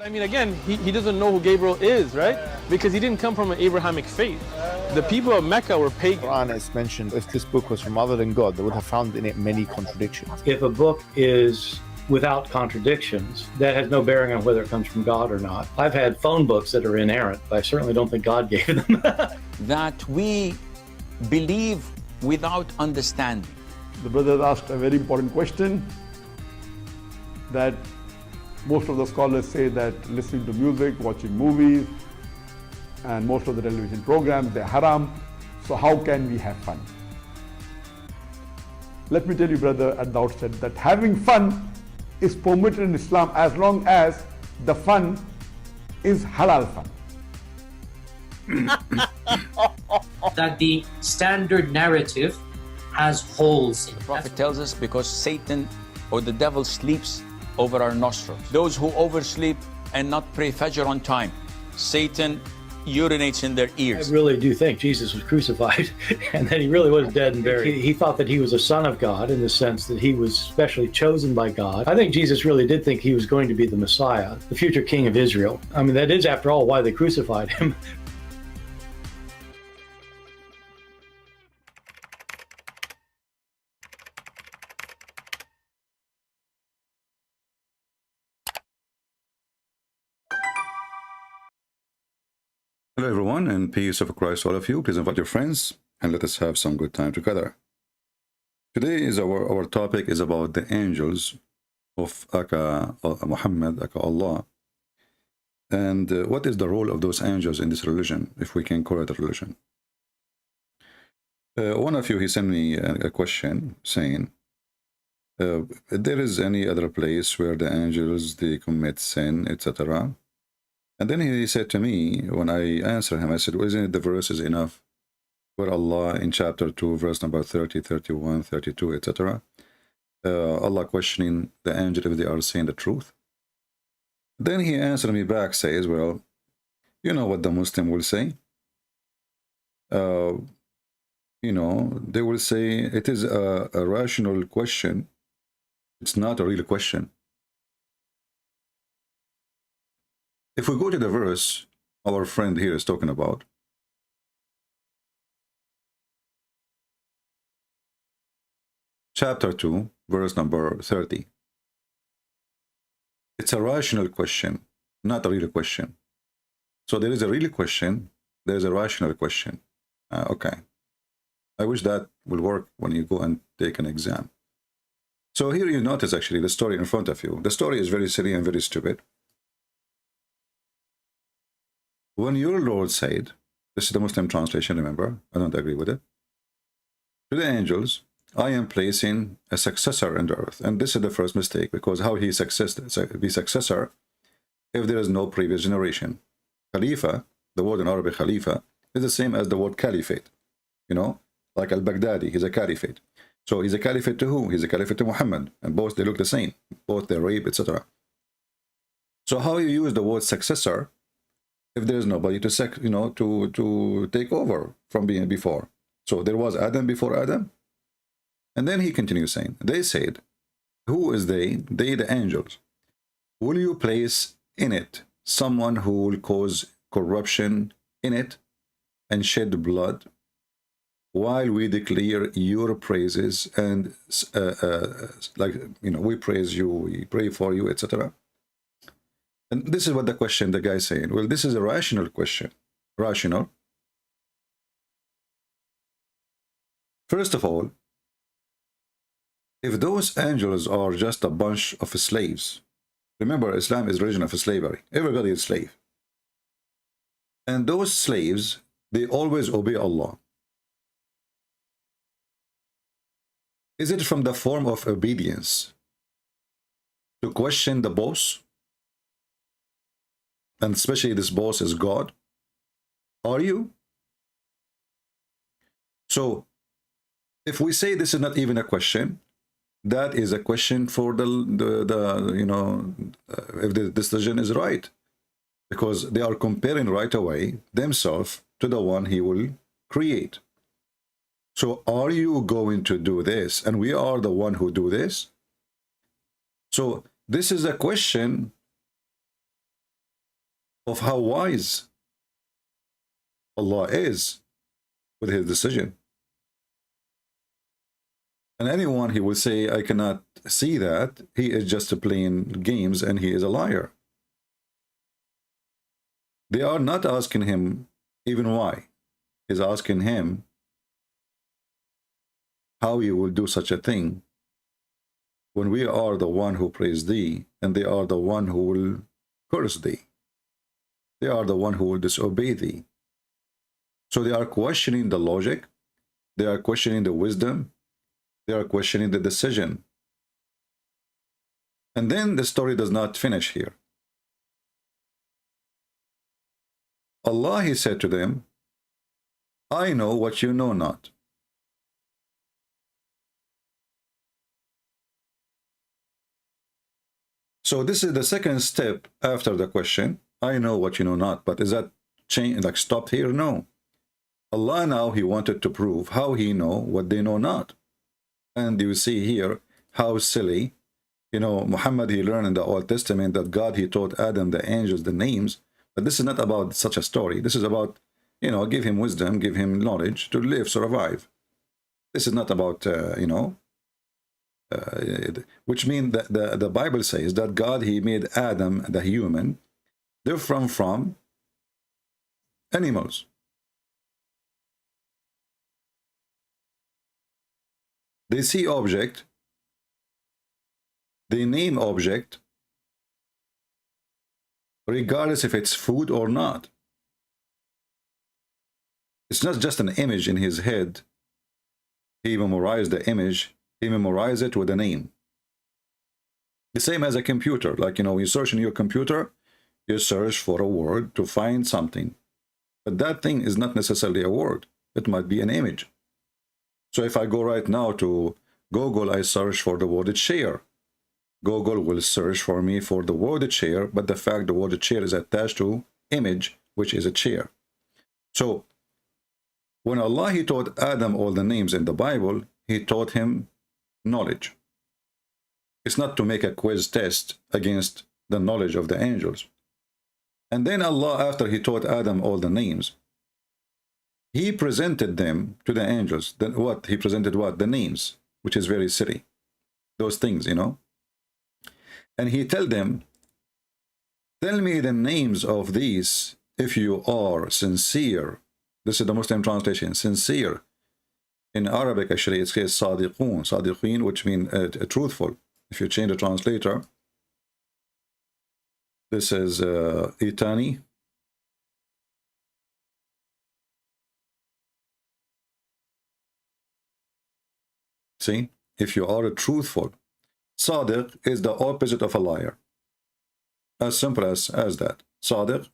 I mean, again, he doesn't know who Gabriel is, right? Because he didn't come from an Abrahamic faith. The people of Mecca were pagan. Quran is mentioned, if this book was from other than God, they would have found in it many contradictions. If a book is without contradictions, that has no bearing on whether it comes from God or not. I've had phone books that are inerrant, but I certainly don't think God gave them. That we believe without understanding. The brother asked a very important question, that most of the scholars say that listening to music, watching movies, and most of the television programs, they're haram. So how can we have fun? Let me tell you, brother, at the outset, that having fun is permitted in Islam as long as the fun is halal fun. That the standard narrative has holes in it. The Prophet tells us because Satan or the devil sleeps over our nostrils. Those who oversleep and not pray Fajr on time, Satan urinates in their I ears. really do think Jesus was crucified and that he really was dead and buried. He thought that he was a son of God in the sense that he was specially chosen by God. I think Jesus really did think he was going to be the Messiah, the future king of Israel. I mean, that is, after all, why they crucified him. Hello everyone, and peace of Christ all of you. Please invite your friends and let us have some good time together. Today is our topic is about the angels of Aka Muhammad, Aka Allah. And what is the role of those angels in this religion, if we can call it a religion? One of you, he sent me a question saying, there is any other place where the angels, they commit sin, etc.? And then he said to me, when I answered him, I said, well, isn't it the verse is enough? Where Allah in chapter 2, verse number 30, 31, 32, etc. Allah questioning the angel if they are saying the truth. Then he answered me back, says, well, you know what the Muslim will say? You know, they will say it is a rational question. It's not a real question. If we go to the verse our friend here is talking about, chapter 2, verse number 30. It's a rational question, not a real question. So there is a real question, there is a rational question. Okay. I wish that will work when you go and take an exam. So here you notice actually the story in front of you. The story is very silly and very stupid. When your Lord said, this is the Muslim translation, remember, I don't agree with it, to the angels, I am placing a successor in the earth. And this is the first mistake, because how he be successor if there is no previous generation? Khalifa, the word in Arabic Khalifa, is the same as the word caliphate. You know, like al-Baghdadi, he's a caliphate. So he's a caliphate to who? He's a caliphate to Muhammad. And both, they look the same. Both they rape, etc. So how you use the word successor if there is nobody to to take over from being before? So there was Adam before Adam. And then he continues saying, they said, who is they? They, the angels. Will you place in it someone who will cause corruption in it and shed blood while we declare your praises and we praise you, we pray for you, etc.? And this is what the question the guy is saying. Well, this is a rational question. Rational. First of all, if those angels are just a bunch of slaves, remember Islam is religion of slavery. Everybody is slave. And those slaves, they always obey Allah. Is it from the form of obedience to question the boss? And especially this boss is God. Are you? So, if we say this is not even a question, that is a question for if the decision is right. Because they are comparing right away themselves to the one he will create. So, are you going to do this? And we are the one who do this? So, this is a question of how wise Allah is with his decision. And anyone he will say, I cannot see that, he is just playing games and he is a liar. They are not asking him even why. He's asking him how he will do such a thing when we are the one who praise thee and they are the one who will curse thee. They are the one who will disobey thee. So they are questioning the logic, they are questioning the wisdom, they are questioning the decision. And then the story does not finish here. Allah, he said to them, I know what you know not. So this is the second step after the question, I know what you know not. But is that change, like stopped here? No. Allah now, he wanted to prove how he know what they know not. And you see here how silly, you know, Muhammad, he learned in the Old Testament that God, he taught Adam, the angels, the names. But this is not about such a story. This is about, you know, give him wisdom, give him knowledge to live, survive. This is not about, you know, which means that the Bible says that God, he made Adam, the human, different from animals. They see object, they name object, regardless if it's food or not. It's not just an image in his head. He memorized the image, he memorized it with a name. The same as a computer, like, you know, you search in your computer, you search for a word to find something. But that thing is not necessarily a word. It might be an image. So if I go right now to Google, I search for the word chair. Google will search for me for the word chair, but the fact the word chair is attached to image, which is a chair. So when Allah, he taught Adam all the names in the Bible, he taught him knowledge. It's not to make a quiz test against the knowledge of the angels. And then Allah, after he taught Adam all the names, he presented them to the angels. Then what? He presented what? The names, which is very silly. Those things, you know. And he told them, tell me the names of these if you are sincere. This is the Muslim translation, sincere. In Arabic, actually, it says sadiqun, sadiqin, which means truthful. If you change the translator, this is itani. See, if you are truthful, Sadiq is the opposite of a liar. As simple as that. Sadiq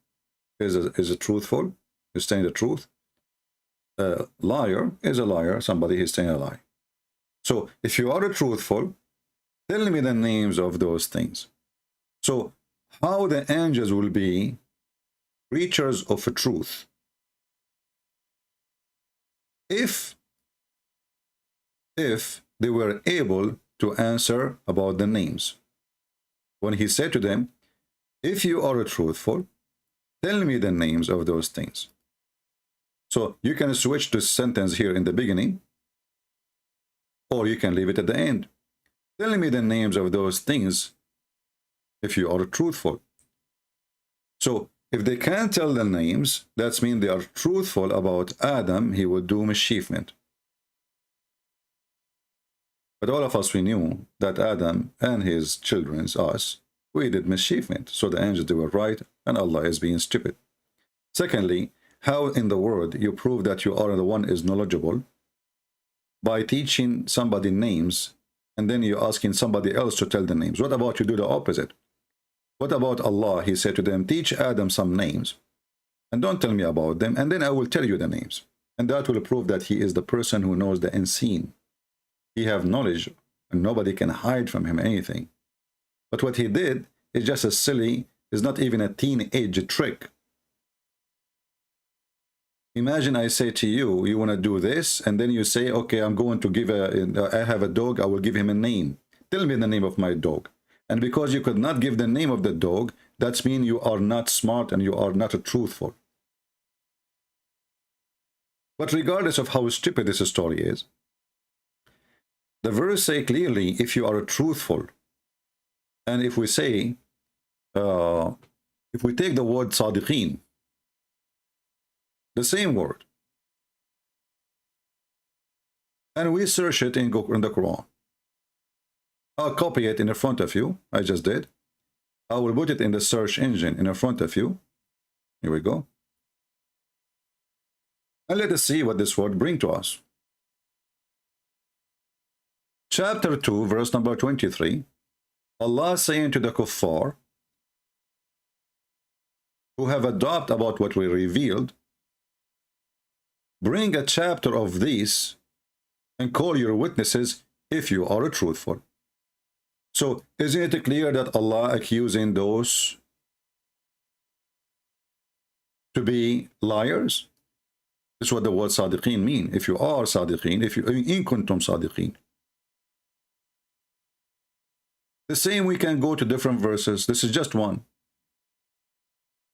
is a truthful, is saying the truth. Liar is a liar, somebody is saying a lie. So if you are truthful, tell me the names of those things. So how the angels will be preachers of a truth if they were able to answer about the names. When he said to them, if you are truthful, tell me the names of those things. So you can switch the sentence here in the beginning, or you can leave it at the end. Tell me the names of those things if you are truthful. So if they can't tell the names, that means they are truthful about Adam, he will do mischievement. But all of us, we knew that Adam and his children, us, we did mischievement. So the angels, they were right, and Allah is being stupid. Secondly, how in the world you prove that you are the one is knowledgeable? By teaching somebody names, and then you're asking somebody else to tell the names. What about you do the opposite? What about Allah? He said to them, teach Adam some names, and don't tell me about them, and then I will tell you the names. And that will prove that he is the person who knows the unseen. He have knowledge, and nobody can hide from him anything. But what he did is just a silly, is not even a teenage trick. Imagine I say to you, you want to do this, and then you say, okay, I'm going to give I have a dog, I will give him a name. Tell me the name of my dog. And because you could not give the name of the dog, That means you are not smart and you are not truthful. But regardless of how stupid this story is, the verse say clearly, if you are truthful, and if we say, if we take the word sadiqeen, the same word, and we search it in the Quran, I'll copy it in the front of you. I just did. I will put it in the search engine in the front of you. Here we go. And let us see what this word brings to us. Chapter 2, verse number 23. Allah saying to the kuffar who have a doubt about what we revealed, bring a chapter of these and call your witnesses if you are truthful. So isn't it clear that Allah accusing those to be liars? That's what the word sadiqeen mean. If you are sadiqeen, if you in kuntum sadiqeen. The same, we can go to different verses. This is just one.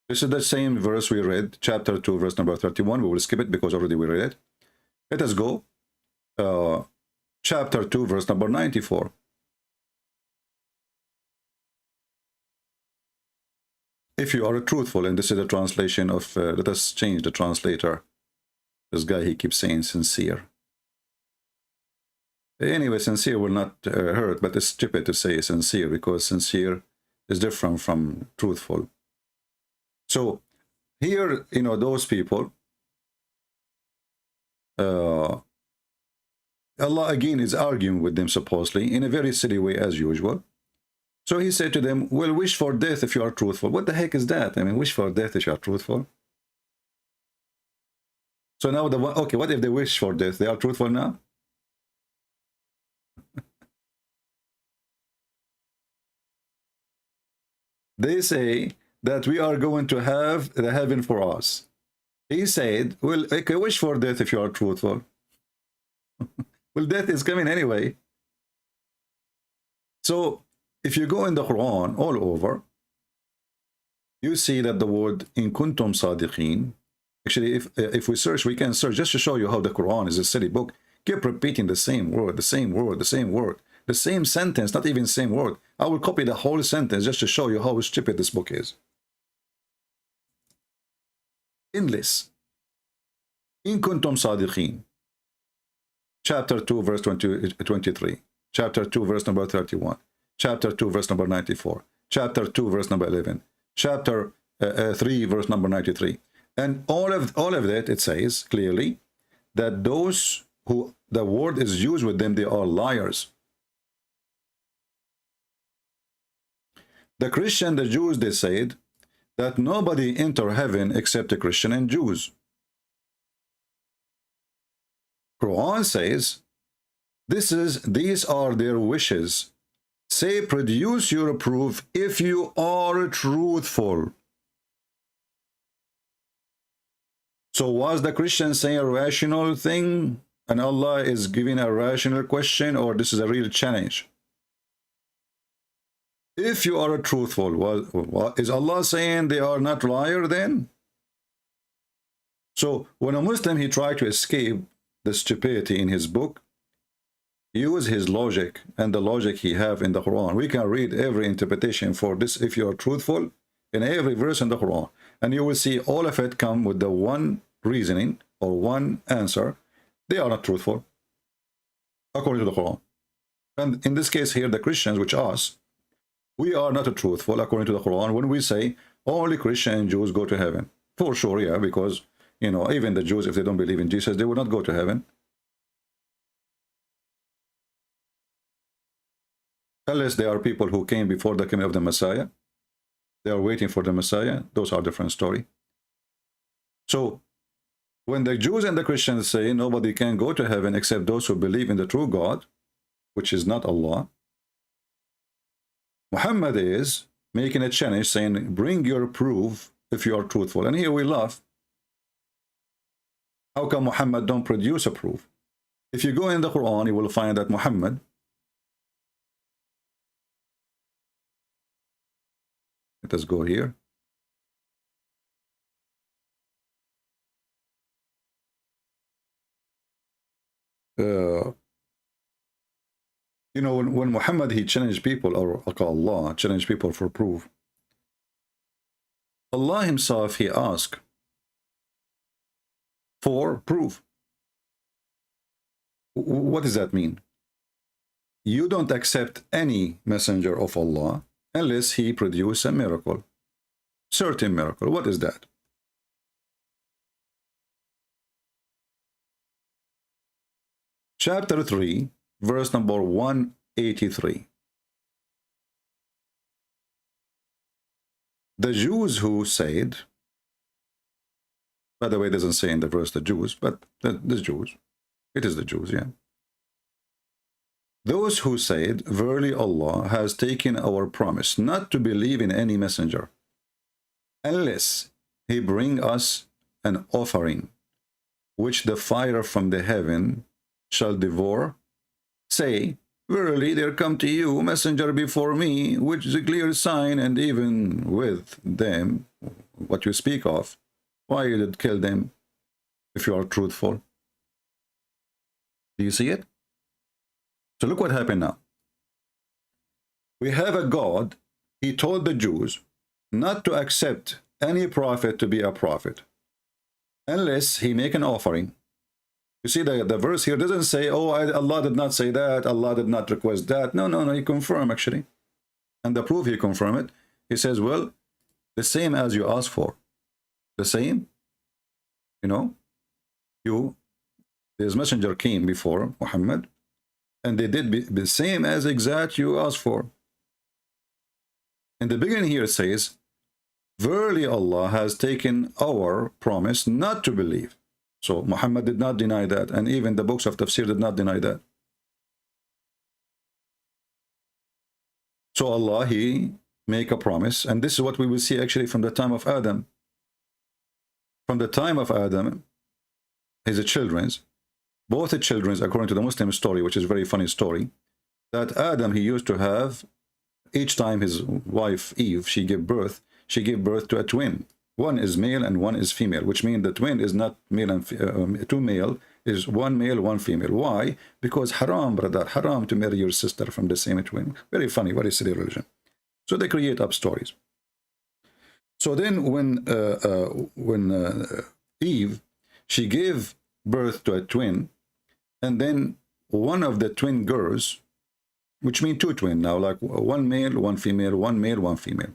This is the same verse we read, chapter 2, verse number 31. We will skip it because already we read it. Let us go. Chapter 2, verse number 94. If you are truthful, and this is a translation of, let us change the translator. This guy, he keeps saying sincere. Anyway, sincere will not hurt, but it's stupid to say sincere because sincere is different from truthful. So here, you know, those people, Allah again is arguing with them supposedly in a very silly way as usual. So he said to them, well, wish for death if you are truthful. What the heck is that? I mean, wish for death if you are truthful. So now, okay, what if they wish for death? They are truthful now? They say that we are going to have the heaven for us. He said, well, okay, wish for death if you are truthful. Well, death is coming anyway. So if you go in the Quran all over, you see that the word in kuntum sadiqeen, actually if we search, we can search just to show you how the Quran is a silly book. Keep repeating the same word, the same word, the same word, the same sentence, not even same word. I will copy the whole sentence just to show you how stupid this book is. Endless. In kuntum sadiqeen. Chapter 2, verse 23. Chapter 2, verse number 31. Chapter 2, verse number 94. Chapter 2, verse number 11. Chapter 3, verse number 93. And all of that, it says clearly that those who the word is used with them, they are liars. The Christian, the Jews, they said that nobody enter heaven except the Christian and Jews. Quran says, these are their wishes. Say, produce your proof if you are truthful. So was the Christian saying a rational thing and Allah is giving a rational question, or this is a real challenge? If you are truthful, well, is Allah saying they are not liar then? So when a Muslim, he tried to escape the stupidity in his book, use his logic and the logic he have in the Quran. We can read every interpretation for this if you are truthful in every verse in the Quran, and you will see all of it come with the one reasoning or one answer. They are not truthful according to the Quran. And in this case here, the Christians, which us, we are not truthful according to the Quran when we say only Christian and Jews go to heaven. For sure, yeah, because, you know, even the Jews, if they don't believe in Jesus, they will not go to heaven. Unless there are people who came before the coming of the Messiah. They are waiting for the Messiah. Those are different story. So when the Jews and the Christians say nobody can go to heaven except those who believe in the true God, which is not Allah, Muhammad is making a challenge saying, bring your proof if you are truthful. And here we laugh. How come Muhammad don't produce a proof? If you go in the Quran, you will find that Muhammad, Let us go here. You know, when Muhammad, he challenged people, or Allah challenged people for proof, Allah himself, he asked for proof. What does that mean? You don't accept any messenger of Allah unless he produce a miracle, certain miracle. What is that? Chapter 3, verse number 183. The Jews who said, by the way, it doesn't say in the verse the Jews, but the Jews, it is the Jews, yeah. Those who said, verily Allah has taken our promise not to believe in any messenger, unless he bring us an offering, which the fire from the heaven shall devour, say, verily there come to you messenger before me, which is a clear sign, and even with them, what you speak of, why you did kill them, if you are truthful? Do you see it? So look what happened now. We have a God, he told the Jews not to accept any prophet to be a prophet, unless he make an offering. You see, the verse here doesn't say, oh, Allah did not say that, Allah did not request that. No, he confirmed actually. And the proof he confirmed it, he says, well, the same as you asked for. The same, you know, this messenger came before Muhammad, and they did the same as exact you asked for. In the beginning here it says, verily Allah has taken our promise not to believe. So Muhammad did not deny that, and even the books of tafsir did not deny that. So Allah, he make a promise, and this is what we will see actually from the time of Adam. From the time of Adam, his children's, both the children's, according to the Muslim story, which is a very funny story, that Adam, he used to have, each time his wife Eve, she gave birth to a twin. One is male and one is female, which means the twin is not male and two male, is one male, one female. Why? Because haram, brother, haram to marry your sister from the same twin. Very funny, very silly religion. So they create up stories. So then when Eve, she gave birth to a twin, and then one of the twin girls, which means two twins now, like one male, one female, one male, one female.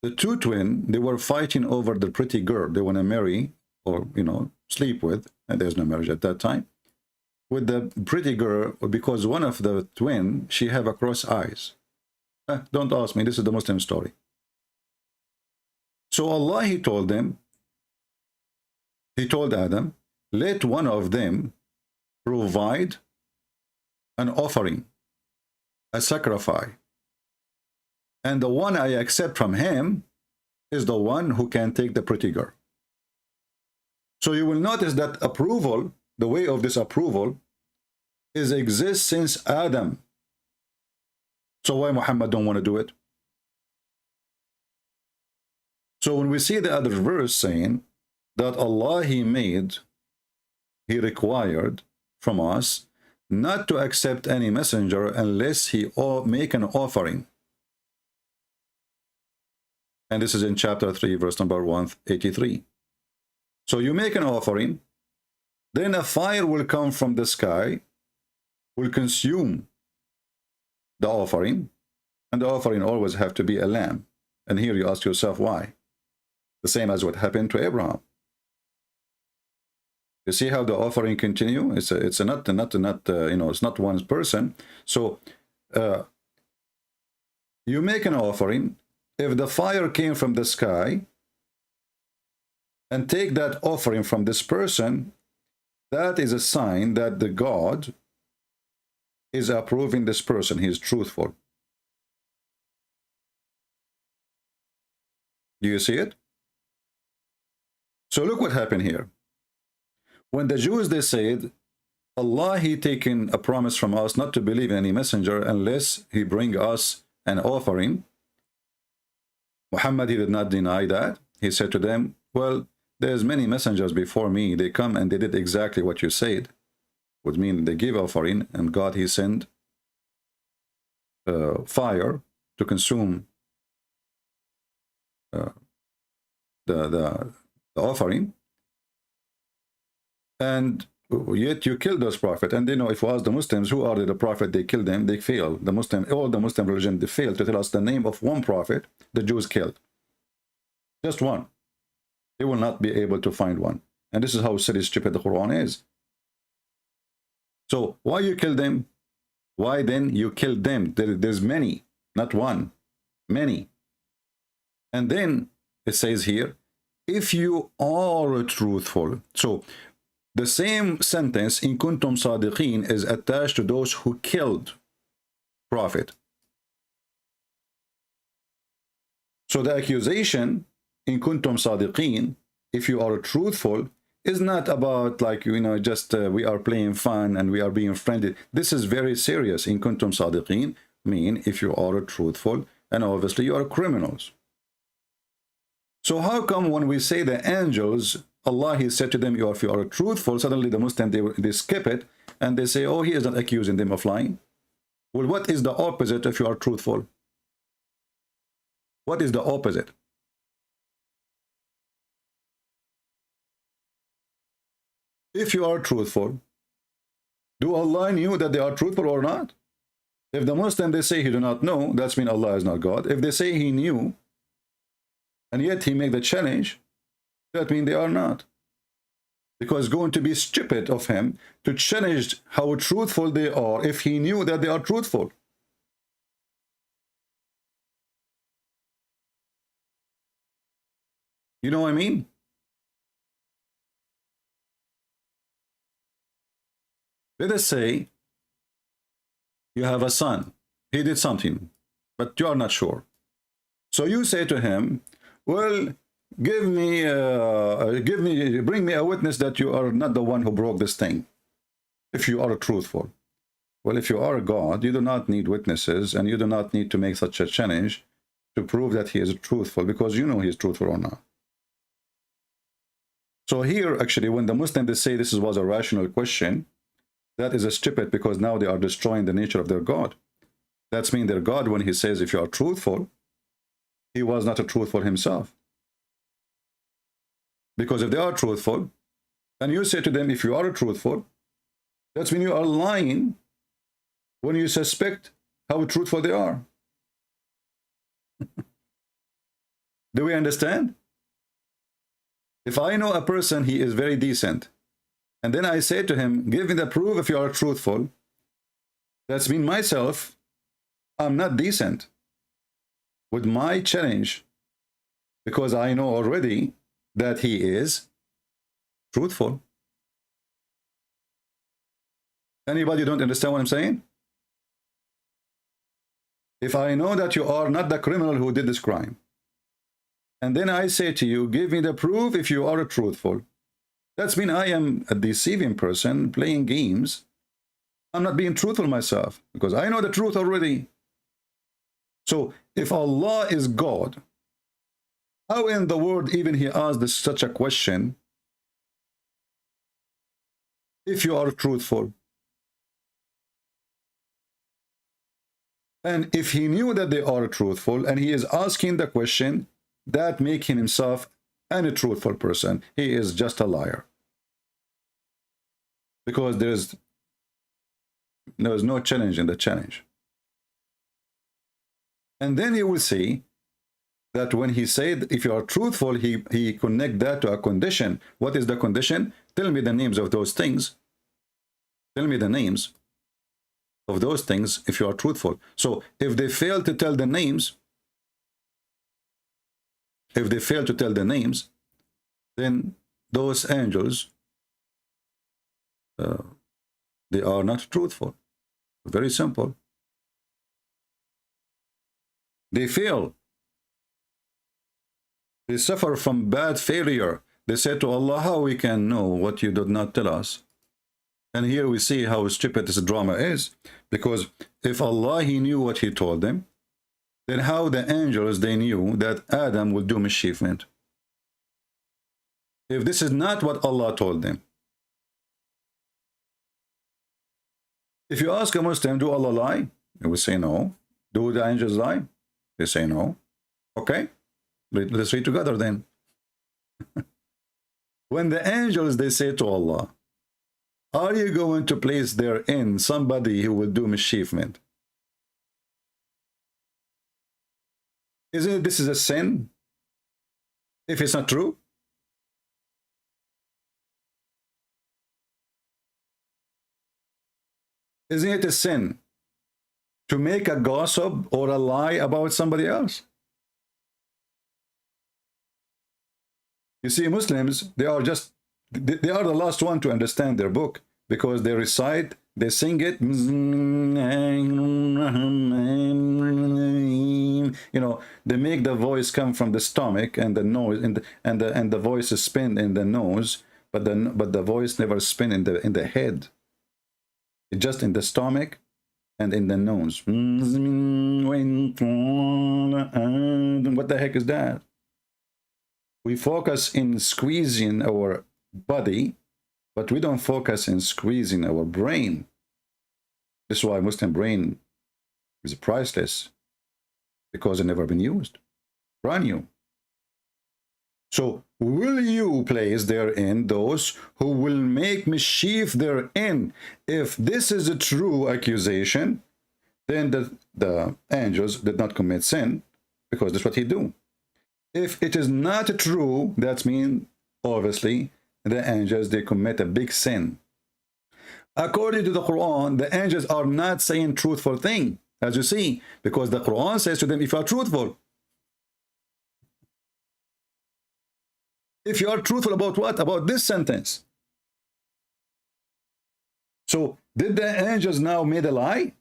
The two twins, they were fighting over the pretty girl they want to marry, or, you know, sleep with, and there's no marriage at that time, with the pretty girl, because one of the twin, she have a cross eyes. Don't ask me, this is the Muslim story. So Allah, he told them, he told Adam, let one of them provide an offering, a sacrifice. And the one I accept from him is the one who can take the pretty girl. So you will notice that approval, the way of this approval, exists since Adam. So why Muhammad don't want to do it? So when we see the other verse saying that Allah, he required from us not to accept any messenger unless he make an offering. And this is in chapter 3, verse number 183. So you make an offering, then a fire will come from the sky, will consume the offering, and the offering always have to be a lamb. And here you ask yourself why. The same as what happened to Abraham. You see how the offering continue? It's not it's not one person. So you make an offering. If the fire came from the sky and take that offering from this person, that is a sign that the God is approving this person. He is truthful. Do you see it? So look what happened here. When the Jews, they said, Allah, he taken a promise from us not to believe in any messenger unless he bring us an offering, Muhammad, he did not deny that. He said to them, well, there's many messengers before me. They come and they did exactly what you said. Would mean they give offering, and God, he sent fire to consume the offering, and yet you killed those prophets. And you know, if we ask the Muslims who are the prophet they killed them, they fail. The Muslim, all the Muslim religion, they fail to tell us the name of one prophet the Jews killed. Just one. They will not be able to find one. And this is how silly, stupid the Quran is. So why you kill them? Why then you killed them? There's many, not one, many. And then it says here, if you are truthful. So the same sentence in kuntum sadiqeen is attached to those who killed prophet. So the accusation in kuntum sadiqeen, if you are truthful, is not about like, you know, just we are playing fun and we are being friendly. This is very serious. In kuntum sadiqeen mean if you are truthful, and obviously you are criminals. So how come when we say the angels, Allah, he said to them, if you are truthful, suddenly the Muslims, they skip it and they say, oh, he is not accusing them of lying. Well, what is the opposite if you are truthful? What is the opposite? If you are truthful, do Allah knew that they are truthful or not? If the Muslim, they say he do not know, that's mean Allah is not God. If they say he knew, and yet he make the challenge, that means they are not. Because it's going to be stupid of him to challenge how truthful they are if he knew that they are truthful. You know what I mean? Let us say you have a son. He did something, but you are not sure. So you say to him, well, bring me a witness that you are not the one who broke this thing, if you are truthful. Well, if you are God, you do not need witnesses, and you do not need to make such a challenge to prove that he is truthful, because you know he is truthful or not. So here, actually, when the Muslims, they say this was a rational question, that is a stupid, because now they are destroying the nature of their God. That's mean their God, when he says, if you are truthful, he was not a truthful himself. Because if they are truthful, and you say to them, if you are truthful, that's when you are lying when you suspect how truthful they are. Do we understand? If I know a person, he is very decent, and then I say to him, give me the proof if you are truthful, that's mean myself, I'm not decent with my challenge, because I know already that he is truthful. Anybody don't understand what I'm saying? If I know that you are not the criminal who did this crime, and then I say to you, give me the proof if you are truthful, that's mean I am a deceiving person playing games. I'm not being truthful myself, because I know the truth already. So if Allah is God, how in the world even he asked such a question, if you are truthful? And if he knew that they are truthful and he is asking the question, that make him himself a truthful person. He is just a liar. Because there is no challenge in the challenge. And then you will see that when he said, if you are truthful, he connect that to a condition. What is the condition? Tell me the names of those things. Tell me the names of those things if you are truthful. So if they fail to tell the names, then those angels, they are not truthful. Very simple. They fail. They suffer from bad failure. They say to Allah, how we can know what you did not tell us? And here we see how stupid this drama is. Because if Allah, he knew what he told them, then how the angels, they knew that Adam will do mischievement? If this is not what Allah told them. If you ask a Muslim, do Allah lie? They will say no. Do the angels lie? They say no. Okay, let's read together then. When the angels, they say to Allah, are you going to place therein somebody who will do mischievement? Isn't it this is a sin if it's not true? Isn't it a sin to make a gossip or a lie about somebody else? You see, Muslims, they are the last one to understand their book, because they recite, they sing it, you know, they make the voice come from the stomach and the nose, and the voice is spin in the nose, but the voice never spin in the head. It's just in the stomach and in the nose. What the heck is that? We focus in squeezing our body, but we don't focus in squeezing our brain. This is why Muslim brain is priceless, because it's never been used. Brand new. So, will you place therein those who will make mischief therein? If this is a true accusation, then the angels did not commit sin, because that's what he do. If it is not true, that means, obviously, the angels, they commit a big sin. According to the Quran, the angels are not saying truthful thing, as you see, because the Quran says to them, if you are truthful. If you are truthful about what? About this sentence. So, did the angels now made a lie?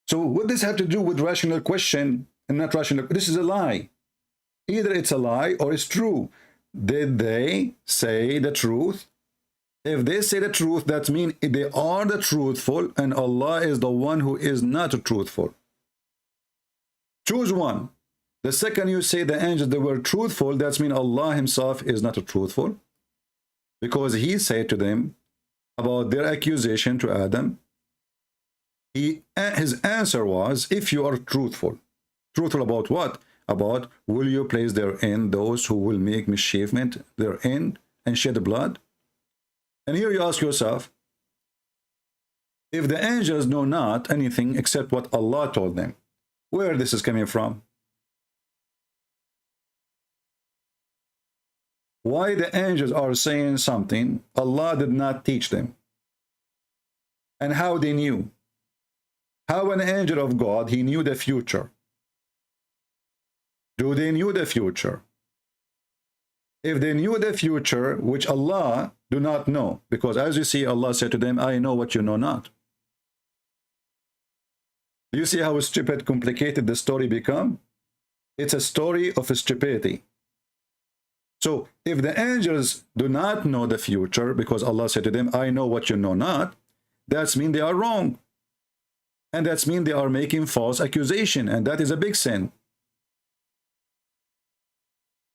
So, what does this have to do with rational question and not rational? This is a lie. Either it's a lie or it's true. Did they say the truth? If they say the truth, that means they are the truthful, and Allah is the one who is not truthful. Choose one. The second you say the angels, they were truthful, that means Allah himself is not truthful, because he said to them about their accusation to Adam, his answer was, if you are truthful. Truthful about what? About, will you place therein those who will make mischievement therein and shed blood? And here you ask yourself, if the angels know not anything except what Allah told them, where this is coming from? Why the angels are saying something Allah did not teach them? And how they knew? How an angel of God, he knew the future? Do they knew the future? If they knew the future, which Allah do not know, because as you see, Allah said to them, I know what you know not. Do you see how stupid, complicated the story become? It's a story of stupidity. So, if the angels do not know the future, because Allah said to them, I know what you know not, that means they are wrong. And that means they are making false accusation, and that is a big sin.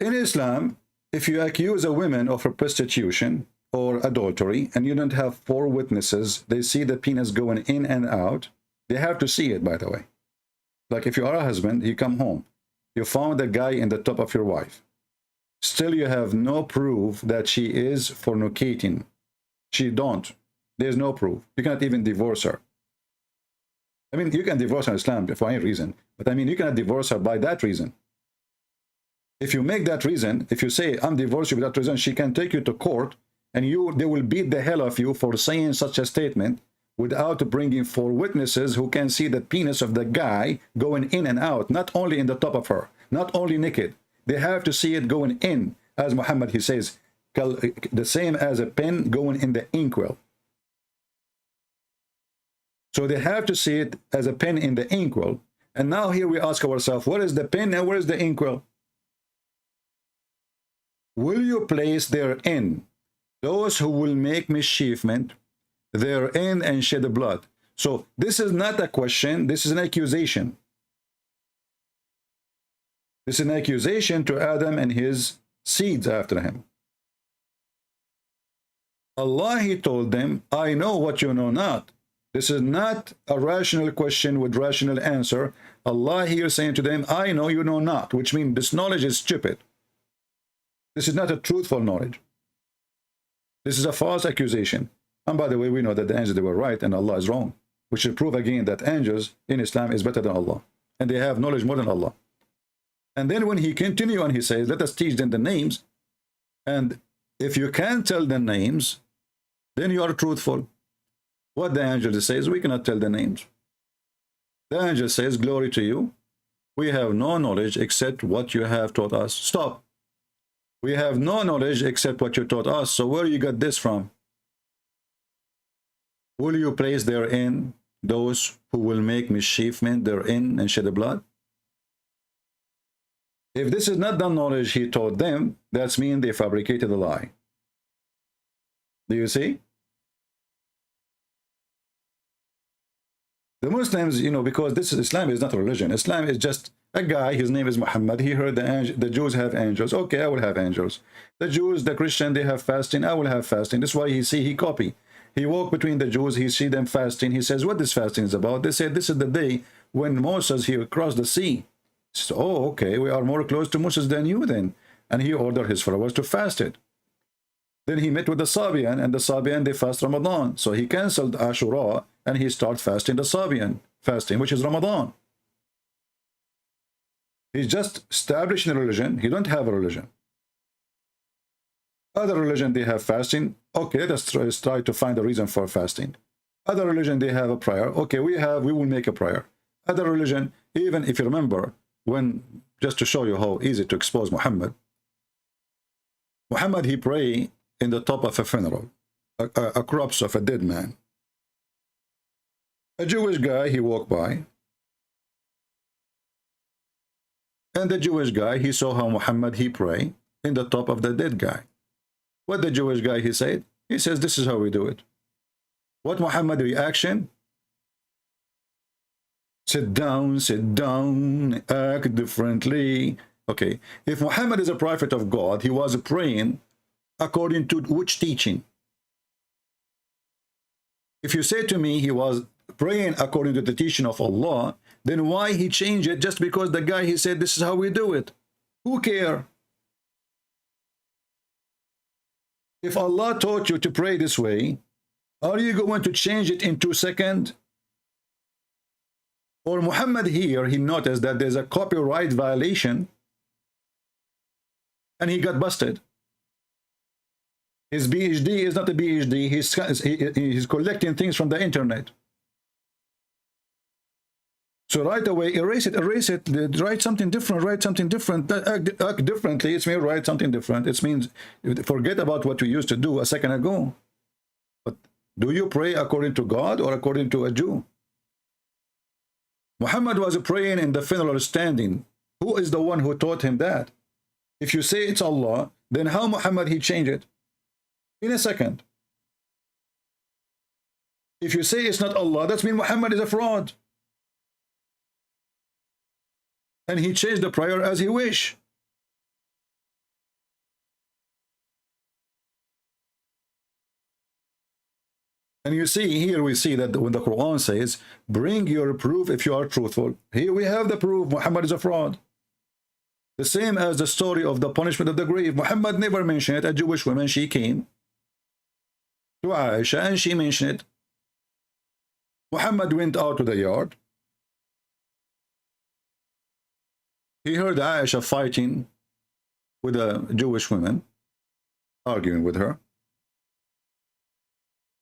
In Islam, if you accuse a woman of her prostitution or adultery, and you don't have 4 witnesses, they see the penis going in and out, they have to see it, by the way. Like if you are a husband, you come home, you found a guy in the top of your wife. Still, you have no proof that she is fornicating. She don't. There's no proof. You cannot even divorce her. I mean, you can divorce her in Islam for any reason, but I mean, you cannot divorce her by that reason. If you make that reason, if you say, I'm divorced you with that reason, she can take you to court, and they will beat the hell of you for saying such a statement without bringing 4 witnesses who can see the penis of the guy going in and out, not only in the top of her, not only naked. They have to see it going in, as Muhammad, he says, the same as a pen going in the inkwell. So they have to see it as a pen in the inkwell. And now here we ask ourselves, what is the pen and where is the inkwell? Will you place therein those who will make mischievement therein and shed blood? So this is not a question, this is an accusation. This is an accusation to Adam and his seeds after him. Allah, he told them, I know what you know not. This is not a rational question with rational answer. Allah here saying to them, I know you know not, which means this knowledge is stupid. This is not a truthful knowledge. This is a false accusation. And by the way, we know that the angels, they were right and Allah is wrong, which should prove again that angels in Islam is better than Allah. And they have knowledge more than Allah. And then when he continues and he says, let us teach them the names. And if you can't tell the names, then you are truthful. What the angel says, we cannot tell the names. The angel says, glory to you. We have no knowledge except what you have taught us. Stop. We have no knowledge except what you taught us. So where you got this from? Will you place therein those who will make mischievement therein and shed the blood? If this is not the knowledge he taught them, that's mean they fabricated a lie. Do you see? The Muslims, you know, because this is Islam is not a religion. Islam is just a guy, his name is Muhammad. He heard the Jews have angels. Okay, I will have angels. The Jews, the Christian, they have fasting. I will have fasting. That's why he copy. He walked between the Jews. He see them fasting. He says, what this fasting is about? They said, this is the day when Moses, he crossed the sea. He says, oh, okay, we are more close to Moses than you then. And he ordered his followers to fast it. Then he met with the Sabian, and the Sabian, they fast Ramadan. So he canceled Ashura, and he started fasting the Sabian fasting, which is Ramadan. He's just establishing a religion. He don't have a religion. Other religion, they have fasting. Okay, let's try to find a reason for fasting. Other religion, they have a prayer. Okay, we will make a prayer. Other religion, even if you remember, when, just to show you how easy to expose Muhammad, he prayed in the top of a funeral, a corpse of a dead man. A Jewish guy, he walked by, and the Jewish guy, he saw how Muhammad, he prayed in the top of the dead guy. What the Jewish guy, he said? He says, this is how we do it. What Muhammad reaction? Sit down, act differently. Okay, if Muhammad is a prophet of God, he was praying according to which teaching? If you say to me he was praying according to the teaching of Allah, then why he changed it just because the guy, he said, this is how we do it? Who care? If Allah taught you to pray this way, are you going to change it in 2 seconds? Or Muhammad here, he noticed that there's a copyright violation and he got busted. His PhD is not a PhD, he's collecting things from the internet. So right away, erase it, write something different, act differently. It means write something different. It means forget about what you used to do a second ago. But do you pray according to God or according to a Jew? Muhammad was praying in the funeral standing. Who is the one who taught him that? If you say it's Allah, then how Muhammad he changed it? In a second. If you say it's not Allah, that means Muhammad is a fraud. And he changed the prayer as he wish. And you see, here we see that when the Quran says, bring your proof if you are truthful. Here we have the proof, Muhammad is a fraud. The same as the story of the punishment of the grave. Muhammad never mentioned it. A Jewish woman, she came to Aisha and she mentioned it. Muhammad went out to the yard. He heard Aisha fighting with a Jewish woman, arguing with her.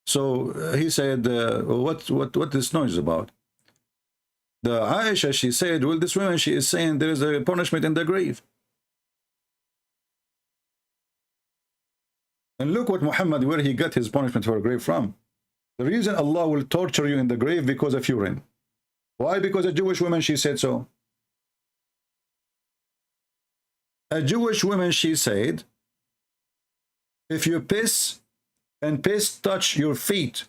So he said, what this noise is about? The Aisha, she said, well, this woman, she is saying there is a punishment in the grave. And look what Muhammad, where he got his punishment for a grave from. The reason Allah will torture you in the grave because of urine. Why? Because a Jewish woman, she said so. A Jewish woman, she said, if you piss and piss touch your feet,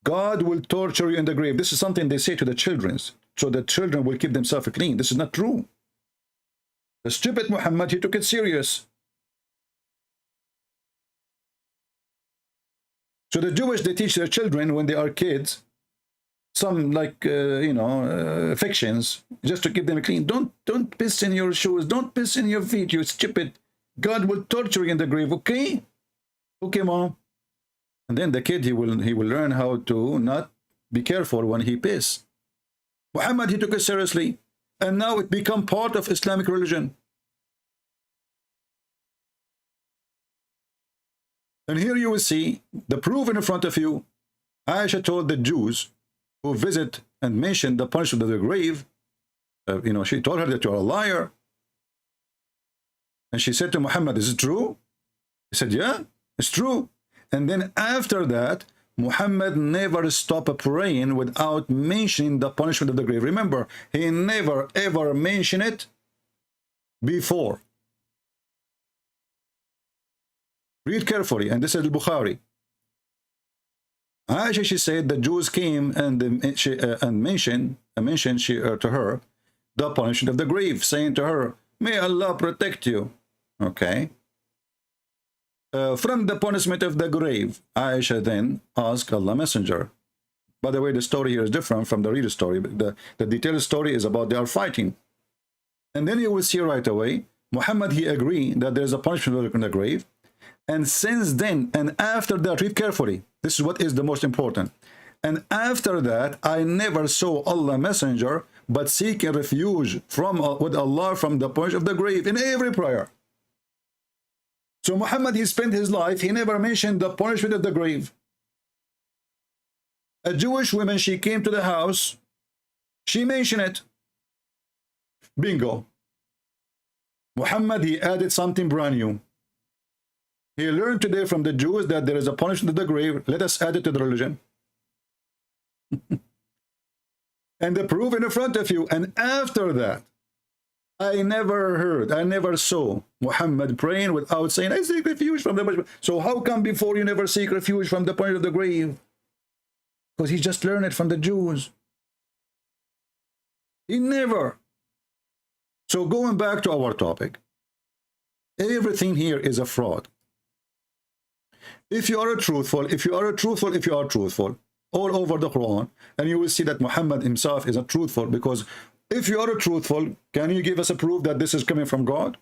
God will torture you in the grave. This is something they say to the children, so the children will keep themselves clean. This is not true. The stupid Muhammad, he took it serious. So the Jewish, they teach their children when they are kids, some like, fictions, just to keep them clean. Don't piss in your shoes. Don't piss in your feet, you stupid. God will torture you in the grave, okay? Okay, mom. And then the kid, he will learn how to not be careful when he piss. Muhammad, he took it seriously. And now it become part of Islamic religion. And here you will see the proof in front of you. Aisha told the Jews who visit and mention the punishment of the grave, she told her that you are a liar. And she said to Muhammad, is it true? He said, yeah, it's true. And then after that, Muhammad never stopped praying without mentioning the punishment of the grave. Remember, he never ever mentioned it before. Read carefully, and this is Al-Bukhari. Aisha, she said the Jews came and mentioned to her the punishment of the grave, saying to her, may Allah protect you. Okay. From the punishment of the grave, Aisha then asked Allah Messenger. By the way, the story here is different from the real story. The detailed story is about they are fighting. And then you will see right away, Muhammad, he agreed that there is a punishment in the grave. And since then, and after that, read carefully. This is what is the most important. And after that, I never saw Allah Messenger, but seeking refuge with Allah from the punishment of the grave in every prayer. So Muhammad, he spent his life, he never mentioned the punishment of the grave. A Jewish woman, she came to the house, she mentioned it. Bingo. Muhammad, he added something brand new. He learned today from the Jews that there is a punishment of the grave. Let us add it to the religion. And the proof in front of you. And after that, I never heard, I never saw Muhammad praying without saying, I seek refuge from the punishment. So how come before you never seek refuge from the punishment of the grave? Because he just learned it from the Jews. He never. So going back to our topic, everything here is a fraud. If you are truthful, all over the Quran, and you will see that Muhammad himself is not truthful, because if you are truthful, can you give us a proof that this is coming from God?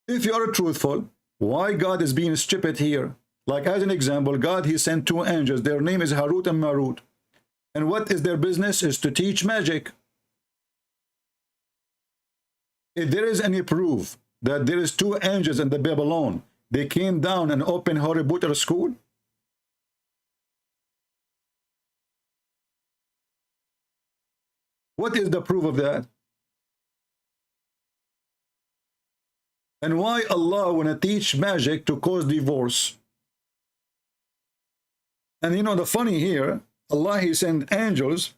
If you are truthful, why God is being stupid here? Like as an example, God, he sent two angels. Their name is Harut and Marut. And what is their business? Is to teach magic. If there is any proof that there is two angels in the Babylon, they came down and opened Harry Potter school? What is the proof of that? And why Allah wanna teach magic to cause divorce? And you know the funny here, Allah, he sent angels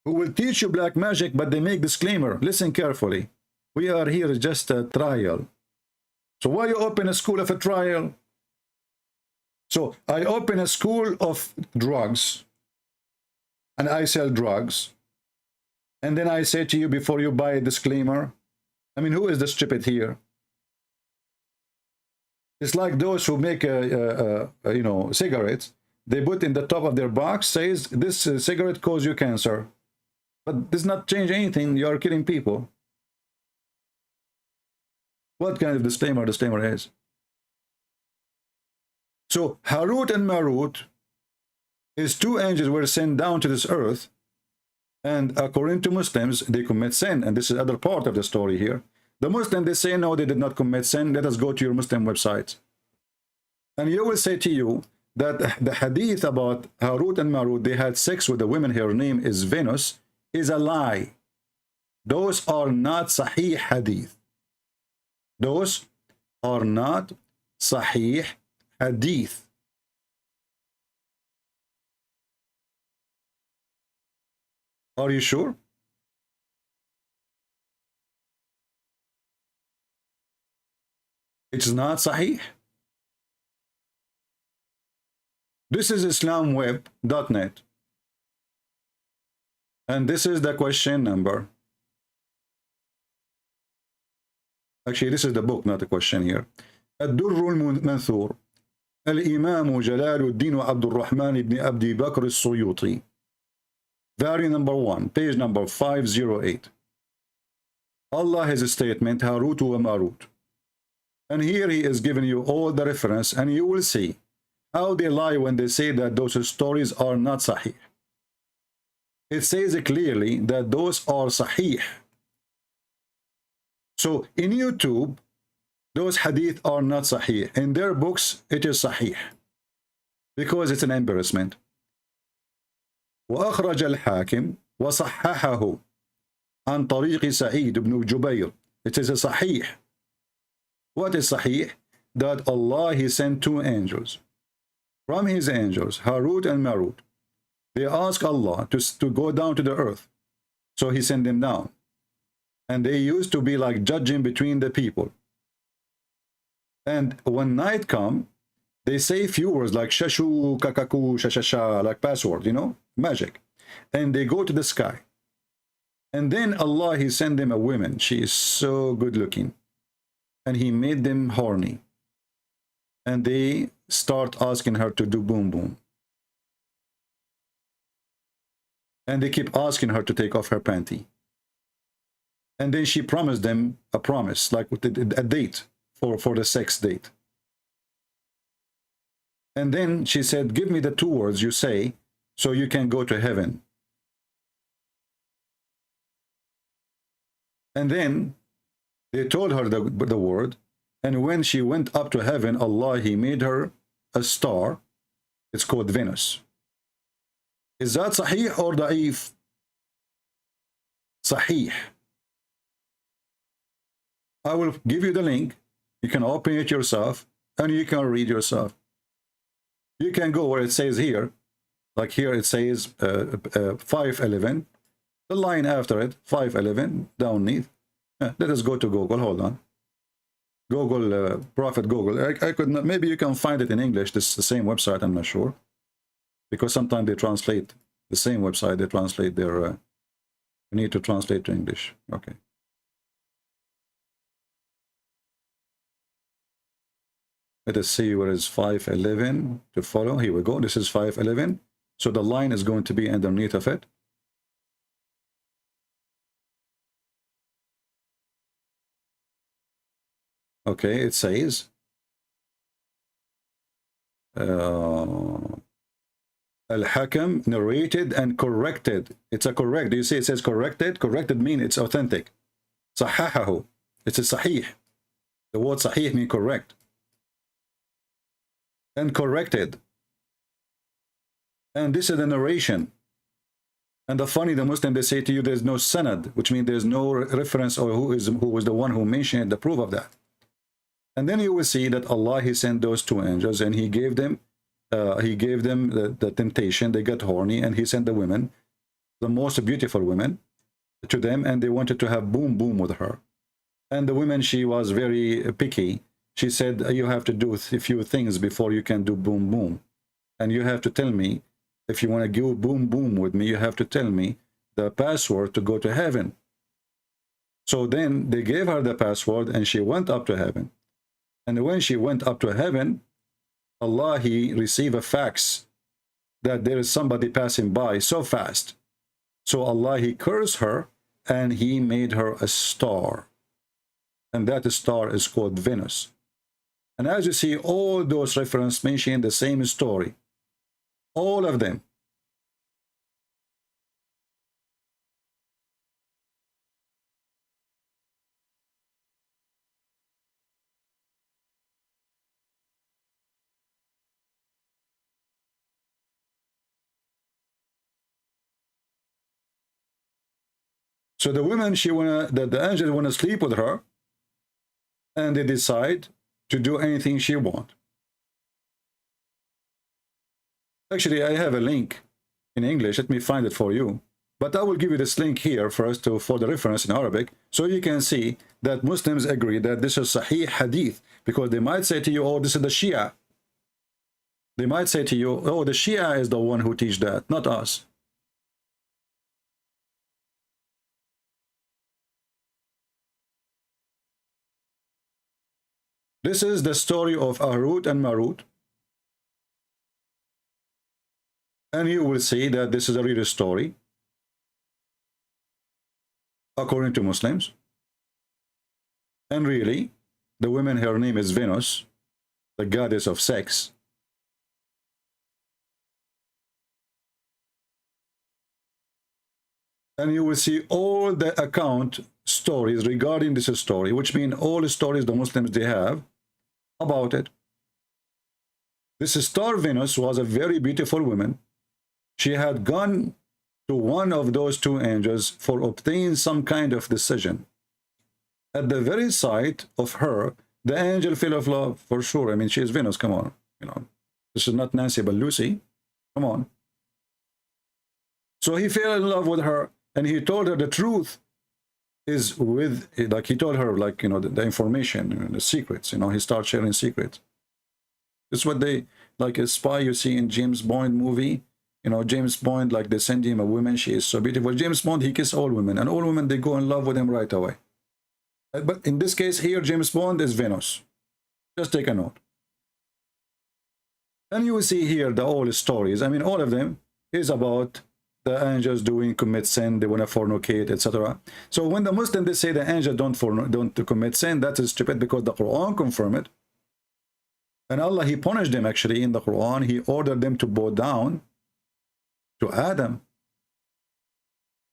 who will teach you black magic, but they make disclaimer. Listen carefully. We are here just a trial. So why you open a school of a trial? So I open a school of drugs and I sell drugs. And then I say to you before you buy a disclaimer. I mean, who is the stupid here? It's like those who make cigarettes. They put in the top of their box says this cigarette causes you cancer. But does not change anything. You are killing people. What kind of disclaimer is? So Harut and Marut is two angels were sent down to this earth. And according to Muslims, they commit sin. And this is other part of the story here. The Muslims, they say, no, they did not commit sin. Let us go to your Muslim website. And you will say to you that the hadith about Harut and Marut, they had sex with a woman, her name is Venus, is a lie. Those are not Sahih hadith. Those are not Sahih hadith. Are you sure? It's not Sahih. This is islamweb.net. And this is the question number. Actually, this is the book, not the question here. الدر المنثور الإمام جلال الدين عبد الرحمن بن عبد بكر السيوطي. Variant number 1, page number 508. Allah has a statement, Harut wa Marut. And here he is giving you all the reference, and you will see how they lie when they say that those stories are not sahih. It says clearly that those are sahih. So in YouTube, those hadith are not sahih. In their books, it is sahih. Because it's an embarrassment. وأخرج الحاكم وصححه عن طريق سعيد بن جبير. It is a sahih. What is sahih? That Allah, he sent 2 angels. From his angels, Harut and Marut. They ask Allah to go down to the earth. So he sent them down. And they used to be like judging between the people. And when night come, they say few words like shashu, kakaku, shashasha, like password, you know, magic. And they go to the sky. And then Allah, he sent them a woman. She is so good looking. And he made them horny. And they start asking her to do boom boom. And they keep asking her to take off her panty. And then she promised them a promise, like a date for the sex date. And then she said, give me the 2 words you say so you can go to heaven. And then they told her the word. And when she went up to heaven, Allah, he made her a star. It's called Venus. Is that sahih or da'if? Sahih. I will give you the link. You can open it yourself and you can read yourself. You can go where it says here, like here it says 511. The line after it, 511, down neath. Let us go to Google. Hold on. Google, Prophet Google. I could not, maybe you can find it in English. This is the same website, I'm not sure. Because sometimes they translate the same website, they translate their, you need to translate to English. Okay. Let us see where is 511 to follow. Here we go. This is 511. So the line is going to be underneath of it. Okay, it says Al-Hakam narrated and corrected. It's a correct. Do you see it says corrected? Corrected means it's authentic. Sahahahu. It's a sahih. The word sahih means correct. And corrected. And this is the narration. And the Muslim, they say to you there's no sanad, which means there's no reference or who was the one who mentioned the proof of that. And then you will see that Allah, he sent those 2 angels and he gave them the temptation. They got horny and he sent the women, the most beautiful women, to them, and they wanted to have boom boom with her. And the woman, she was very picky. She said, you have to do a few things before you can do boom boom. And you have to tell me, if you want to go boom boom with me, you have to tell me the password to go to heaven. So then they gave her the password and she went up to heaven. And when she went up to heaven, Allah, he received a fax that there is somebody passing by so fast. So Allah, he cursed her and he made her a star. And that star is called Venus. And as you see, all those references mention the same story. All of them. So the women, the angels want to sleep with her, and they decide to do anything she wants. Actually, I have a link in English. Let me find it for you. But I will give you this link here first for the reference in Arabic, so you can see that Muslims agree that this is Sahih Hadith, because they might say to you, oh, this is the Shia. They might say to you, oh, the Shia is the one who teach that, not us. This is the story of Harut and Marut. And you will see that this is a real story, according to Muslims. And really, the woman, her name is Venus, the goddess of sex. And you will see all the account stories regarding this story, which mean all the stories the Muslims they have about it. This star Venus was a very beautiful woman. She had gone to one of those two angels for obtaining some kind of decision. At the very sight of her, the angel fell of love, for sure. I mean, she is Venus, come on. You know, this is not Nancy, but Lucy. Come on. So he fell in love with her, and he told her the truth is with, like he told her, like, you know, the information, the secrets, you know, he starts sharing secrets. It's what they, like a spy you see in James Bond movie. You know, James Bond, like they send him a woman, she is so beautiful. James Bond, he kisses all women, and all women, they go in love with him right away. But in this case here, James Bond is Venus. Just take a note. And you will see here the old stories. I mean, all of them is about the angels doing commit sin, they want to fornicate, etc. So when the Muslims, they say the angels don't commit sin, that is stupid, because the Quran confirm it. And Allah, he punished them actually in the Quran. He ordered them to bow down to Adam.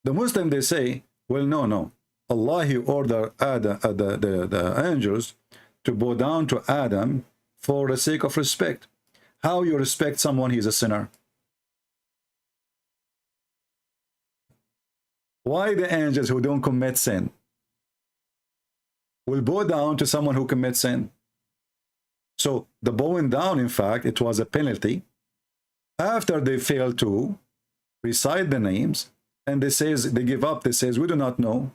The Muslim, they say, well, no. Allah, he ordered Adam, the angels to bow down to Adam for the sake of respect. How you respect someone, he's a sinner? Why the angels who don't commit sin will bow down to someone who commits sin? So the bowing down, in fact, it was a penalty. After they fail to recite the names, and they give up, they says, we do not know,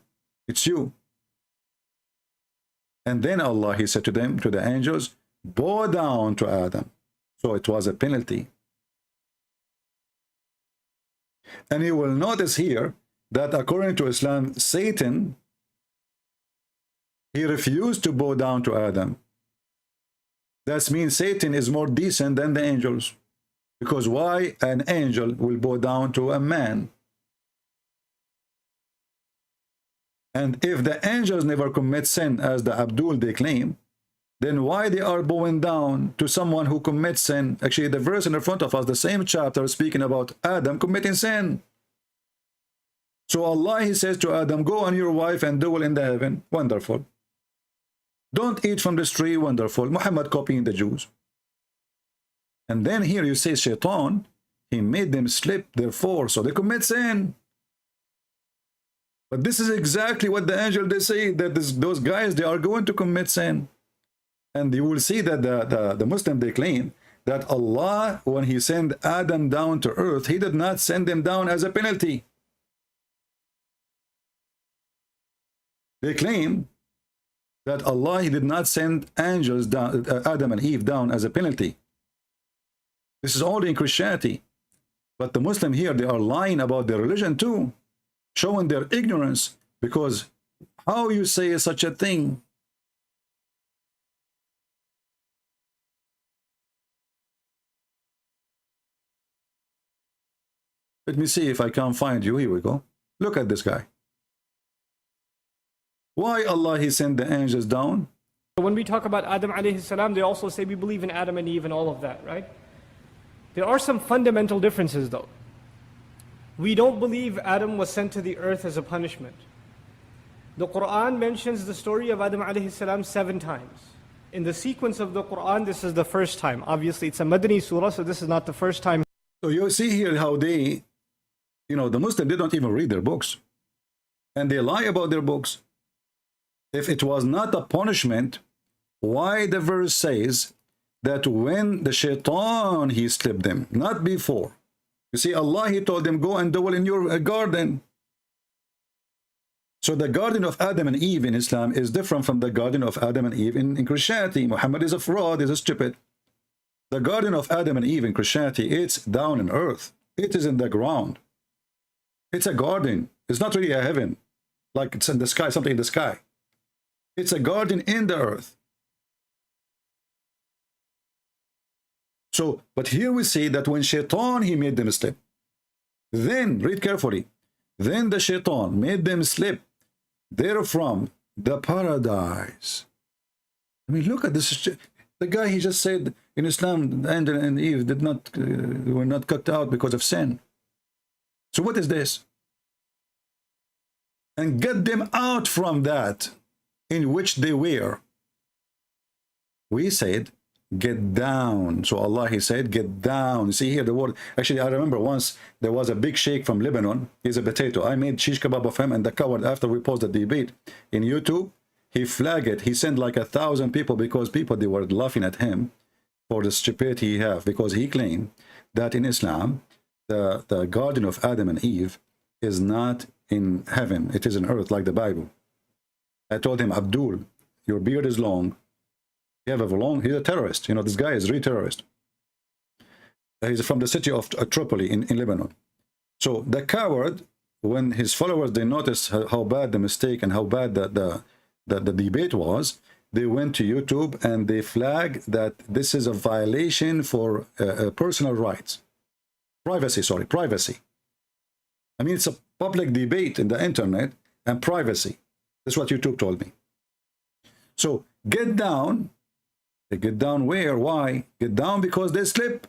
it's you. And then Allah, he said to them, to the angels, bow down to Adam. So it was a penalty. And you will notice here that according to Islam, Satan, he refused to bow down to Adam. That means Satan is more decent than the angels. Because why an angel will bow down to a man? And if the angels never commit sin, as the Abdul they claim, then why they are bowing down to someone who commits sin? Actually, the verse in the front of us, the same chapter, speaking about Adam committing sin. So Allah, he says to Adam, go on your wife and dwell in the heaven. Wonderful. Don't eat from this tree. Wonderful. Muhammad copying the Jews. And then here you say Shaitan, he made them slip, therefore, so they commit sin. But this is exactly what the angel, they say, that those guys, they are going to commit sin. And you will see that the Muslim, they claim that Allah, when he sent Adam down to earth, he did not send them down as a penalty. They claim that Allah, he did not send angels down, Adam and Eve down as a penalty. This is only in Christianity. But the Muslim here, they are lying about their religion too, showing their ignorance, because how you say such a thing? Let me see if I can find you. Here we go. Look at this guy. Why Allah, he sent the angels down? When we talk about Adam alayhi salam, they also say we believe in Adam and Eve and all of that, right? There are some fundamental differences though. We don't believe Adam was sent to the earth as a punishment. The Quran mentions the story of Adam alayhi salam 7 times. In the sequence of the Quran, this is the first time. Obviously, it's a Madani surah, so this is not the first time. So you see here how they, you know, the Muslims, they don't even read their books. And they lie about their books. If it was not a punishment, why the verse says that when the Shaitan, he slipped them, not before. You see, Allah, he told them, go and dwell in your garden. So the garden of Adam and Eve in Islam is different from the garden of Adam and Eve in Christianity. Muhammad is a fraud, is a stupid. The garden of Adam and Eve in Christianity, it's down in earth. It is in the ground. It's a garden. It's not really a heaven, like it's in the sky, something in the sky. It's a garden in the earth. So, but here we see that when Shaitan, he made them slip. Then, read carefully, then the Shaitan made them slip therefrom the paradise. I mean, look at this. The guy, he just said in Islam, Adam and Eve did not, were not cut out because of sin. So what is this? And get them out from that in which they were. We said, get down. So Allah, he said, get down. You see here the word. Actually, I remember once there was a big sheikh from Lebanon. He's a potato. I made shish kebab of him, and the coward, after we paused the debate in YouTube, he flagged it. He sent like 1,000 people because people, they were laughing at him for the stupidity he have, because he claimed that in Islam, the garden of Adam and Eve is not in heaven. It is in earth, like the Bible. I told him, Abdul, your beard is long. You have a long, he's a terrorist. You know, this guy is a real terrorist. He's from the city of Tripoli in Lebanon. So the coward, when his followers, they noticed how bad the mistake and how bad the debate was, they went to YouTube and they flagged that this is a violation for personal rights. Privacy. I mean, it's a public debate in the internet and privacy. That's what YouTube told me. So get down. They get down where? Why? Get down because they slip.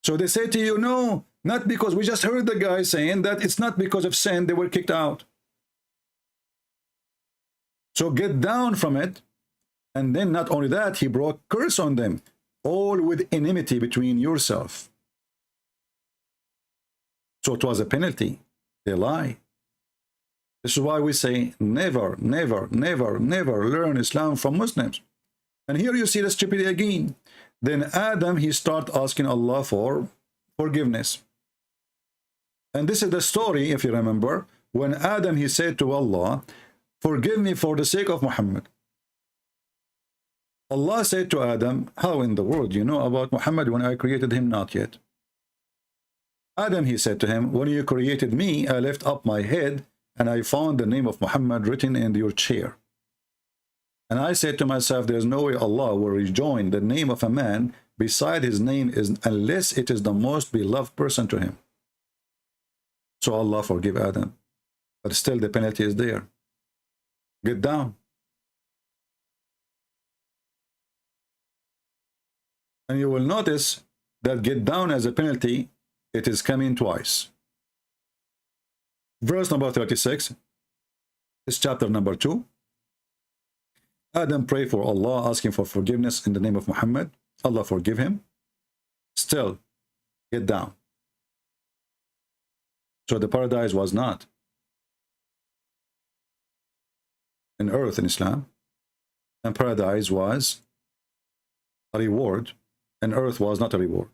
So they say to you, no, not because we just heard the guy saying that it's not because of sin they were kicked out. So get down from it. And then not only that, he brought curse on them, all with enmity between yourself. So it was a penalty. They lie. This is why we say never, never, never, never learn Islam from Muslims. And here you see the stupidity again. Then Adam, he started asking Allah for forgiveness. And this is the story, if you remember, when Adam, he said to Allah, forgive me for the sake of Muhammad. Allah said to Adam, how in the world you know about Muhammad when I created him? Not yet. Adam, he said to him, when you created me, I left up my head and I found the name of Muhammad written in your chair. And I said to myself, there's no way Allah will rejoin the name of a man beside his name is unless it is the most beloved person to him. So Allah forgive Adam. But still the penalty is there. Get down. And you will notice that get down as a penalty, it is coming twice. Verse number 36 is chapter number 2. Adam prayed for Allah, asking for forgiveness in the name of Muhammad. Allah forgive him. Still, get down. So the paradise was not in earth in Islam, and paradise was a reward, and earth was not a reward.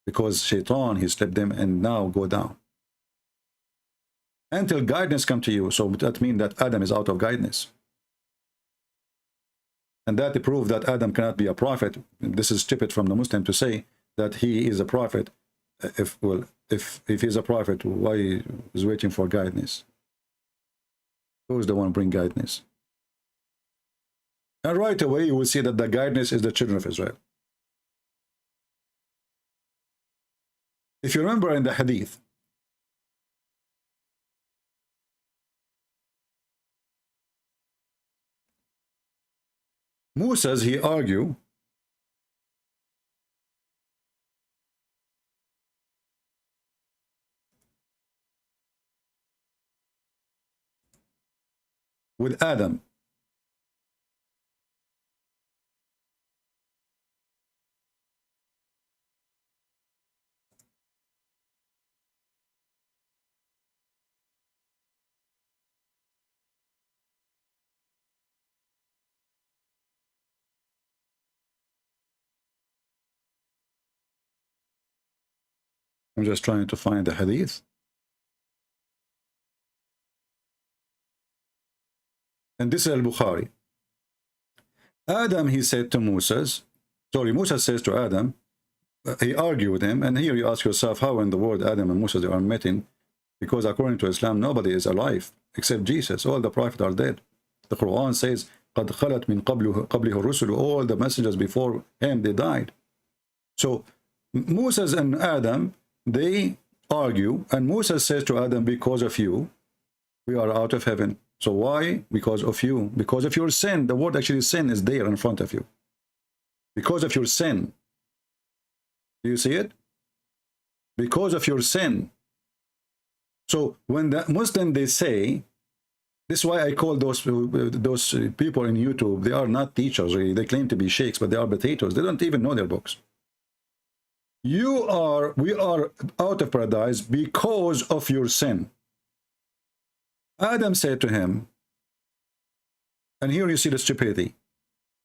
Because Shaitan, he slipped them, and now go down. Until guidance come to you. So that means that Adam is out of guidance. And that proves that Adam cannot be a prophet. This is stupid from the Muslim to say that he is a prophet. If he's a prophet, why is waiting for guidance? Who is the one bring guidance? And right away you will see that the guidance is the children of Israel. If you remember in the hadith, Moses, he argued with Adam. I'm just trying to find the hadith. And this is al-Bukhari. Adam, he said to Moses, Sorry, Musa says to Adam, he argued with him, and here you ask yourself, how in the world Adam and Musa they are meeting? Because according to Islam, nobody is alive except Jesus. All the prophets are dead. The Quran says, قَدْ خَلَتْ مِنْ قَبْلِهُ الرُّسُلُ. All the messengers before him, they died. So Moses and Adam, they argue, and Musa says to Adam, because of you, we are out of heaven. So why? Because of you. Because of your sin. The word actually sin is there in front of you. Because of your sin. Do you see it? Because of your sin. So when the Muslim, they say, this is why I call those people in YouTube, they are not teachers really. They claim to be sheikhs, but they are potatoes. They don't even know their books. We are out of paradise because of your sin. Adam said to him, and here you see the stupidity,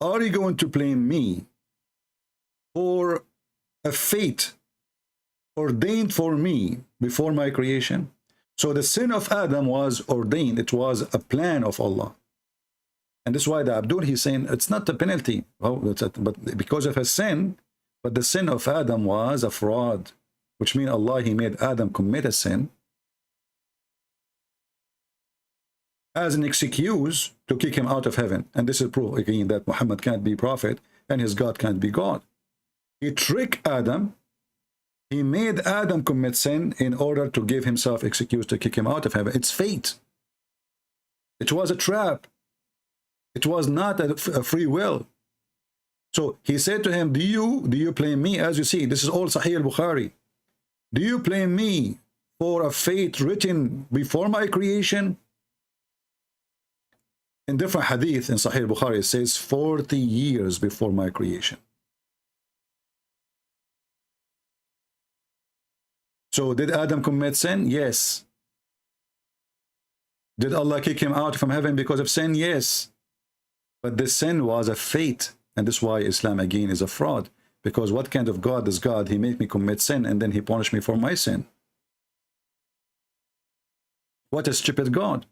are you going to blame me for a fate ordained for me before my creation? So the sin of Adam was ordained. It was a plan of Allah. And this is why the Abdul, he's saying it's not a penalty, but because of a sin, but the sin of Adam was a fraud, which means Allah, he made Adam commit a sin as an excuse to kick him out of heaven. And this is proof again that Muhammad can't be prophet and his God can't be God. He tricked Adam. He made Adam commit sin in order to give himself excuse to kick him out of heaven. It's fate. It was a trap. It was not a free will. So he said to him, do you blame me? As you see, this is all Sahih al-Bukhari. Do you blame me for a fate written before my creation? In different hadith in Sahih al-Bukhari, it says 40 years before my creation. So did Adam commit sin? Yes. Did Allah kick him out from heaven because of sin? Yes. But this sin was a fate. And this is why Islam again is a fraud. Because what kind of God is God? He made me commit sin and then he punished me for my sin. What a stupid God.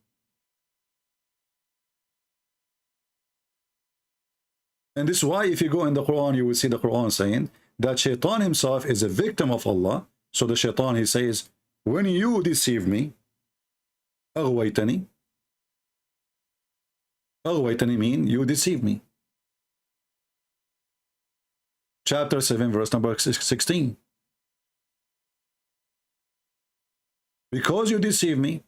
And this is why if you go in the Quran, you will see the Quran saying that Shaitan himself is a victim of Allah. So the Shaitan, he says, when you deceive me, أغويتني. أغويتني mean you deceive me. Chapter 7, verse number 16. Because you deceive me,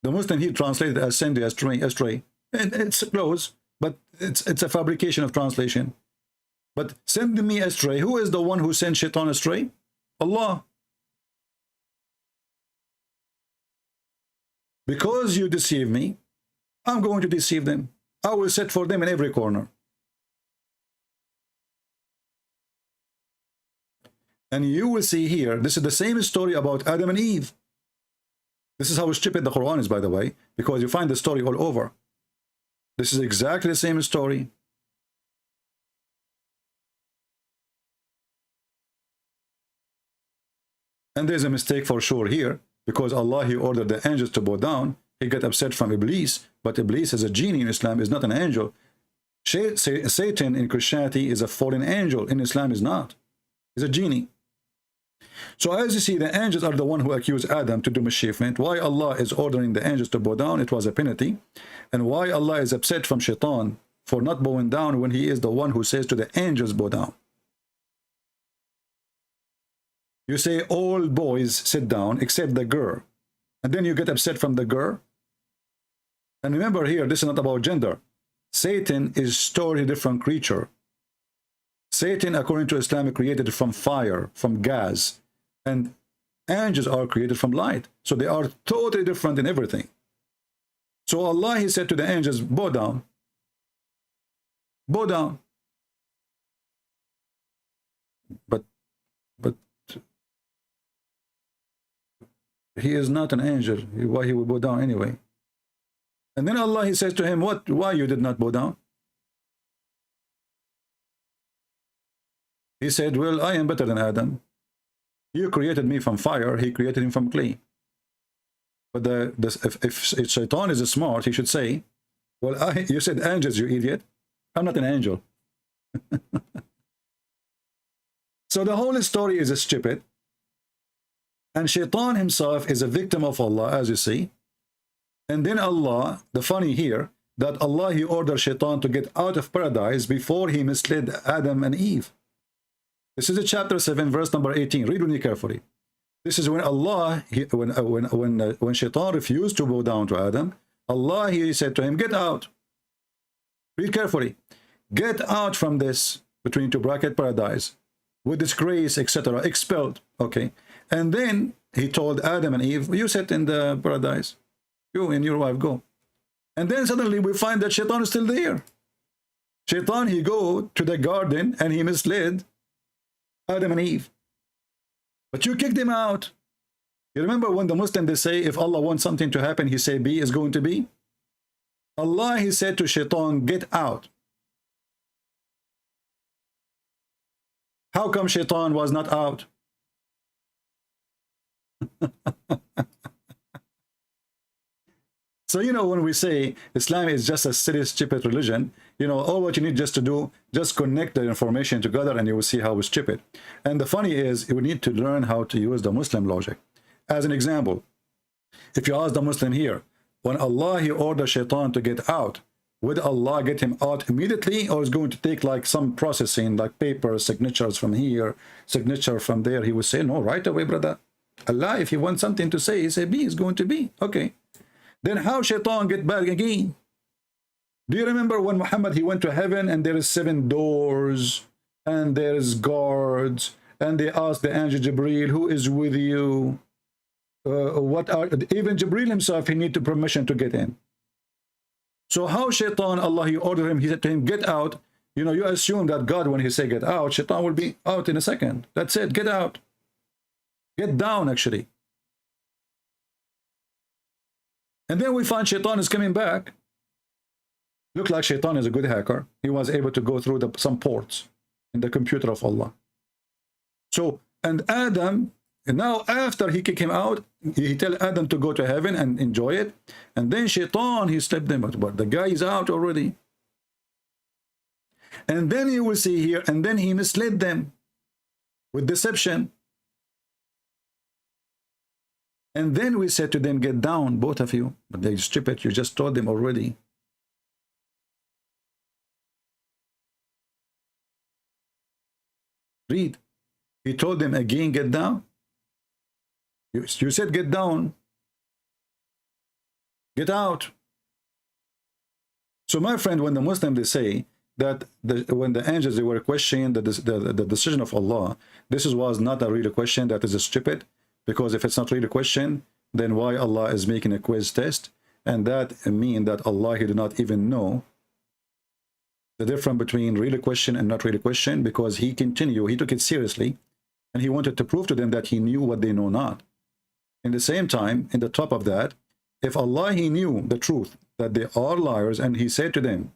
the Muslim he translated as send you astray. And it's close, but it's a fabrication of translation. But send me astray. Who is the one who sent Shaitan astray? Allah. Because you deceive me, I'm going to deceive them. I will set for them in every corner. And you will see here, this is the same story about Adam and Eve. This is how stupid the Quran is, by the way, because you find the story all over. This is exactly the same story. And there's a mistake for sure here, because Allah, he ordered the angels to bow down. He got upset from Iblis, but Iblis is a genie in Islam, is not an angel. Satan in Christianity is a fallen angel. In Islam is not. He's a genie. So as you see, the angels are the one who accused Adam to do mischievement. Why Allah is ordering the angels to bow down? It was a penalty. And why Allah is upset from Shaitan for not bowing down when he is the one who says to the angels, bow down. You say all boys sit down except the girl. And then you get upset from the girl. And remember here, this is not about gender. Satan is totally different creature. Satan, according to Islam, created from fire, from gas. And angels are created from light. So they are totally different in everything. So Allah, he said to the angels, bow down. Bow down. But he is not an angel. Why he would bow down anyway? And then Allah, he says to him, what? Why you did not bow down? He said, well, I am better than Adam. You created me from fire. He created him from clay. But if Shaitan is smart, he should say, well, you said angels, you idiot. I'm not an angel. So the whole story is stupid. And Shaitan himself is a victim of Allah, as you see. And then Allah, the funny here, that Allah, he ordered Shaitan to get out of paradise before he misled Adam and Eve. This is chapter 7, verse number 18. Read with me carefully. This is when Allah, when Shaitan refused to bow down to Adam, Allah, he said to him, get out. Read carefully. Get out from this, between two bracket, paradise, with disgrace, etc., expelled. Okay. And then he told Adam and Eve, you sit in the paradise. You and your wife go. And then suddenly we find that Shaitan is still there. Shaitan, he go to the garden and he misled Adam and Eve. But you kicked him out. You remember when the Muslims, they say, if Allah wants something to happen, he say be is going to be. Allah, he said to Shaitan, get out. How come Shaitan was not out? So, you know, when we say Islam is just a silly, stupid religion, you know, all what you need just to do, just connect the information together and you will see how it's stupid. And the funny is, you need to learn how to use the Muslim logic. As an example, if you ask the Muslim here, when Allah, he ordered Shaitan to get out, would Allah get him out immediately, or is going to take like some processing, like papers, signatures from here, signature from there? He would say, no, right away, brother. Allah, if he wants something to say, he say be, is going to be. Okay. Then how Shaitan get back again? Do you remember when Muhammad, he went to heaven and there is 7 doors and there is guards, and they asked the angel Jibreel, who is with you? Even Jibreel himself, he need permission to get in. So how Shaitan, Allah, he ordered him, he said to him, get out. You know, you assume that God, when he say get out, Shaitan will be out in a second. That's it, get out. Get down, actually. And then we find Shaitan is coming back. Look like Shaitan is a good hacker. He was able to go through some ports in the computer of Allah. So, and Adam, and now after he kicked him out, he tell Adam to go to heaven and enjoy it. And then Shaitan, he stepped them out. But the guy is out already. And then you will see here, and then he misled them with deception. And then we said to them, get down, both of you. But they stupid, you just told them already. Read. He told them again, get down. You said get down. Get out. So my friend, when the Muslims, they say that when the angels, they were questioning the decision of Allah, this was not a real question, that is a stupid. Because if it's not really a question, then why Allah is making a quiz test? And that means that Allah, he did not even know the difference between really question and not really question, because he took it seriously, and he wanted to prove to them that he knew what they know not. In the same time, in the top of that, if Allah, he knew the truth, that they are liars, and he said to them,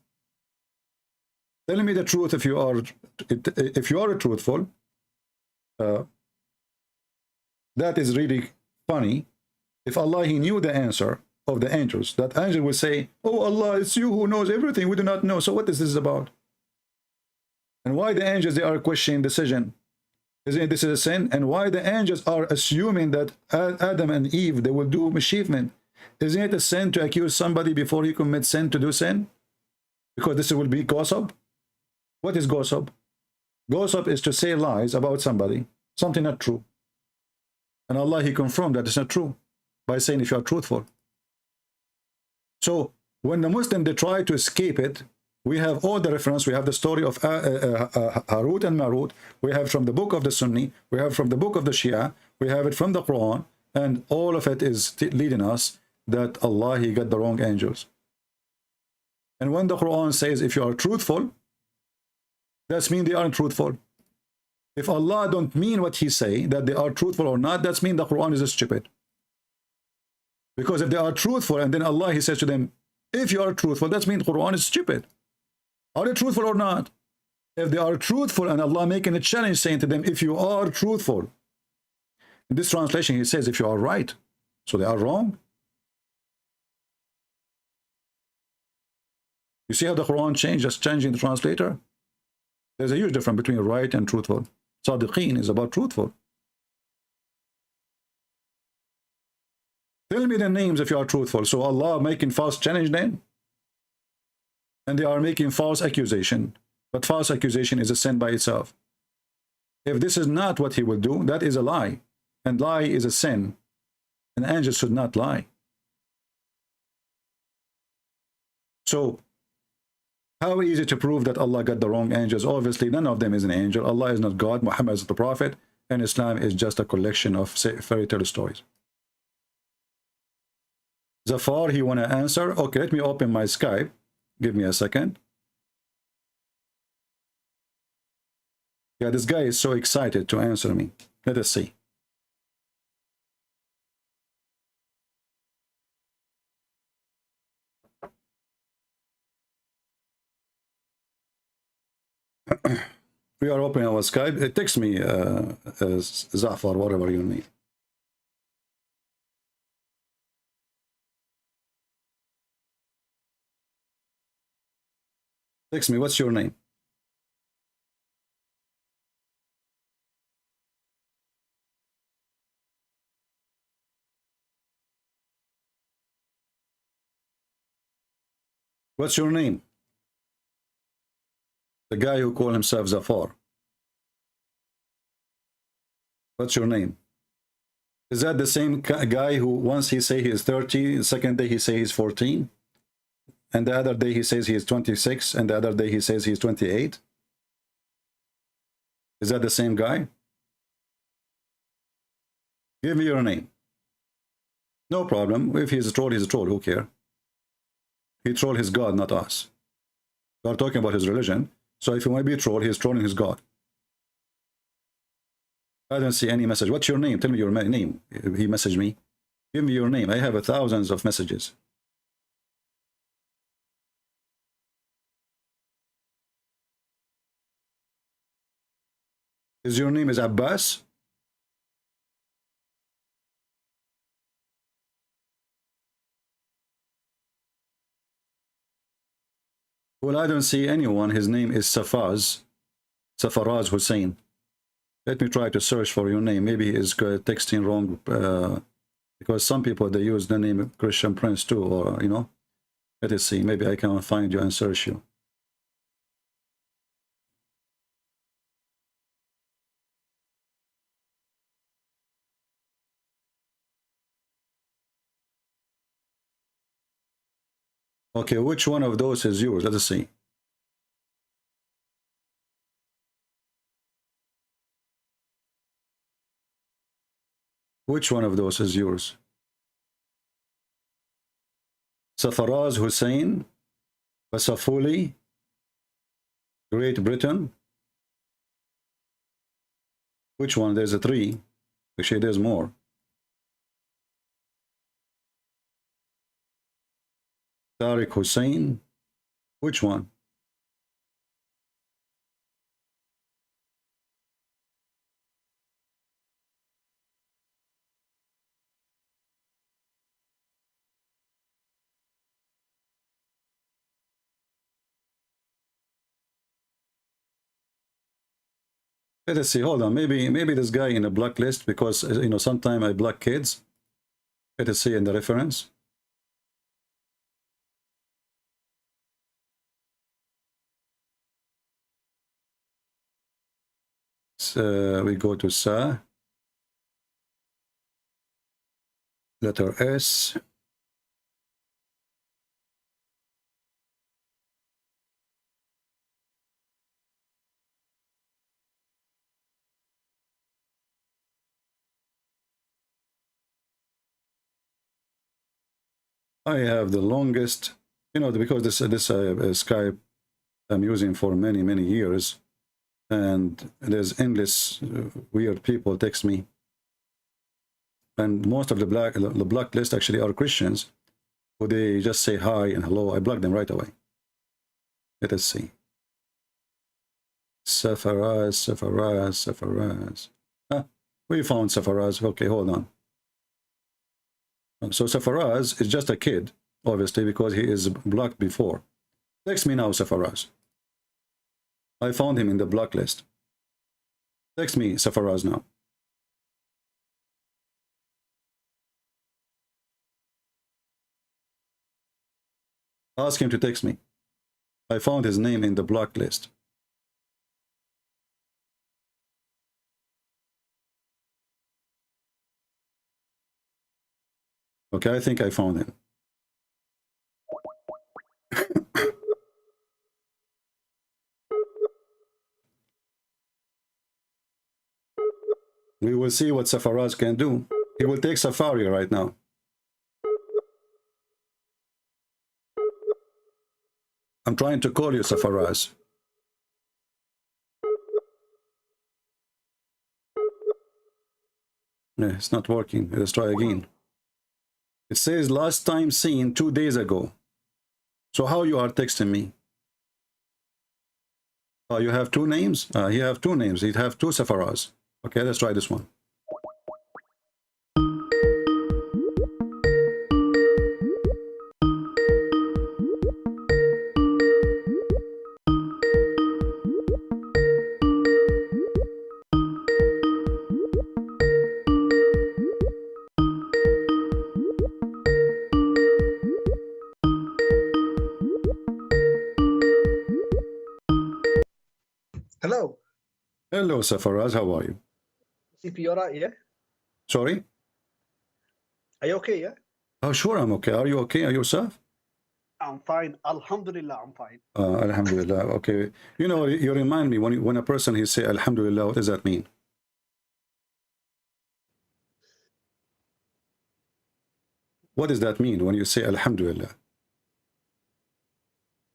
tell me the truth if you are truthful, that is really funny. If Allah, he knew the answer of the angels, that angel will say, oh Allah, it's you who knows everything, we do not know. So what is this about? And why the angels, they are questioning decision? Isn't this is a sin? And why the angels are assuming that Adam and Eve, they will do mischievement? Isn't it a sin to accuse somebody before he commits sin to do sin? Because this will be gossip. What is gossip? Gossip is to say lies about somebody, something not true. And Allah, he confirmed that it's not true by saying if you are truthful. So when the Muslim, they try to escape it, we have all the reference. We have the story of Harut and Marut. We have from the book of the Sunni. We have from the book of the Shia. We have it from the Quran. And all of it is leading us that Allah, he got the wrong angels. And when the Quran says if you are truthful, that means they aren't truthful. If Allah don't mean what he say, that they are truthful or not, that means the Quran is stupid. Because if they are truthful, and then Allah, he says to them, if you are truthful, that means Quran is stupid. Are they truthful or not? If they are truthful, and Allah making a challenge saying to them, if you are truthful. In this translation, he says, if you are right. So they are wrong. You see how the Quran changed, just changing the translator? There's a huge difference between right and truthful. Sadiqeen is about truthful. Tell me the names if you are truthful. So Allah making false challenge then? And they are making false accusation. But false accusation is a sin by itself. If this is not what he will do, that is a lie. And lie is a sin. An angel should not lie. So, how easy to prove that Allah got the wrong angels? Obviously, none of them is an angel. Allah is not God. Muhammad is the prophet. And Islam is just a collection of fairy tale stories. Zafar, he want to answer? Okay, let me open my Skype. Give me a second. Yeah, this guy is so excited to answer me. Let us see. We are opening our Skype. Text me, Zafar, whatever you need. Text me, what's your name? What's your name? The guy who called himself Zafar. What's your name? Is that the same guy who once he say he is 30, the second day he say he's 14, and the other day he says he is 26, and the other day he says he's 28? Is that the same guy? Give me your name. No problem. If he's a troll, he's a troll. Who cares? He trolled his God, not us. We are talking about his religion. So if he want to be a troll, he's trolling his God. I don't see any message. What's your name? Tell me your name. He messaged me. Give me your name. I have thousands of messages. Is your name is Abbas? Well, I don't see anyone. His name is Safaraz Hussein. Let me try to search for your name. Maybe he is texting wrong, because some people, they use the name Christian Prince too, or, you know. Let us see. Maybe I can find you and search you. Okay, which one of those is yours? Let us see. Which one of those is yours? Safaraz Hussein, Basafuli, Great Britain. Which one? There's a 3. Actually, there's more. Tariq Hussein. Which one? Let us see. Hold on. Maybe this guy in a blacklist, because you know sometimes I block kids. Let us see in the reference. We go to Sa, letter S. I have the longest, you know, because this Skype I'm using for many years. And there's endless weird people text me, and most of the blacklist actually are Christians, who they just say hi and hello. I block them right away. Let us see. Safaraz. Ah, we found Safaraz. Okay, hold on. So Safaraz is just a kid, obviously, because he is blocked before. Text me now, Safaraz. I found him in the block list. Text me, Safaraz, now. Ask him to text me. I found his name in the blocked list. Okay, I think I found him. We will see what Safaraz can do. He will take Safari right now. I'm trying to call you, Safaraz. Yeah, it's not working. Let's try again. It says last time seen 2 days ago. So how you are texting me? Oh, you have two names? You have two names. You have two Safaraz. Okay, let's try this one. Hello. Hello, Safaraz. How are you? CP, you alright, yeah? Sorry? Are you okay, yeah? Oh, sure, I'm okay. Are you okay? Are you yourself? I'm fine. Alhamdulillah, I'm fine. Alhamdulillah. Okay. You know, you remind me when a person he say Alhamdulillah, what does that mean? What does that mean when you say Alhamdulillah?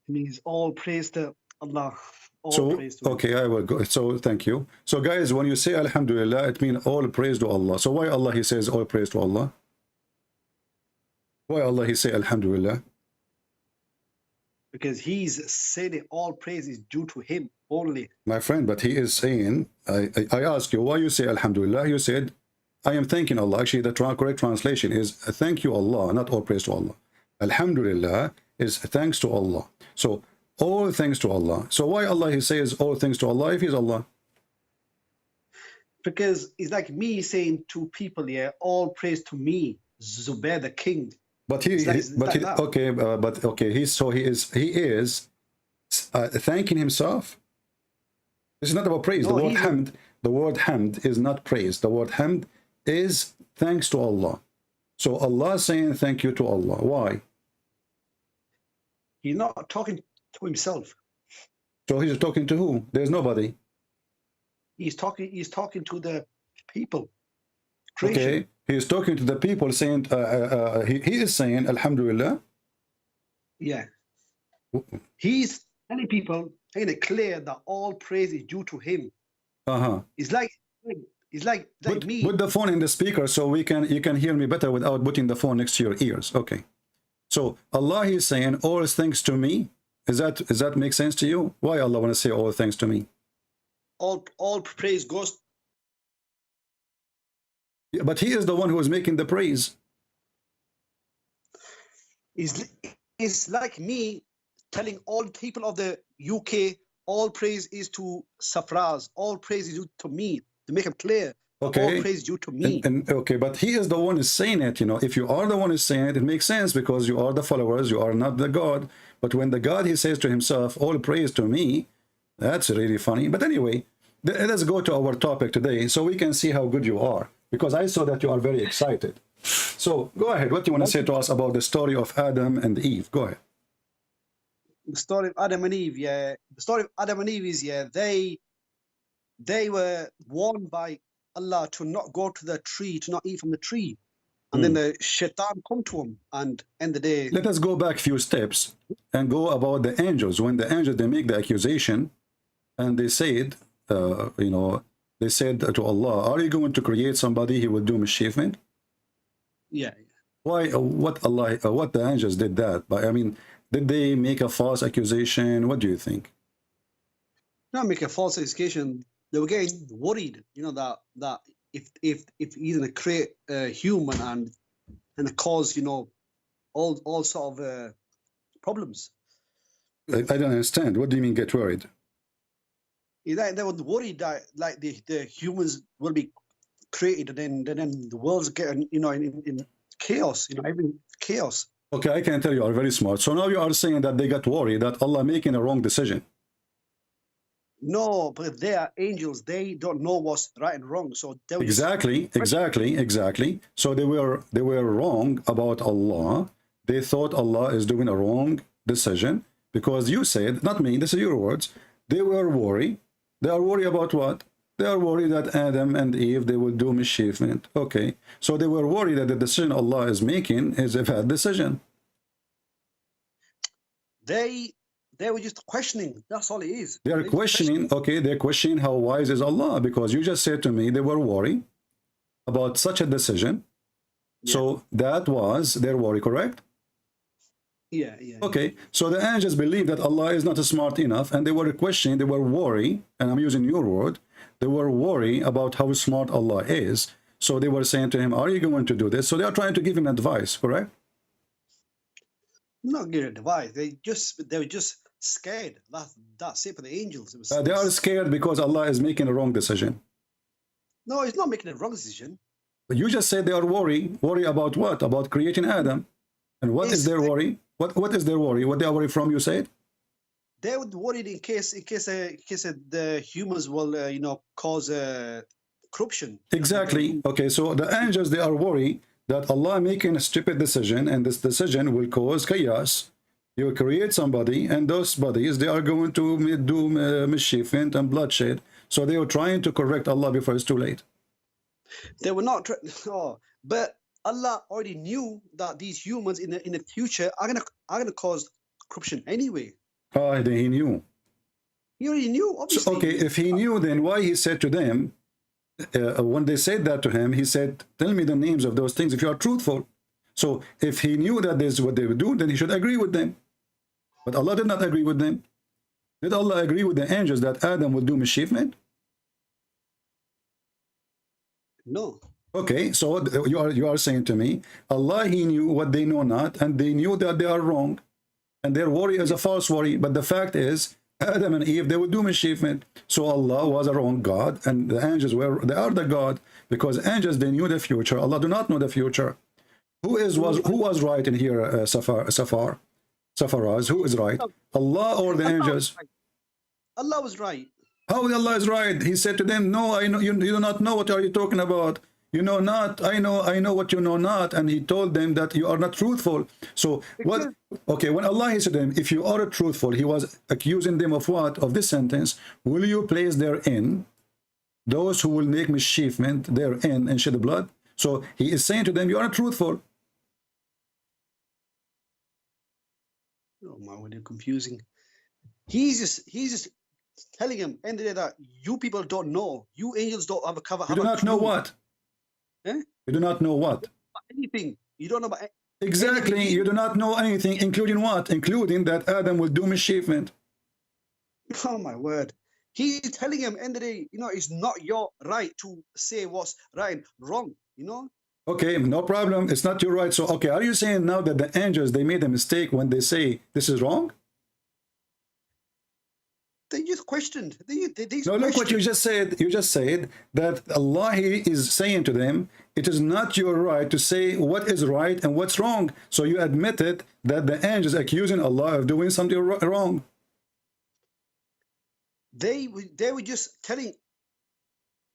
It means all praise to Allah. All So, praise to okay, I will go. So, thank you. So, guys, when you say Alhamdulillah, it means all praise to Allah. So, why Allah, he says all praise to Allah? Why Allah, he say Alhamdulillah? Because he's said it, all praise is due to him only. My friend, but he is saying, I ask you, why you say Alhamdulillah? You said, I am thanking Allah. Actually, the correct translation is thank you Allah, not all praise to Allah. Alhamdulillah is thanks to Allah. So, all thanks to Allah. So why Allah, he says all thanks to Allah if he's Allah? Because it's like me saying to people, yeah, all praise to me, Zubair the king. But he, he is thanking himself. It's not about praise. No, the word hamd is not praise. The word hamd is thanks to Allah. So Allah saying thank you to Allah. Why? He's not talking to himself. So he's talking to who? There's nobody. He's talking to the people. Creation. Okay, he's talking to the people saying, he is saying, Alhamdulillah. Yeah. He's telling people, making it clear that all praise is due to him. It's like me. Put the phone in the speaker so you can hear me better without putting the phone next to your ears. Okay. So Allah is saying all thanks to me. Does that make sense to you? Why Allah want to say all thanks to me? All praise goes. Yeah, but he is the one who is making the praise. It's like me telling all people of the UK, all praise is to Safraz, all praise is due to me, to make it clear. Okay. All praise due to me. Okay, but he is the one who is saying it, you know. If you are the one who is saying it, it makes sense because you are the followers, you are not the God. But when the God, he says to himself, all praise to me, that's really funny. But anyway, let's go to our topic today so we can see how good you are. Because I saw that you are very excited. So go ahead. What do you want to say to us about the story of Adam and Eve? Go ahead. The story of Adam and Eve, yeah. The story of Adam and Eve is, yeah, they were warned by Allah to not go to the tree, to not eat from the tree. And then the shaitan come to him and end the day. Let us go back a few steps and go about the angels. When the angels, they make the accusation and they said, they said to Allah, are you going to create somebody who will do mischievement? Yeah. Why? What the angels did that? But I mean, did they make a false accusation? What do you think? Not make a false accusation. They were getting worried, you know, that if he's gonna create a human and cause, you know, all sort of problems. I don't understand. What do you mean get worried? They were worried that like the humans will be created and then the world's getting, you know, in chaos, you know, everything chaos. Okay, I can tell you are very smart. So now you are saying that they got worried that Allah making a wrong decision. No, but they are angels. They don't know what's right and wrong. So they were Exactly. So they were wrong about Allah. They thought Allah is doing a wrong decision because you said, not me, this is your words. They were worried. They are worried about what? They are worried that Adam and Eve, they will do mischievement. Okay, so they were worried that the decision Allah is making is a bad decision. They were just questioning. That's all it is. They are questioning. Okay, they're questioning how wise is Allah, because you just said to me they were worried about such a decision. Yeah. So that was their worry, correct? Yeah. Okay, so the angels believe that Allah is not smart enough, and they were questioning, they were worried, and I'm using your word, they were worried about how smart Allah is. So they were saying to him, are you going to do this? So they are trying to give him advice, correct? Not giving advice. They were just scared. That's it for the angels. It was, They are scared because Allah is making a wrong decision. No, he's not making a wrong decision. But you just said they are worried about what? About creating Adam. And what is their worry? What is their worry? What they are worried from, you said? They were worried in case the humans will, you know, cause corruption. Exactly. Okay, so the angels, they are worried that Allah making a stupid decision, and this decision will cause chaos. You will create somebody, and those bodies, they are going to do mischief and bloodshed. So they are trying to correct Allah before it's too late. They were not. But Allah already knew that these humans in the future are gonna cause corruption anyway. He knew. He already knew, obviously. So, okay, if he knew, then why he said to them, when they said that to him, he said, tell me the names of those things if you are truthful. So if he knew that this is what they would do, then he should agree with them. But Allah did not agree with them. Did Allah agree with the angels that Adam would do mischievement? No. Okay, so you are saying to me, Allah, he knew what they know not, and they knew that they are wrong. And their worry is a false worry. But the fact is, Adam and Eve, they would do mischievement. So Allah was a wrong God, and the angels they are the God, because angels, they knew the future. Allah do not know the future. Who was right in here, Safaraz? Who is right? Allah or the angels? Allah was right. How Allah is right? He said to them, no, I know you do not know. What are you talking about? You know not. I know what you know not. And he told them that you are not truthful. So what? Okay, when Allah said to them, if you are truthful, he was accusing them of what? Of this sentence: will you place therein those who will make mischievement therein and shed blood? So he is saying to them, you are not truthful. Oh my, what are confusing. He's just telling him end of the day that you people don't know. You angels don't have a cover. You do not know what? Eh? You do not know what? Anything. You don't know about exactly. Anything. You do not know anything, including what? Including that Adam will do mischievement. Oh my word. He's telling him end of the day, you know, it's not your right to say what's right and wrong, you know? Okay, no problem. It's not your right. So, okay, are you saying now that the angels, they made a mistake when they say this is wrong? They just questioned. No, look what you just said. You just said that Allah is saying to them, it is not your right to say what is right and what's wrong. So you admitted that the angels accusing Allah of doing something wrong. They were just telling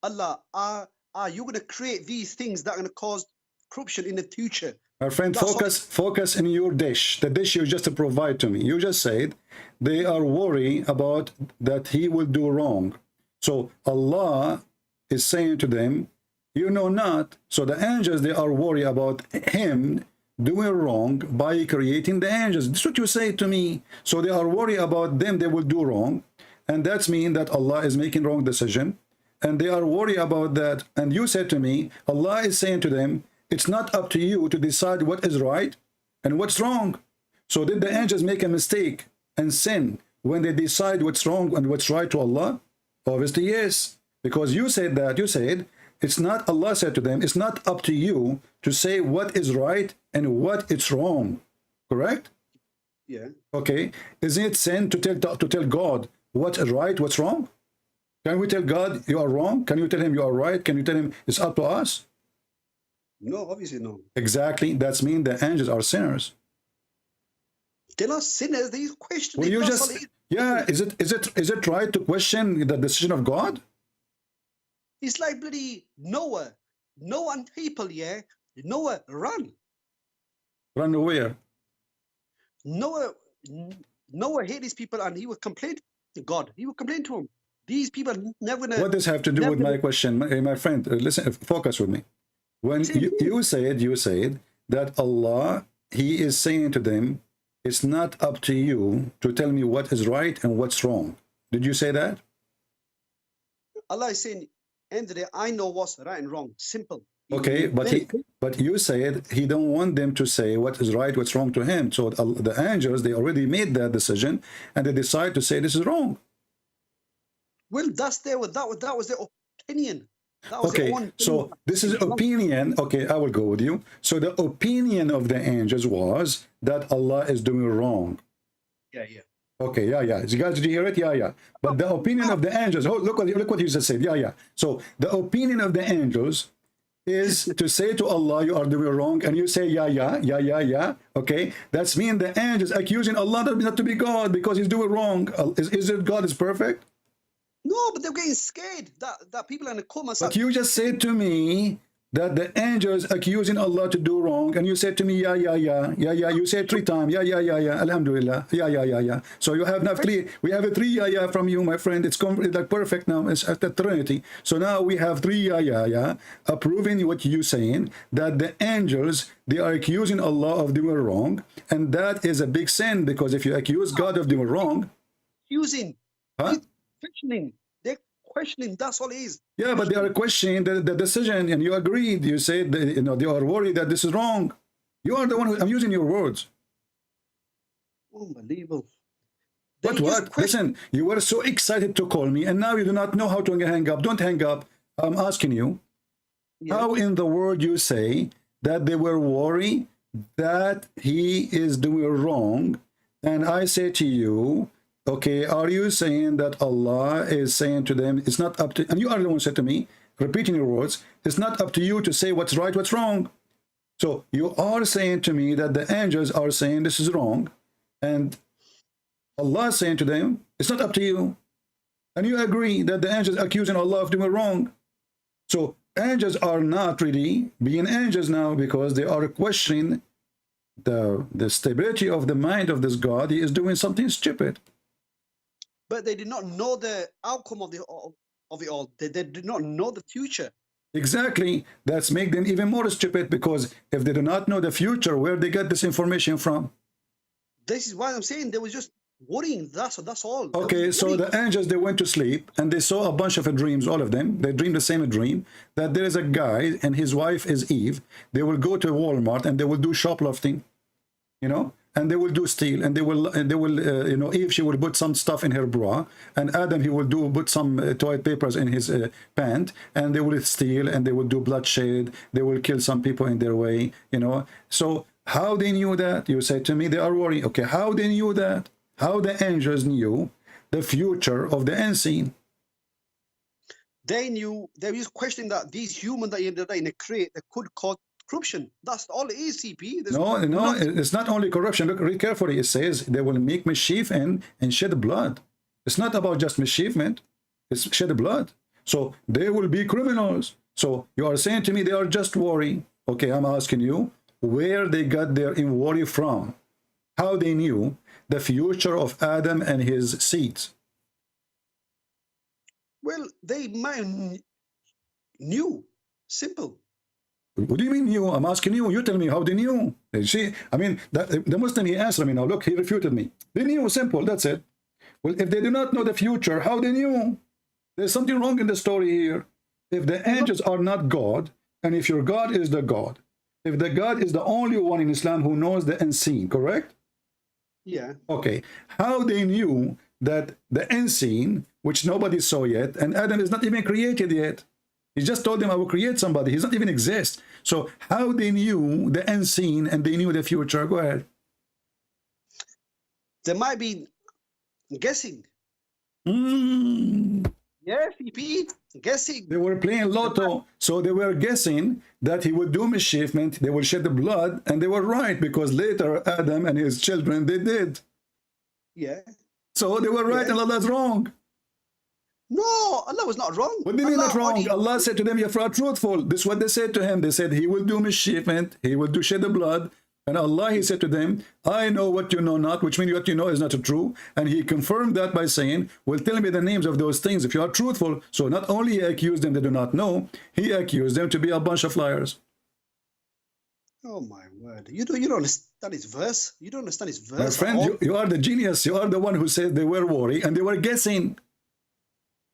Allah, are you going to create these things that are going to cause corruption in the future? My friend, focus in your dish, the dish you just provide to me. You just said they are worried about that he will do wrong. So Allah is saying to them, you know not. So the angels, they are worried about him doing wrong by creating the angels. This is what you say to me. So they are worried about them, they will do wrong. And that's mean that Allah is making wrong decision. And they are worried about that. And you said to me, Allah is saying to them, it's not up to you to decide what is right and what's wrong. So did the angels make a mistake and sin when they decide what's wrong and what's right to Allah? Obviously, yes. Because you said that, you said, it's not, Allah said to them, it's not up to you to say what is right and what is wrong. Correct? Yeah. Okay. Is it sin to tell God what's right, what's wrong? Can we tell God you are wrong? Can you tell him you are right? Can you tell him it's up to us? No, obviously no. Exactly. That's mean the angels are sinners. They're not sinners. They question Well, it. you That's all just, it is. yeah, is it right to question the decision of God? It's like bloody Noah. Noah and people, yeah. Noah ran. Run away. Noah hate these people and he would complain to God. He would complain to him. These people never gonna. What does have to do with never- my question? My friend, listen, focus with me. When you said that Allah, he is saying to them, it's not up to you to tell me what is right and what's wrong. Did you say that? Allah is saying, end of the day, I know what's right and wrong. Simple. Okay, but you said he don't want them to say what is right, what's wrong to him. So the angels, they already made that decision, and they decide to say this is wrong. Well, that was their opinion. That was their Okay, own so opinion. this is opinion. Okay, I will go with you. So the opinion of the angels was that Allah is doing wrong. Yeah. Okay, yeah. You guys, did you hear it? Yeah. But the opinion of the angels, oh, look what you just said. Yeah. So the opinion of the angels is to say to Allah, you are doing wrong, and you say, yeah. Okay, that's mean the angels accusing Allah not to be God because he's doing wrong. Is it God is perfect? No, but they're getting scared that people are in the coma. But you just said to me that the angels accusing Allah to do wrong, and you said to me, yeah. You said 3 times, yeah. Alhamdulillah, yeah. So you have now 3. We have a 3 yeah from you, my friend. It's like perfect now. It's at the Trinity. So now we have 3 yeah, approving what you saying that the angels, they are accusing Allah of doing wrong, and that is a big sin, because if you accuse God of doing wrong, they're questioning. That's all it is. Yeah, but they are questioning the decision, and you agreed. You said that, they are worried that this is wrong. You are the one who, I'm using your words. Unbelievable. But what? Listen, you were so excited to call me, and now you do not know how to hang up. Don't hang up. I'm asking you, how in the world you say that they were worried that he is doing wrong, and I say to you, okay, are you saying that Allah is saying to them, it's not up to, and you are the one who said to me, repeating your words, it's not up to you to say what's right, what's wrong. So you are saying to me that the angels are saying this is wrong, and Allah is saying to them, it's not up to you. And you agree that the angels are accusing Allah of doing wrong. So angels are not really being angels now, because they are questioning the stability of the mind of this God. He is doing something stupid. But they did not know the outcome of it all. They did not know the future. Exactly. That's make them even more stupid, because if they do not know the future, where they get this information from? This is why I'm saying they were just worrying. That's all. Okay, so the angels, they went to sleep, and they saw a bunch of dreams, all of them. They dreamed the same dream, that there is a guy and his wife is Eve. They will go to Walmart and they will do shoplifting, and they will do steal, and they will Eve, she will put some stuff in her bra, and Adam, he will put some toilet papers in his pant, and they will steal, and they will do bloodshed, they will kill some people in their way, So how they knew that? You said to me they are worried. Okay, how they knew that? How the angels knew the future of the unseen? They knew. They were just questioning that these humans that you're in a crate that could cause corruption. That's all it is, CP. No, it's not only corruption. Look, read carefully. It says they will make mischief and shed blood. It's not about just mischievement. It's shed blood. So they will be criminals. So you are saying to me they are just worried. Okay, I'm asking you where they got their worry from. How they knew the future of Adam and his seeds. Well, they might knew. Simple. What do you mean knew? I'm asking you. You tell me how they knew. You see, I mean, the Muslim, he answered me now. Look, he refuted me. They knew, simple, that's it. Well, if they do not know the future, how they knew? There's something wrong in the story here. If the angels are not God, and if your God is the God, if the God is the only one in Islam who knows the unseen, correct? Yeah. Okay. How they knew that the unseen, which nobody saw yet, and Adam is not even created yet. He just told them, I will create somebody. He's not even exist. So how they knew the unseen and they knew the future? Go ahead. They might be guessing. Yeah, CP. Guessing. They were playing lotto, so they were guessing that he would do mischievement, they will shed the blood, and they were right, because later Adam and his children, they did. Yeah. So they were right and Allah's wrong. No, Allah was not wrong. What do you mean Allah not wrong? only- Allah said to them, "You are truthful." This is what they said to him. They said, "He will do mischievement, he will do shed the blood." And Allah, he said to them, "I know what you know not," which means what you know is not true. And he confirmed that by saying, "Well, tell me the names of those things if you are truthful." So not only he accused them they do not know, he accused them to be a bunch of liars. Oh my word! You don't understand his verse. You don't understand his verse. My at friend, all. you are the genius. You are the one who said they were worried and they were guessing.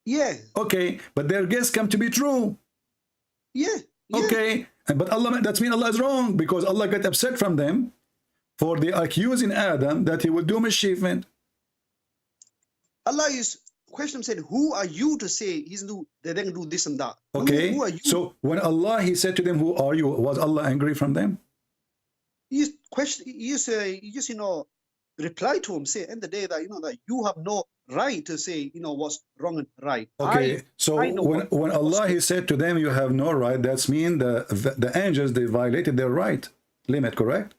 Yeah. Okay, but their guess come to be true. Yeah. Yeah. Okay, but Allah, that means Allah is wrong, because Allah got upset from them for the accusing Adam that he would do mischievement. Allah is question said, "Who are you to say they're going to do this and that?" Okay, Who are you? so when Allah, he said to them, "Who are you?" Was Allah angry from them? You question. You say. You just reply to him. Say, end the day that that you have no right to say what's wrong and right. Okay, so I know when Allah, he said to them, "You have no right," that's mean the angels, they violated their right limit, correct?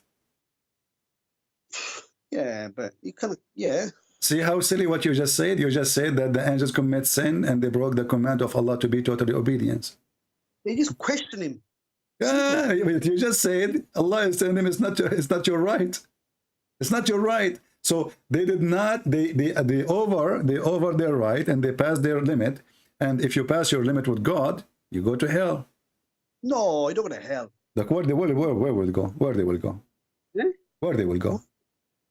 Yeah, but you kind of See how silly what you just said? You just said that the angels commit sin and they broke the command of Allah to be totally obedient. They just question him. Yeah, but you just said Allah is telling them it's not your right. It's not your right. So they did not, they over their right and they passed their limit. And if you pass your limit with God, you go to hell. No, you don't go to hell. Like where they will go? Where they will go? Yeah? Where they will go?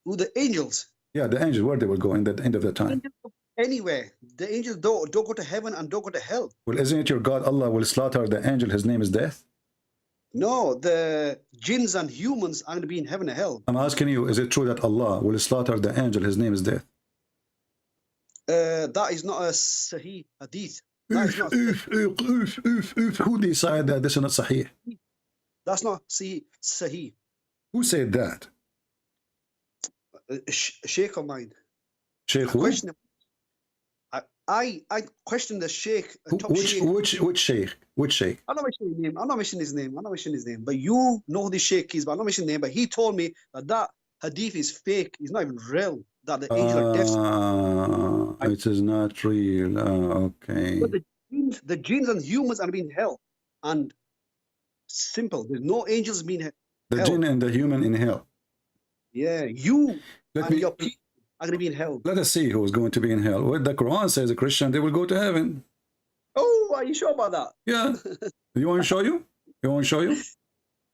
Who the angels? Yeah, the angels, where they will go in the end of the time. Anywhere. The angels don't go to heaven and don't go to hell. Well, isn't it your God Allah will slaughter the angel? His name is death. No, the jinns and humans are going to be in heaven and hell. I'm asking you, is it true that Allah will slaughter the angel? His name is death. That is not a Sahih hadith. That is not, Who decided that this is not Sahih? that's not Sahih. Who said that? Sheikh of mine. Sheikh who? Question him. I questioned the Sheikh. Top Sheikh. Which Sheikh? Which Sheikh? I'm not mentioning his name. I'm not mentioning his name. But you know who this Sheikh is. But I'm not mentioning his name. But he told me that hadith is fake. It's not even real. That the angels are deaf. It is not real. Okay. But the jinns and humans are being hell. And simple. There's no angels being hell. The jinn and the human in hell. Yeah, you and your people are going to be in hell. Let us see who is going to be in hell. Well, the Quran says a Christian, they will go to heaven. Oh, are you sure about that? Yeah. You want to show you? You want to show you?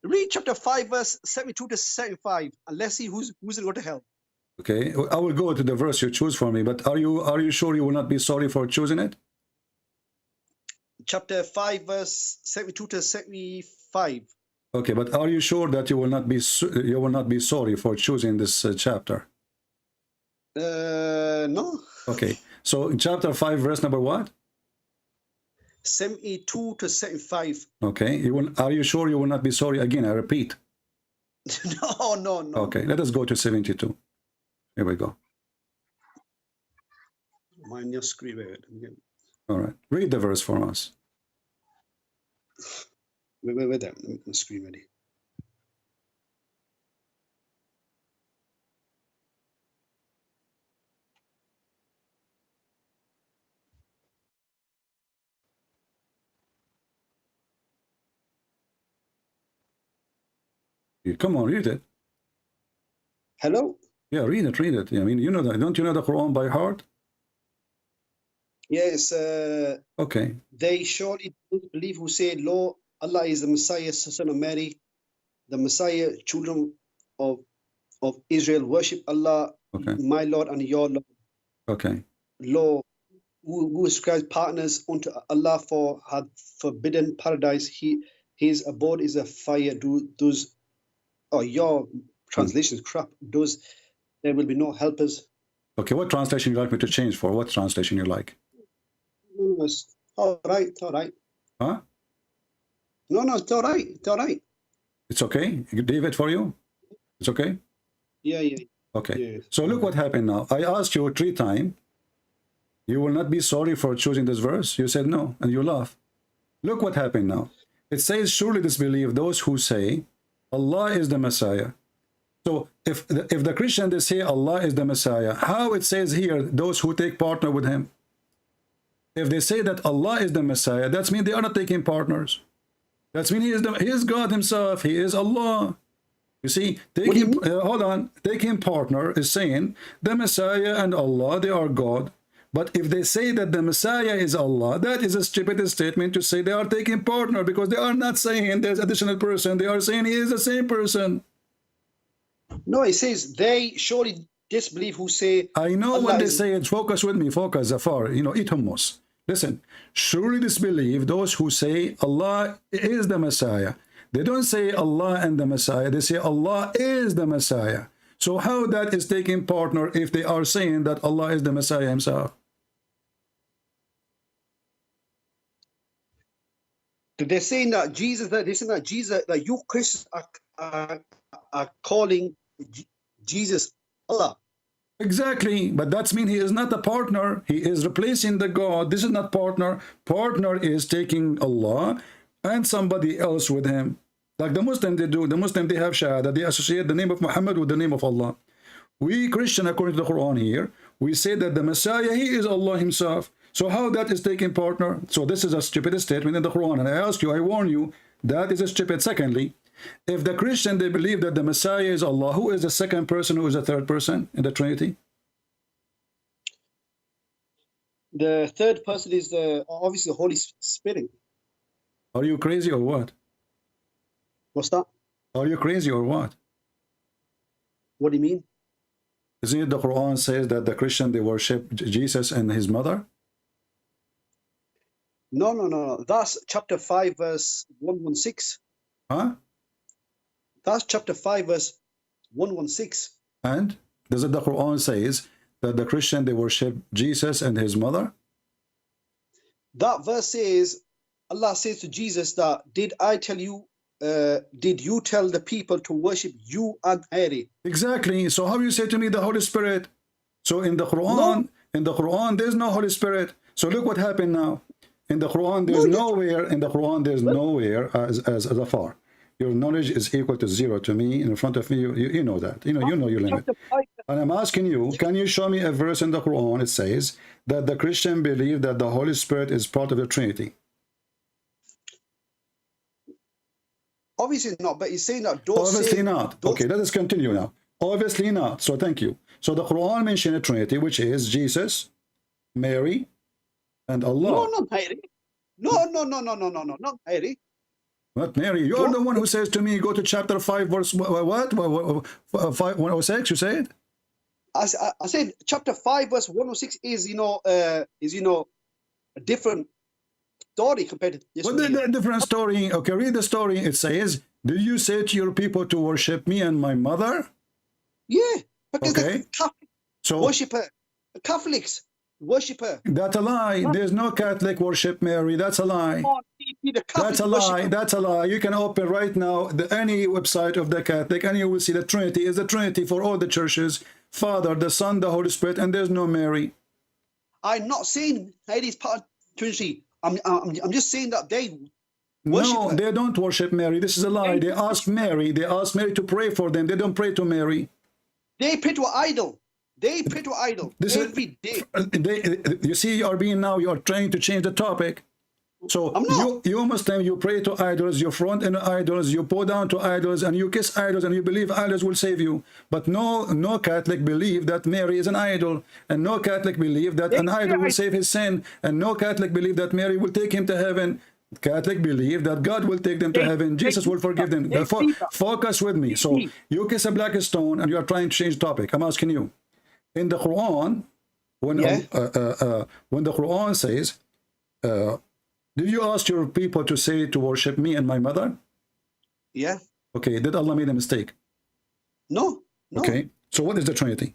Read chapter 5, verse 72 to 75, and let's see who's going to go to hell. Okay, I will go to the verse you choose for me, but are you sure you will not be sorry for choosing it? Chapter 5, verse 72 to 75. Okay, but are you sure that you will not be sorry for choosing this chapter? No. Okay, so in chapter 5, verse number what? 72 to 75. Okay, are you sure you will not be sorry again? I repeat. No. Okay, let us go to 72. Here we go. Mind your screen. Wait. All right, read the verse for us. Wait. Let me get my screen ready. Come on, read it. Hello? Yeah, read it. I mean, you know that. Don't you know the Quran by heart? Yes. Okay. They surely don't believe who say, Lord, Allah is the Messiah, son of Mary, the Messiah, children of Israel, worship Allah, Okay. my Lord and your Lord. Okay. Lord, who ascribes partners unto Allah for had forbidden paradise. His abode is a fire. Your translation is crap. There will be no helpers. Okay, what translation you like me to change for? What translation you like? No, it's all right. Huh? No, it's all right. It's okay? David, for you? It's okay? Yeah. Okay. Yeah. So look what happened now. I asked you 3 times You will not be sorry for choosing this verse? You said no, and you laugh. Look what happened now. It says, surely disbelieve those who say Allah is the Messiah. So if the Christian, they say Allah is the Messiah, how it says here, those who take partner with him? If they say that Allah is the Messiah, that means they are not taking partners. That means he is God himself. He is Allah. You see, taking, hold on, taking partner is saying the Messiah and Allah, they are God. But if they say that the Messiah is Allah, that is a stupid statement to say they are taking partner, because they are not saying there's additional person. They are saying he is the same person. No, it says they surely disbelieve who say. I know Allah when they is- say it. Focus with me. Focus, Zafar. You know, eat hummus. Listen, surely disbelieve those who say Allah is the Messiah. They don't say Allah and the Messiah. They say Allah is the Messiah. So how that is taking partner if they are saying that Allah is the Messiah himself? They're saying that Jesus, they're saying that Jesus, that you Christians are calling Jesus Allah. Exactly, but that's mean he is not a partner. He is replacing the God. This is not partner. Partner is taking Allah and somebody else with him. Like the Muslim, they do. The Muslim, they have Shahada. They associate the name of Muhammad with the name of Allah. We Christian, according to the Quran here, we say that the Messiah, he is Allah himself. So how that is taking partner? So this is a stupid statement in the Quran. And I ask you, I warn you, that is a stupid. Secondly, if the Christian, they believe that the Messiah is Allah, who is the second person, who is the third person in the Trinity? The third person is obviously the Holy Spirit. Are you crazy or what? What's that? Are you crazy or what? What do you mean? Isn't it the Quran says that the Christian, they worship Jesus and his mother? No. That's chapter 5, verse 116. Huh? That's chapter 5, verse 116. And does it the Quran says that the Christian, they worship Jesus and his mother? That verse says, Allah says to Jesus that, did you tell the people to worship you and Mary? Exactly. So how you say to me the Holy Spirit? So in the Quran, there's no Holy Spirit. So look what happened now. In the Quran, there's nowhere as a far. Your knowledge is equal to zero to me. In front of me, you know that. You know your limit. And I'm asking you, can you show me a verse in the Quran? It says that the Christian believe that the Holy Spirit is part of the Trinity. Obviously not, but he's saying that. Obviously not. Okay, let us continue now. Obviously not. So thank you. So the Quran mentioned a Trinity, which is Jesus, Mary, and Allah. No, not Mary. No, not Mary. Not Mary. You're the one who says to me, go to chapter 5, verse what? 106, you said? I said chapter 5, verse 106 is a different story compared to this. What the different story? Okay, read the story. It says, did you say to your people to worship me and my mother? Yeah, because okay. the Catholics so worship her. The Catholics worship her. That's a lie. There's no Catholic worship Mary. That's a lie. That's a lie. That's a lie. You can open right now any website of the Catholic and you will see the Trinity is the Trinity for all the churches. Father, the Son, the Holy Spirit, and there's no Mary. I'm not saying Mary is part of Trinity. I'm just saying that they worship her. They don't worship Mary. This is a lie. They ask Mary. They ask Mary to pray for them. They don't pray to Mary. They pray to an idol. They pray to an idol every day. You see, you are trying to change the topic. So you Muslim, you pray to idols, you front in idols, you bow down to idols, and you kiss idols, and you believe idols will save you. But no Catholic believe that Mary is an idol, and no Catholic believe that an idol will save his sin, and no Catholic believe that Mary will take him to heaven. Catholic believe that God will take them to heaven. Jesus will forgive them. Focus with me. So you kiss a black stone, and you are trying to change the topic. I'm asking you. In the Quran, when the Quran says, did you ask your people to say to worship me and my mother? Yeah. Okay, did Allah make a mistake? No. Okay, so what is the Trinity?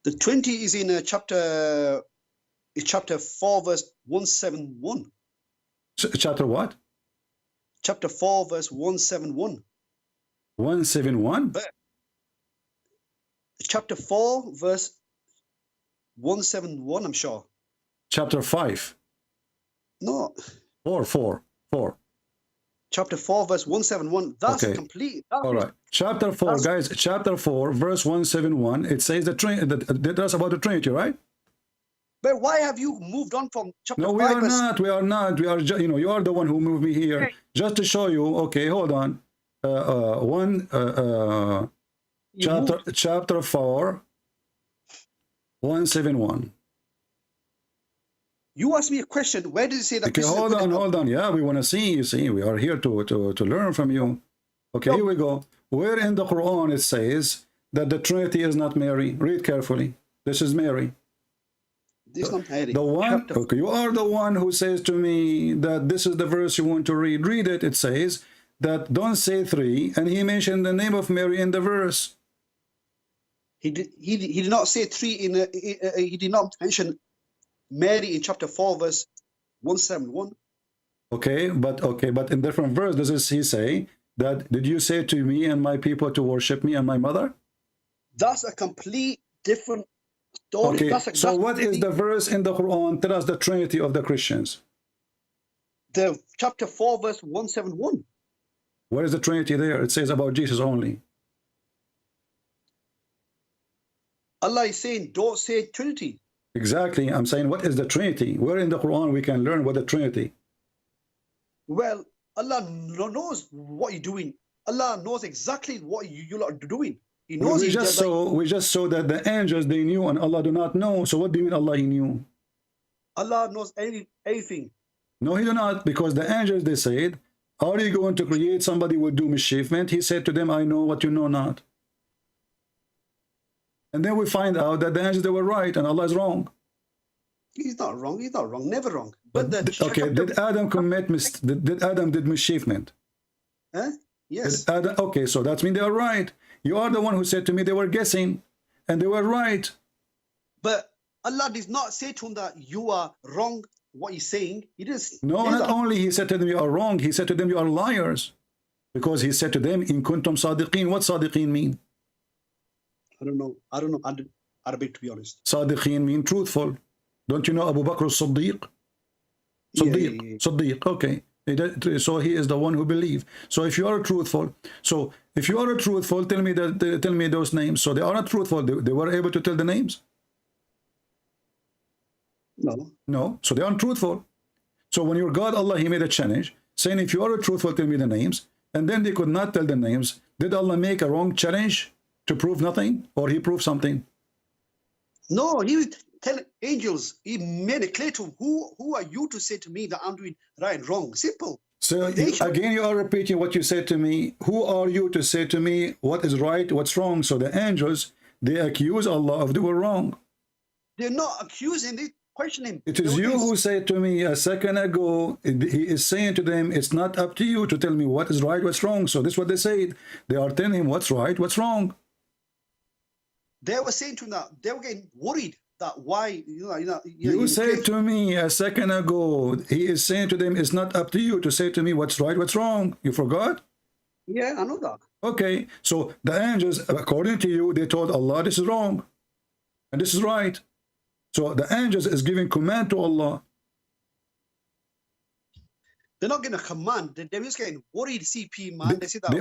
The Trinity is in chapter 4, verse 171. Chapter what? Chapter 4, verse 171. 171? Chapter 4, verse 171, I'm sure. Chapter 5. No, 4. chapter 4, verse 171. That's Okay. complete. All right. Chapter 4, guys. Chapter 4, verse 171. It says that's about the Trinity, right? But why have you moved on from chapter No, 5? we are verse- not. We are not. We are. You know, you are the one who moved me here, just to show you. Okay, hold on. You moved- Chapter 4, 171. You asked me a question. Where did it say that? Okay, this is hold good on, enough? hold on. Yeah, we want to see. You see, we are here to learn from you. Okay, here we go. Where in the Quran it says that the Trinity is not Mary? Read carefully. This is Mary. This is not Mary. The one. Chapter- Okay, you are the one who says to me that this is the verse you want to read. Read it. It says that don't say 3, and he mentioned the name of Mary in the verse. He did not say 3 he did not mention Mary in chapter 4, verse 171. Okay, but in different verse, does he say that? Did you say to me and my people to worship me and my mother? That's a complete different story. Okay, That's so what is completely- the verse in the Quran tell us the Trinity of the Christians? the chapter 4, verse 171? Where is the Trinity there? It says about Jesus only. Allah is saying, don't say Trinity. Exactly. I'm saying, what is the Trinity? Where in the Quran we can learn what the Trinity? Well, Allah knows what you're doing. Allah knows exactly what you are doing. He knows We He's just saw that the angels they knew and Allah do not know. So what do you mean Allah he knew? Allah knows everything. No, he do not, because the angels they said, are you going to create somebody who would do mischievement? He said to them, I know what you know not. And then we find out that the angels they were right and Allah is wrong. He's not wrong. He's not wrong. Never wrong. But the Okay, chapter- did Adam commit did Adam did mischievement? Huh? Yes. Did Adam, okay, so that means they are right. You are the one who said to me they were guessing, and they were right. But Allah did not say to him that you are wrong. What he's saying, He didn't. No, say not that. only he said to them you are wrong, he said to them you are liars. Because he said to them, in kuntum sadiqeen. What sadiqeen mean? I don't know. Arabic, to be honest. Sadiqeen mean truthful. Don't you know Abu Bakr as-Siddiq? Siddiq. Siddiq. Okay. So he is the one who believed. So if you are truthful, tell me those names. So they are not truthful. They were able to tell the names. No. No. So they are untruthful. So when your God Allah he made a challenge saying if you are truthful tell me the names, and then they could not tell the names. Did Allah make a wrong challenge to prove nothing, or he proved something? No, he would tell angels. He made it clear to him, who are you to say to me that I'm doing right and wrong? Simple. So They- again, you are repeating what you said to me. Who are you to say to me what is right, what's wrong? So the angels, they accuse Allah of doing wrong. They're not accusing. They question him. It is you who said to me a second ago, he is saying to them, it's not up to you to tell me what is right, what's wrong. So this is what they said. They are telling him what's right, what's wrong. They were saying to him that they were getting worried that why You said to me a second ago, he is saying to them, it's not up to you to say to me what's right, what's wrong. You forgot? Yeah, I know that. Okay, so the angels, according to you, they told Allah this is wrong and this is right. So the angels is giving command to Allah. They're not getting a command. They're just getting worried. CP man. They say that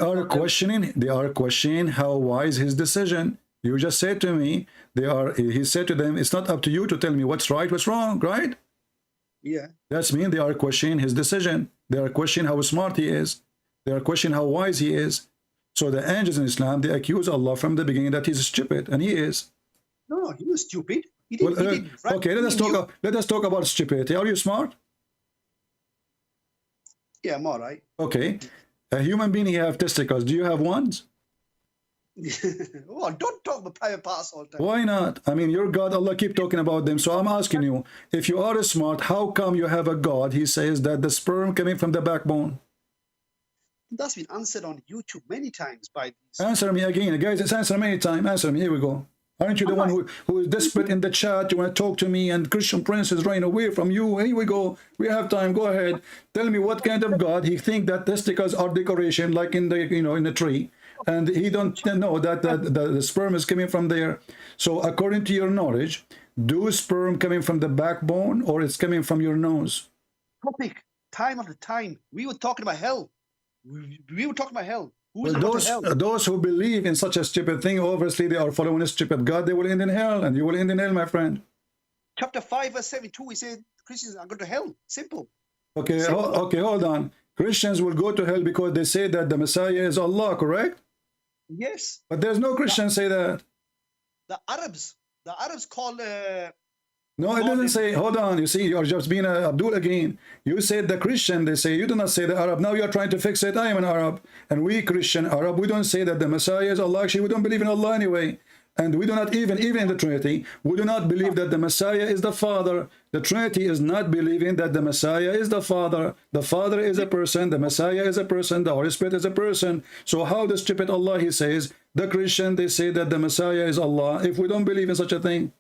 They are questioning how wise his decision. You just said to me, he said to them, it's not up to you to tell me what's right, what's wrong, right? Yeah. That's mean they are questioning his decision. They are questioning how smart he is. They are questioning how wise he is. So the angels in Islam, they accuse Allah from the beginning that he's stupid, and he is. No, he was stupid. He didn't. Well, he did right. okay, let us talk about stupidity. Are you smart? Yeah, I'm all right. Okay. A human being, he have testicles. Do you have ones? Oh, don't talk about private parts all the time. Why not? I mean, your God, Allah keep talking about them. So I'm asking you, if you are smart, how come you have a God? He says that the sperm coming from the backbone. That's been answered on YouTube many times by these. Answer me again. Guys, it's answer many times. Answer me. Here we go. Aren't you the one who is desperate in the chat? You want to talk to me, and Christian Prince is running away from you. Here we go. We have time. Go ahead. Tell me what kind of God he think that testicles are decoration, like in the in the tree, and he don't know that the sperm is coming from there. So according to your knowledge, do sperm coming from the backbone or it's coming from your nose? Topic, time after time. We were talking about hell. We were talking about hell. Who's Well, going to hell? those who believe in such a stupid thing, obviously they are following a stupid God. They will end in hell, and you will end in hell, my friend. Chapter 5, verse 72, we said Christians are going to hell. Simple. Okay, okay, hold on. Christians will go to hell because they say that the Messiah is Allah, correct? Yes. But there's no Christians say that. The Arabs call No, it doesn't say, hold on, you see, you're just being Abdul again. You said the Christian, they say, you do not say the Arab. Now you're trying to fix it. I am an Arab. And we Christian Arab, we don't say that the Messiah is Allah. Actually, we don't believe in Allah anyway. And we do not even in the Trinity, we do not believe that the Messiah is the Father. The Trinity is not believing that the Messiah is the Father. The Father is a person, the Messiah is a person, the Holy Spirit is a person. So how the stupid Allah, he says, the Christian, they say that the Messiah is Allah, if we don't believe in such a thing?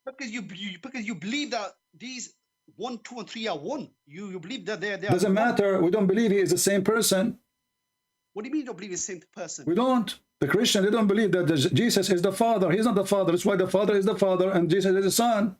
because you believe that these 1, 2, and 3 are one. You believe that they Doesn't are matter. We don't believe he is the same person. What do you mean you don't believe it's the same person? We don't. The Christian, they don't believe that Jesus is the Father. He's not the Father. That's why the Father is the Father and Jesus is the Son.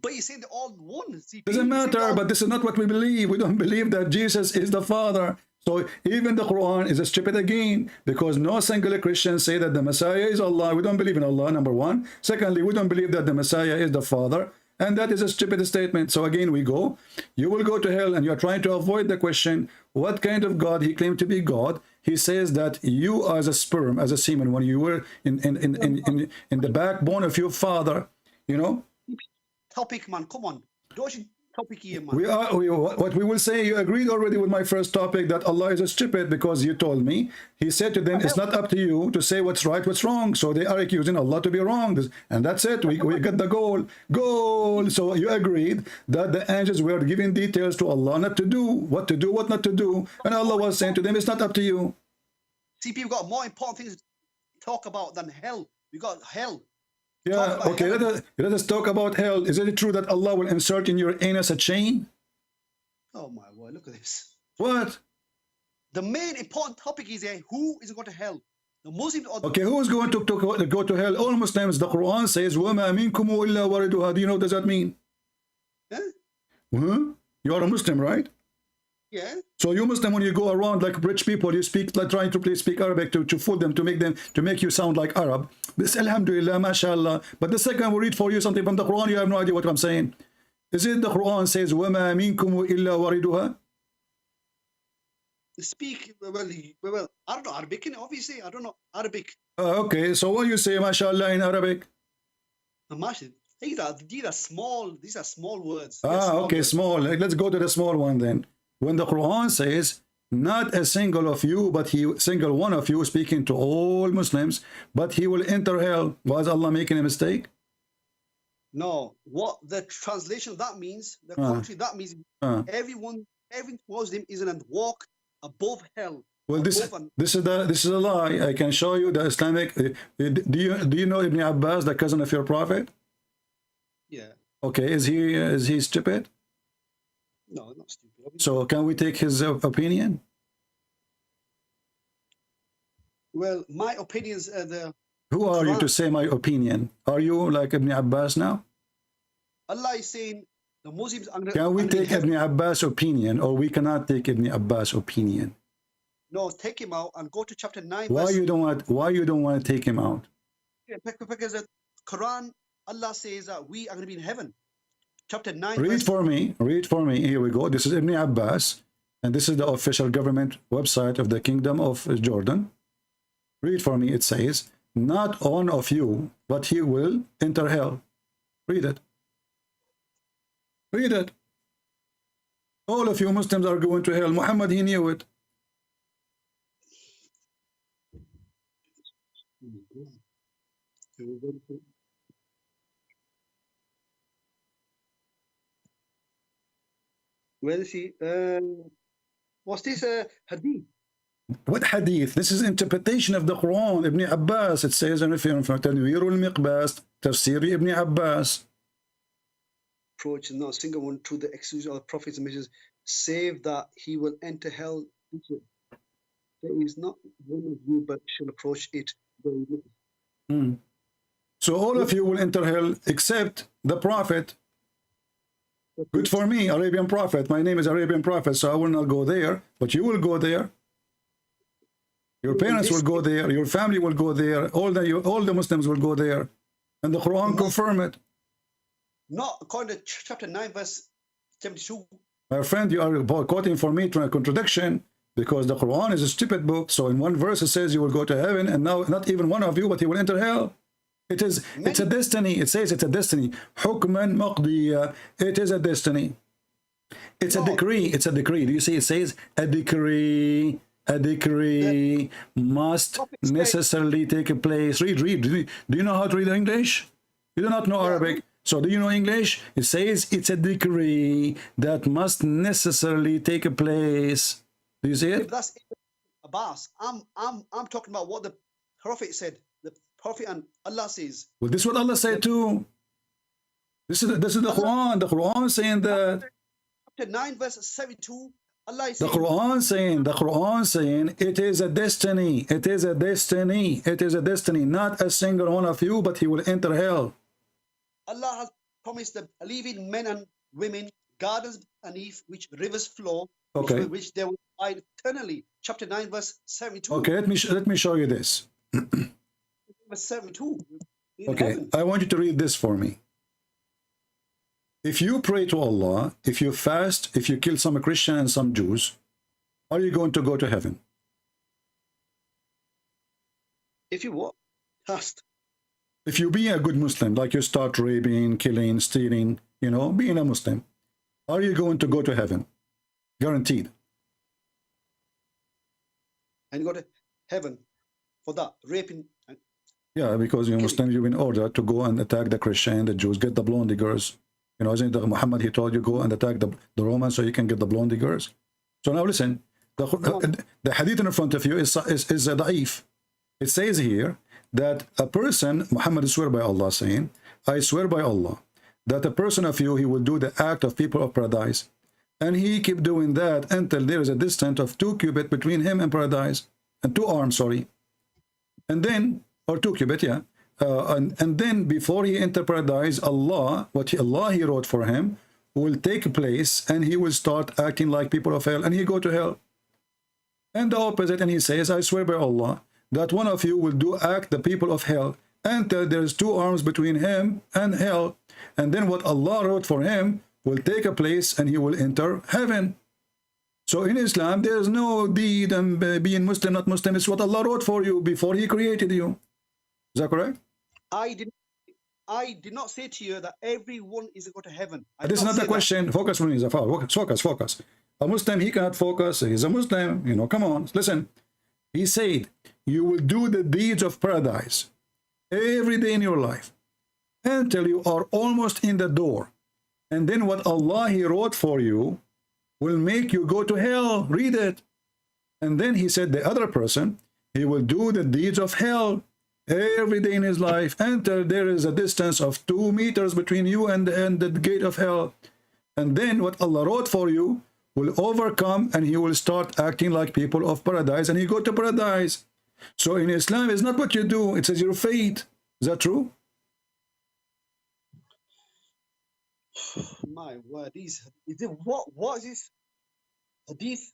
But you say they're all one. See, Doesn't matter, but this is not what we believe. We don't believe that Jesus is the Father. So even the Quran is stupid again, because no single Christian say that the Messiah is Allah. We don't believe in Allah, number one. Secondly, we don't believe that the Messiah is the Father. And that is a stupid statement. So again, we go. You will go to hell, and you're trying to avoid the question, what kind of God he claimed to be God? He says that you as a sperm, as a semen, when you were in the backbone of your father, you know. Topic, man, come on. Don't you topic here, man. What we will say, you agreed already with my first topic that Allah is a stupid, because you told me, he said to them, it's not up to you to say what's right, what's wrong. So they are accusing Allah to be wrong. And that's it. We got the goal. So you agreed that the angels were giving details to Allah not to do, what to do, what not to do. And Allah was saying to them, it's not up to you. See, people got more important things to talk about than hell. We got hell. Yeah, okay, let us talk about hell. Is it true that Allah will insert in your anus a chain? Oh my word, look at this. What? The main important topic is who is going to hell? The Muslims or okay, who is going to go to hell? All Muslims, the Quran says, وَمَا مِنْكُمُ إِلَّا وَارِدُهَا. Do you know what does that mean? Huh? You are a Muslim, right? Yeah. So you Muslim, when you go around like rich people, you speak like trying to speak Arabic to fool them, to make you sound like Arab. This alhamdulillah, mashallah. But the second we read for you something from the Quran, you have no idea what I'm saying. Is it the Quran says وَمَا مِنْكُمُ إِلَّا وَارِدُهَا? Speak well, I don't know Arabic, obviously. I don't know Arabic. Okay, so what you say, mashallah, in Arabic? These are small words. Okay, small. Let's go to the small one then. When the Quran says, not a single of you, but single one of you, speaking to all Muslims, but he will enter hell. Was Allah making a mistake? No. What the translation that means, the country that means, every Muslim is in a walk above hell. Well, this is a lie. I can show you the Islamic. Do you know Ibn Abbas, the cousin of your prophet? Yeah. Okay, is he stupid? No, not stupid. So can we take his opinion? Well, my opinions are Who are you to say my opinion? Are you like Ibn Abbas now? Allah is saying the Muslims are Can we take Ibn Abbas' opinion, or we cannot take Ibn Abbas' opinion? No, take him out and go to chapter 9. Why you don't want to take him out? Because the Quran, Allah says that we are going to be in heaven. Chapter 9. Read for me. Here we go. This is Ibn Abbas, and this is the official government website of the Kingdom of Jordan. Read for me. It says, not one of you, but he will enter hell. Read it. Read it. All of you Muslims are going to hell. Muhammad, he knew it. Where is he? What's this hadith? What hadith? This is interpretation of the Quran. Ibn Abbas, it says in Tanwir al-Miqbas, Tafsir Ibn Abbas. Approach is not a single one to the exclusion of the prophets and messages, save that he will enter hell. There is not one of you but shall approach it. So all of you will enter hell except the prophet. Good for me, Arabian prophet. My name is Arabian prophet, so I will not go there, but you will go there. Your parents will go there. Your family will go there. All the Muslims will go there. And the Quran confirm it. Not according to chapter 9, verse 72. My friend, you are quoting for me to a contradiction, because the Quran is a stupid book. So in one verse it says you will go to heaven, and now not even one of you, but he will enter hell. It's a destiny. It says it's a destiny. Hukman maqdiya. It is a destiny. It's a decree. It's a decree. Do you see? It says a decree. A decree must necessarily take place. Read. Do you know how to read English? You do not know Arabic. So do you know English? It says it's a decree that must necessarily take place. Do you see it? That's Abbas. I'm talking about what the Prophet said. The Prophet and Allah says. Well, this is what Allah said too. This is the Quran. The Quran is saying that. Chapter 9, verse 72. Allah is The saying, Quran saying, it is a destiny. It is a destiny. It is a destiny. Not a single one of you, but he will enter hell. Allah has promised the believing men and women gardens beneath which rivers flow, Okay. which they will abide eternally. Chapter 9, verse 72. Okay, let me show you this. Verse 72. In Okay, heaven. I want you to read this for me. If you pray to Allah, if you fast, if you kill some Christian and some Jews, are you going to go to heaven? If you what? Fast. If you be a good Muslim, like you start raping, killing, stealing, you know, being a Muslim, are you going to go to heaven? Guaranteed. And go to heaven for that. Raping. Yeah, because you're Muslim, you've been ordered to go and attack the Christian, the Jews, get the blondie girls. You know, isn't it Muhammad, he told you go and attack the Romans so you can get the blondie girls? So now listen, the hadith in front of you is da'if. It says here that a person, Muhammad swear by Allah, saying, I swear by Allah, that a person of you, he will do the act of people of paradise. And he keep doing that until there is a distance of 2 cubits between him and paradise. And 2 arms, sorry. And then, or 2 cubits, yeah. And then before he enter paradise, Allah, Allah he wrote for him, will take place, and he will start acting like people of hell, and he go to hell. And the opposite, and he says, I swear by Allah, that one of you will act the people of hell, until there's 2 arms between him and hell. And then what Allah wrote for him will take a place, and he will enter heaven. So in Islam, there's no deed and being Muslim, not Muslim. It's what Allah wrote for you before he created you. Is that correct? I did not say to you that everyone is going to heaven. This is not the question. Focus on me, Zafar. Focus. A Muslim, he cannot focus. He's a Muslim. You know, come on. Listen. He said, you will do the deeds of paradise every day in your life until you are almost in the door. And then what Allah he wrote for you will make you go to hell. Read it. And then he said the other person, he will do the deeds of hell every day in his life until there is a distance of 2 meters between you and the gate of hell. And then what Allah wrote for you will overcome, and he will start acting like people of paradise, and he go to paradise. So in Islam, it's not what you do, it says your fate. Is that true? My word, what is this? Hadith?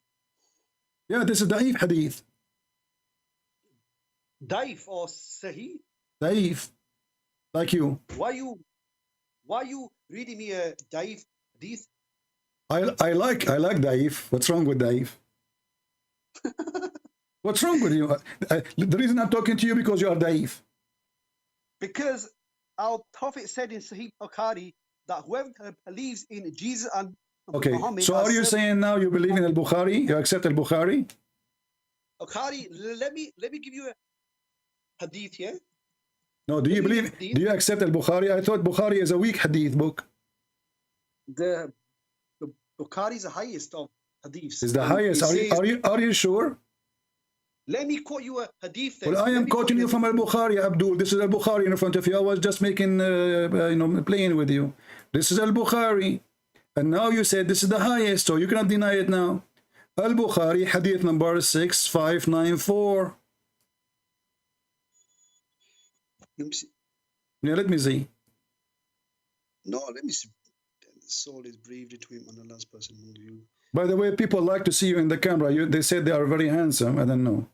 Yeah, this is Da'if hadith. Daif or Sahih? Da'if. Like you. Why you reading me a Daif hadith? I like Da'if. What's wrong with Da'if? What's wrong with you? The reason I'm talking to you because you are Da'if. Because our Prophet said in Sahih Bukhari that whoever believes in Jesus and Okay, Muhammad, so are you saying now you believe in Al-Bukhari? You accept Al-Bukhari? Bukhari, let me give you a hadith here. No, do you accept Al-Bukhari? I thought Bukhari is a weak hadith book. The Bukhari is the highest of hadiths. Is the highest. Are you sure? Let me quote you a hadith. Then. Well, I am quoting you from Al-Bukhari, Abdul. This is Al-Bukhari in front of you. I was just making, playing with you. This is Al-Bukhari. And now you said this is the highest, so you cannot deny it now. Al-Bukhari, hadith number 6594. Yeah, let me see. No, let me see. The soul is breathed into him and the last person among you. By the way, people like to see you in the camera. They said they are very handsome. I don't know.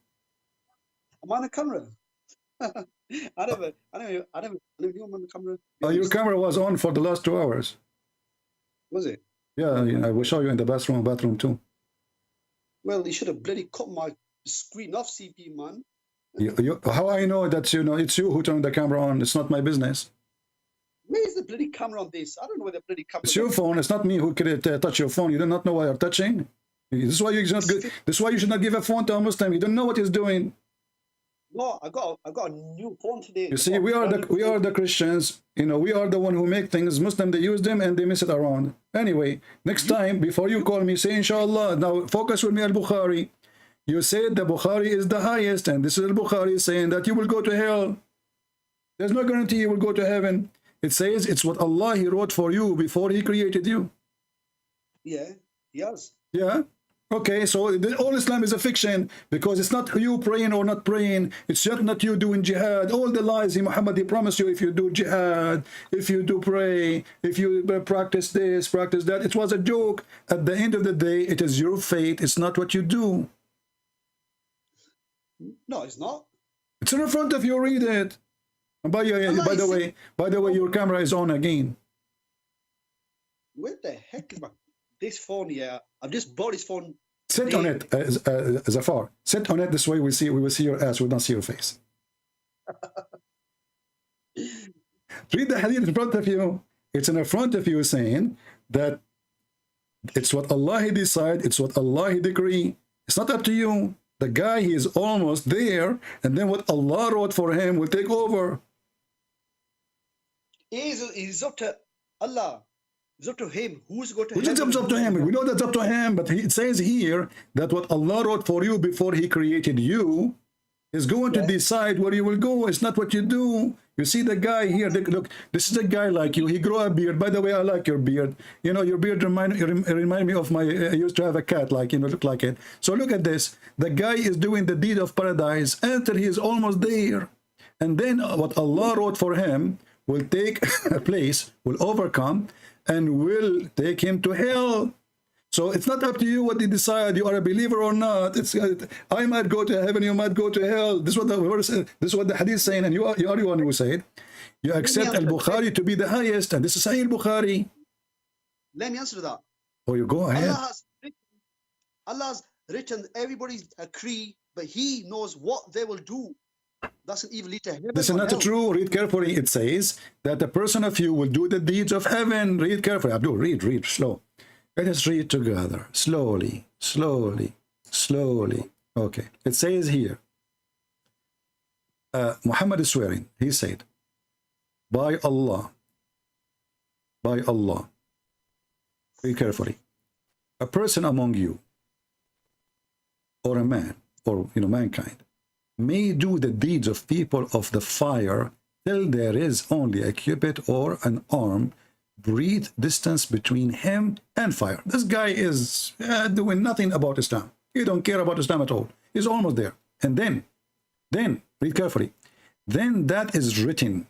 I'm on the camera. I never knew I'm on the camera. Your camera was on for the last 2 hours. Was it? Yeah, I will show you in the bathroom too. Well, you should have bloody cut my screen off, CP, man. How I know that it's you who turned the camera on? It's not my business. Where's the bloody camera on this? I don't know where the bloody camera It's your phone. It's not me who could touch your phone. You do not know what you're touching. This is why you should not. This is why you should not give a phone to a Muslim. You don't know what he's doing. No, I got a new phone today. You see, we are the Christians. We are the one who make things. Muslim, they use them and they miss it around. Anyway, next time before you call me, say inshallah. Now focus with me al-Bukhari. You said the Bukhari is the highest, and this is al-Bukhari saying that you will go to hell. There's no guarantee you will go to heaven. It says it's what Allah He wrote for you before He created you. Yeah, yes. Yeah. Okay, so all Islam is a fiction because it's not you praying or not praying. It's just not you doing jihad. All the lies Muhammad He promised you, if you do jihad, if you do pray, if you practice this, practice that, it was a joke. At the end of the day, it is your fate. It's not what you do. No, it's not. It's in front of you. Read it. And by the way, your camera is on again. Where the heck is this phone? Yeah, I've just bought this phone. Sit on it, Zafar. Sit on it. This way we will see your ass. We don't see your face. Read the hadith in front of you. It's in front of you saying that it's what Allah He decide. It's what Allah He decree. It's not up to you. The guy, he is almost there, and then what Allah wrote for him will take over. It's up to Allah. It's up to Him. Who's going to Which is up to Him. We know that's up to Him, but it says here that what Allah wrote for you before He created you is going to decide where you will go. It's not what you do. You see the guy here. Look, this is a guy like you. He grew a beard. By the way, I like your beard. Your beard remind me of my. I used to have a cat, look like it. So look at this. The guy is doing the deed of paradise until he is almost there, and then what Allah wrote for him will take place, will overcome, and will take him to hell. So it's not up to you what they decide. You are a believer or not. I might go to heaven. You might go to hell. This is what the verse. This is what the hadith is saying, and you are the one who said you accept al-Bukhari to be the highest, and this is Sahih al-Bukhari. Let me answer that. Oh, you go ahead. Allah's written everybody's decree, but He knows what they will do. That's an evil lead to heaven. This is not true. Read carefully. It says that a person of you will do the deeds of heaven. Read carefully. Abdul, read slow. Let us read together. Slowly. Okay. It says here, Muhammad is swearing. He said, by Allah, read carefully, a person among you, or a man, or mankind, may do the deeds of people of the fire till there is only a cubit or an arm breathe distance between him and fire. This guy is doing nothing about Islam. He don't care about Islam at all. He's almost there. And then read carefully. Then that is written,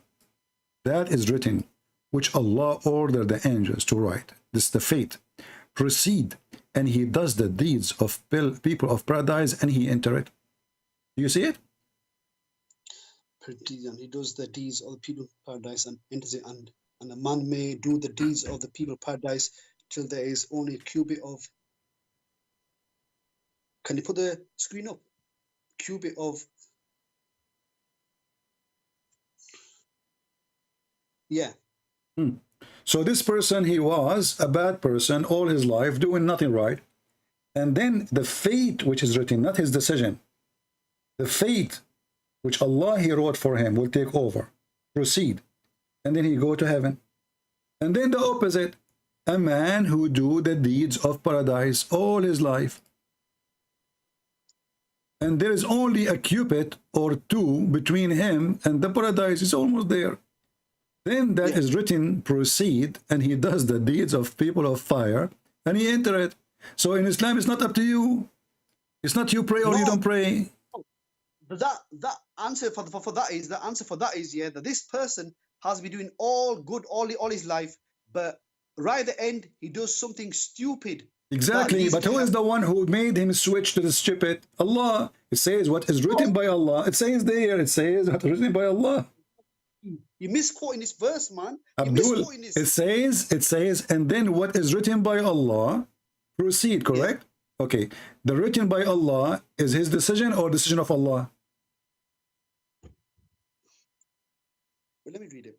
which Allah ordered the angels to write. This is the fate. Proceed, and he does the deeds of people of paradise, and he enter it. Do you see it? And he does the deeds of the people of paradise and enters it, and a man may do the deeds of the people of paradise till there is only a cubit of. Can you put the screen up? Cubit of. Yeah. So this person, he was a bad person all his life, doing nothing right. And then the fate which is written, not his decision, the fate which Allah He wrote for him will take over, proceed, and then he go to heaven. And then the opposite, a man who do the deeds of paradise all his life, and there is only a cubit or two between him and the paradise, is almost there. Then that is written, proceed, and he does the deeds of people of fire, and he enter it. So in Islam, it's not up to you. It's not you pray or you don't pray. But that answer for that is that this person has been doing all good all his life, but right at the end, he does something stupid. Exactly, but who is the one who made him switch to the stupid? Allah. It says what is written by Allah. It says there, it says what is written by Allah. You misquoting this verse, man. Abdul, it says, and then what is written by Allah, proceed, correct? Yeah. Okay, the written by Allah is his decision or decision of Allah? Well, let me read it.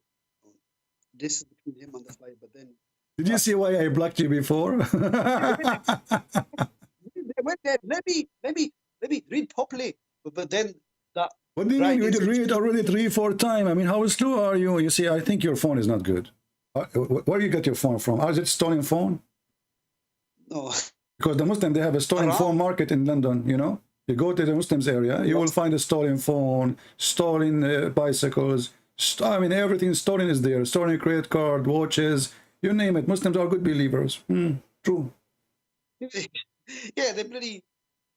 This is between him and the fly, but then... Did you see why I blocked you before? Let me read properly. But then that... What do you mean? You did read it already 3-4 times. I mean, how slow are you? You see, I think your phone is not good. Where do you get your phone from? Is it stolen phone? No. Because the Muslim, they have a stolen phone market in London, you know? You go to the Muslims area, you will find a stolen phone, stolen bicycles. I mean, everything stolen is there. Stolen credit card, watches, you name it. Muslims are good believers. True. Yeah, they're bloody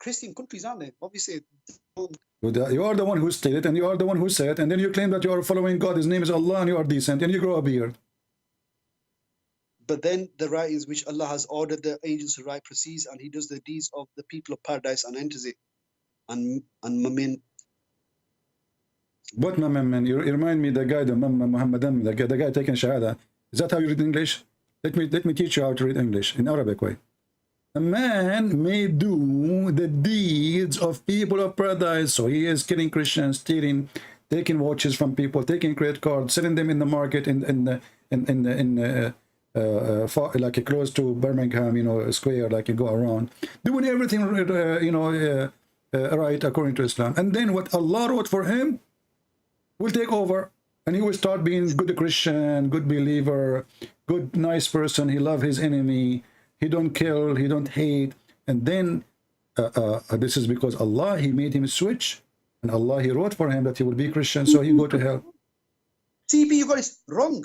Christian countries, aren't they? Obviously. You are the one who stated, and you are the one who said, and then you claim that you are following God. His name is Allah, and you are decent, and you grow a beard. But then the writings which Allah has ordered the angels to write proceeds, and he does the deeds of the people of paradise and enters it. And Mamin. What Mamin? You remind me the guy, the Muhammadan, the guy taking Shahada. Is that how you read English? Let me teach you how to read English in Arabic way. A man may do the deeds of people of paradise. So he is killing Christians, stealing, taking watches from people, taking credit cards, selling them in the market like close to Birmingham, you know, square, like you go around, doing everything, you know, right according to Islam. And then what Allah wrote for him will take over, and he will start being good Christian, good believer, good nice person. He love his enemy. He don't kill, he don't hate. And then this is because Allah, he made him switch, and Allah, he wrote for him that he will be Christian, so he go to hell. CP, you got it wrong.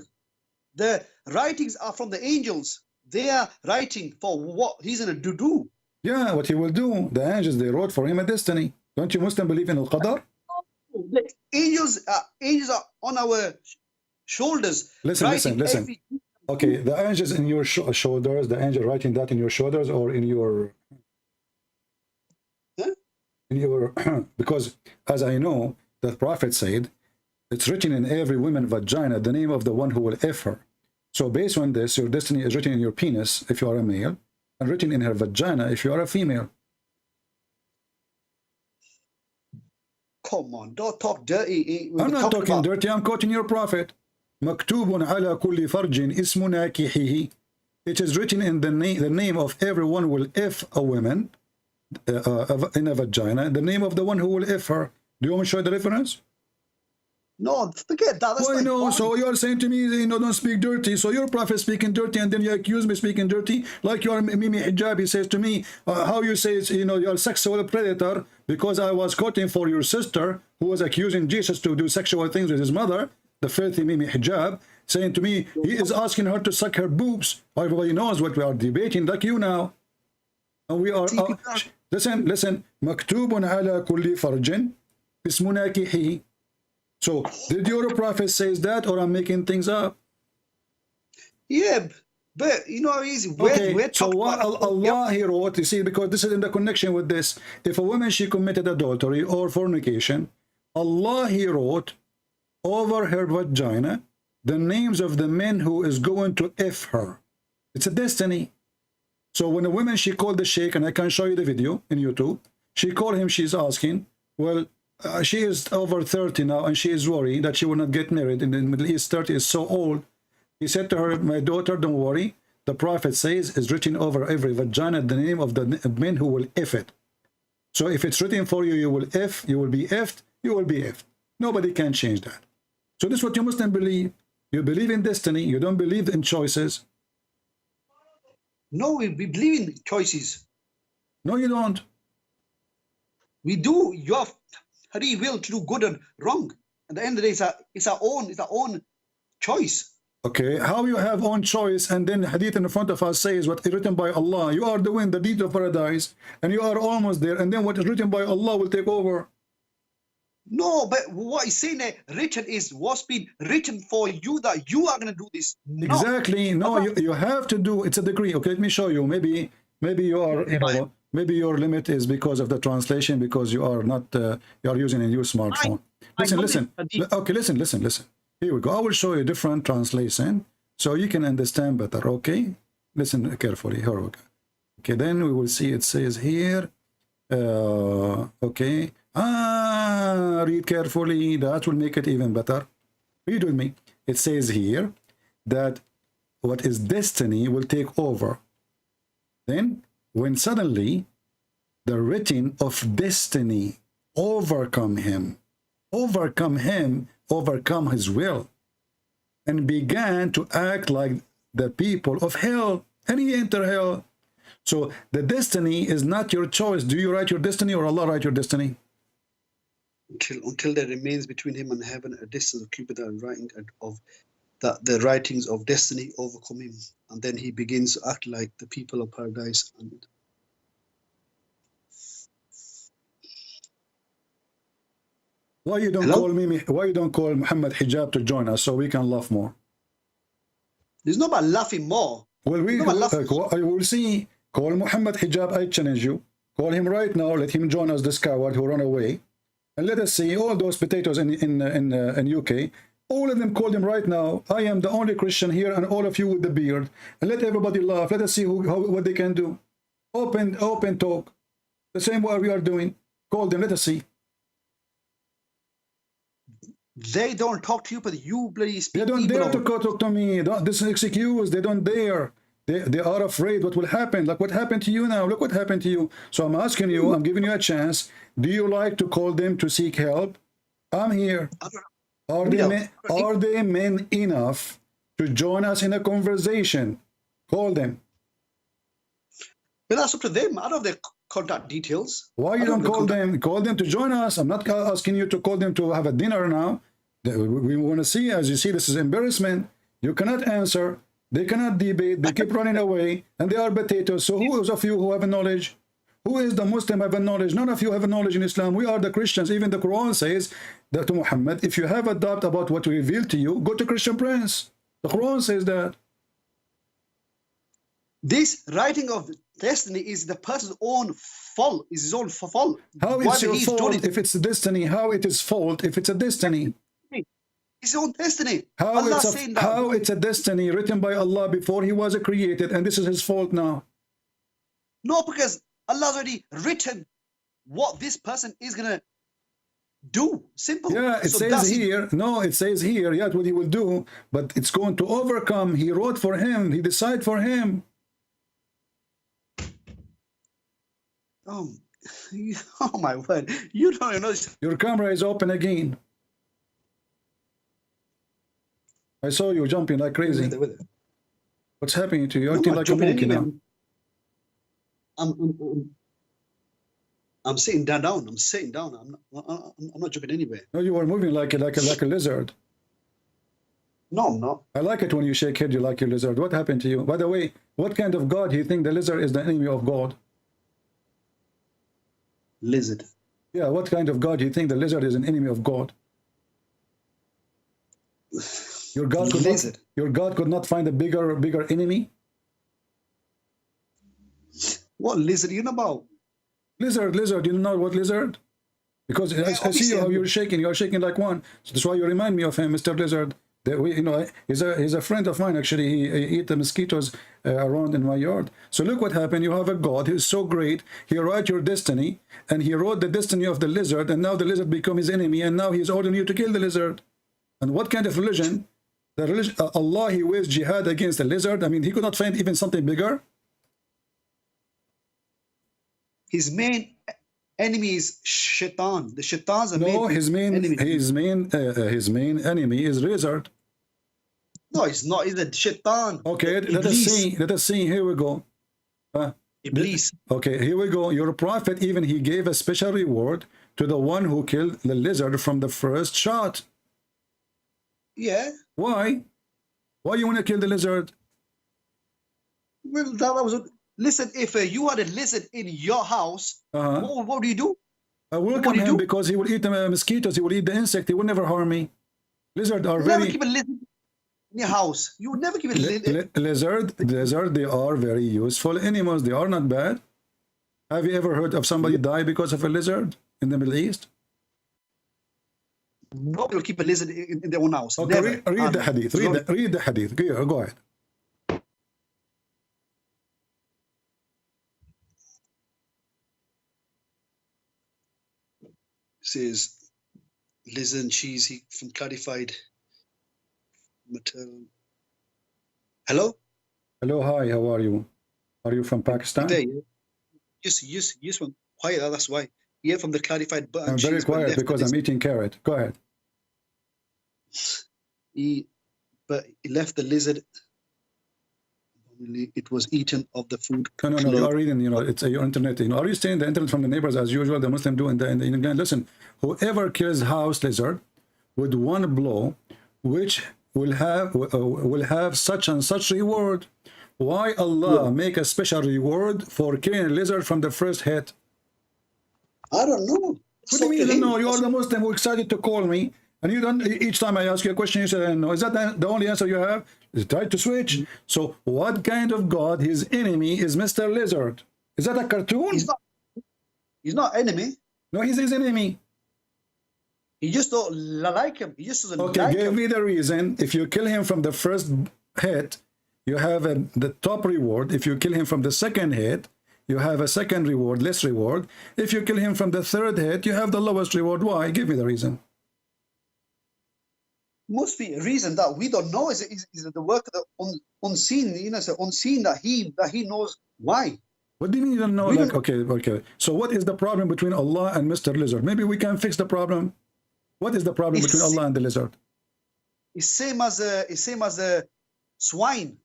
The writings are from the angels. They are writing for what he's going to do. Yeah, what he will do. The angels, they wrote for him a destiny. Don't you Muslim believe in al-Qadar? The angels are on our shoulders. Listen. Okay, the angels in your shoulders, the angel writing that in your shoulders or in your... Huh? In your... Because as I know, the Prophet said, it's written in every woman's vagina, the name of the one who will F her. So based on this, your destiny is written in your penis if you are a male, and written in her vagina if you are a female. Come on, don't talk dirty. I'm not talking dirty, I'm quoting your Prophet. مكتوب على كل فرج اسم ناكحه. It is written in the name of everyone will F a woman in a vagina, the name of the one who will F her. Do you want me to show the reference? No, forget that. That's Why no? So you are saying to me, you know, don't speak dirty. So your Prophet speaking dirty, and then you accuse me speaking dirty, like you are Mimi Hijab. He says to me, how you say, you know, you are a sexual predator because I was quoting for your sister who was accusing Jesus to do sexual things with his mother, the filthy Mimi Hijab, saying to me, he is asking her to suck her boobs. Everybody knows what we are debating, like you now. And we are, listen, مكتوب على كل فرج اسم ناكحه. So, did your Prophet says that, or I'm making things up? Yeah, but you know, easy. So what Allah he wrote, you see, because this is in the connection with this. If a woman, she committed adultery or fornication, Allah he wrote over her vagina the names of the men who is going to F her. It's a destiny. So when a woman, she called the sheikh, and I can show you the video in YouTube, she called him, she's asking, well, she is over 30 now, and she is worried that she will not get married in the Middle East. 30 is so old. He said to her, my daughter, don't worry. The Prophet says is written over every vagina the name of the men who will F it. So if it's written for you, you will F, you will be F'd, you will be F'd. Nobody can change that. So this is what you Muslims believe. You believe in destiny. You don't believe in choices. No, we believe in choices. No, you don't. We do. You have free will to do good and wrong. At the end of the day, it's our own choice. Okay, how you have own choice, and then hadith in front of us says what is written by Allah. You are doing the deed of paradise, and you are almost there, and then what is written by Allah will take over. No, but what he's saying there, written is what's been written for you, that you are going to do this. Not Exactly. No, you have to do. It's a decree. Okay, let me show you. Maybe you are, you know, maybe your limit is because of the translation, because you are not you are using a new smartphone. Listen. Okay, listen. Here we go. I will show you different translation so you can understand better. Okay, listen carefully. Here we go. Okay, then we will see. It says here. Okay. Read carefully. That will make it even better. Read with me. It says here that what is destiny will take over. Then, when suddenly the written of destiny overcome him, overcome his will, and began to act like the people of hell, and he entered hell. So the destiny is not your choice. Do you write your destiny, or Allah write your destiny? until there remains between him and heaven a distance of Cupid, the writing of that the writings of destiny overcome him, and then he begins to act like the people of paradise. And why you don't call me? Why you don't call Muhammad Hijab to join us so we can laugh more? There's no about laughing more. Well, we will see. Call Muhammad Hijab. I challenge you. Call him right now. Let him join us, this coward who ran away, and let us see all those potatoes in UK. All of them called him right now. I am the only Christian here, and all of you with the beard. And let everybody laugh. Let us see what they can do. Open talk. The same way we are doing. Call them. Let us see. They don't talk to you, but you bloody speak. They don't dare to talk to me. This is excuse. They don't dare. They are afraid what will happen. Like what happened to you now. Look what happened to you. So I'm asking you, I'm giving you a chance. Do you like to call them to seek help? I'm here. Are they men enough to join us in a conversation? Call them. Well, that's up to them. I don't have their contact details. Why you don't call them? Call them to join us. I'm not asking you to call them to have a dinner now. We want to see. As you see, this is embarrassment. You cannot answer. They cannot debate. They keep running away, and they are potatoes. So who is of you who have a knowledge? Who is the Muslim have a knowledge? None of you have a knowledge in Islam. We are the Christians. Even the Quran says that to Muhammad, if you have a doubt about what we revealed to you, go to Christian Prince. The Quran says that. This writing of destiny is the person's own fault. Is his own fault. How is your fault if it's a destiny? How it is fault if it's a destiny? His own destiny. How it's a destiny written by Allah before he was created, and this is his fault now? No, because Allah's already written what this person is gonna do. Simple. Yeah, it says here. No, it says here. Yeah, what he will do, but it's going to overcome. He wrote for him. He decided for him. Oh my word! You don't even know. Your camera is open again. I saw you jumping like crazy. What's happening to you? You're acting like a monkey now. I'm sitting down. I'm sitting down. I'm not jumping anywhere. No, you were moving like a lizard. No, I'm not. I like it when you shake head. You like your lizard. What happened to you? By the way, what kind of God do you think the lizard is the enemy of God? Lizard. Yeah, what kind of God do you think the lizard is an enemy of God? Your God could not find a bigger enemy? What lizard are you about? Lizard, you know what lizard? Because I see how you're shaking. You're shaking like one. So that's why you remind me of him, Mr. Lizard. He's a friend of mine, actually. He eat the mosquitoes around in my yard. So look what happened. You have a God who is so great. He wrote your destiny, and he wrote the destiny of the lizard, and now the lizard become his enemy, and now he's ordering you to kill the lizard. And what kind of religion? The religion, Allah, he waged jihad against the lizard. I mean, he could not find even something bigger. His main enemy is Shaitan. The Shaitan's his main enemy is lizard. No, it's not. It's the Shaitan. Okay, let us see. Here we go. Iblis. Okay, here we go. Your prophet, even he gave a special reward to the one who killed the lizard from the first shot. Yeah. Why? Why you want to kill the lizard? Well, that was. Listen, if you had a lizard in your house, what do you do? I welcome him because he will eat the mosquitoes, he will eat the insect, he will never harm me. Lizards are Never very... keep a lizard in your house. You would never keep a lizard. Lizard, they are very useful animals. They are not bad. Have you ever heard of somebody die because of a lizard in the Middle East? Nobody will keep a lizard in their own house. Okay, Never. read the hadith. Read the hadith. Go ahead. Says lizard and cheese from clarified maternal. Hello? Hello, hi, how are you? Are you from Pakistan? There, yes, from quiet, that's why. Yeah, from the clarified button. I'm very quiet because I'm eating carrot. Go ahead. He left the lizard. It was eaten of the food. No, you are reading, it's your internet. Are you stealing the internet from the neighbors as usual? The Muslim do in the again. Listen, whoever kills house lizard with one blow, which will have such and such reward. Why Allah make a special reward for killing a lizard from the first hit? I don't know. What do you mean you don't know? You are the Muslim who excited to call me, and you don't. Each time I ask you a question, you say I don't know. Is that the only answer you have? Is try to switch. So, what kind of God? His enemy is Mr. Lizard. Is that a cartoon? He's not enemy. No, he's his enemy. He just don't like him. He just doesn't like him. Okay, give me the reason. If you kill him from the first hit, you have the top reward. If you kill him from the second hit, you have a second reward, less reward. If you kill him from the third hit, you have the lowest reward. Why? Give me the reason. Must be a reason that we don't know. Is the work of the unseen? It's unseen that he knows why. What do you mean you don't know? Okay. So what is the problem between Allah and Mr. Lizard? Maybe we can fix the problem. What is the problem between Allah and the lizard? It's same as a swine,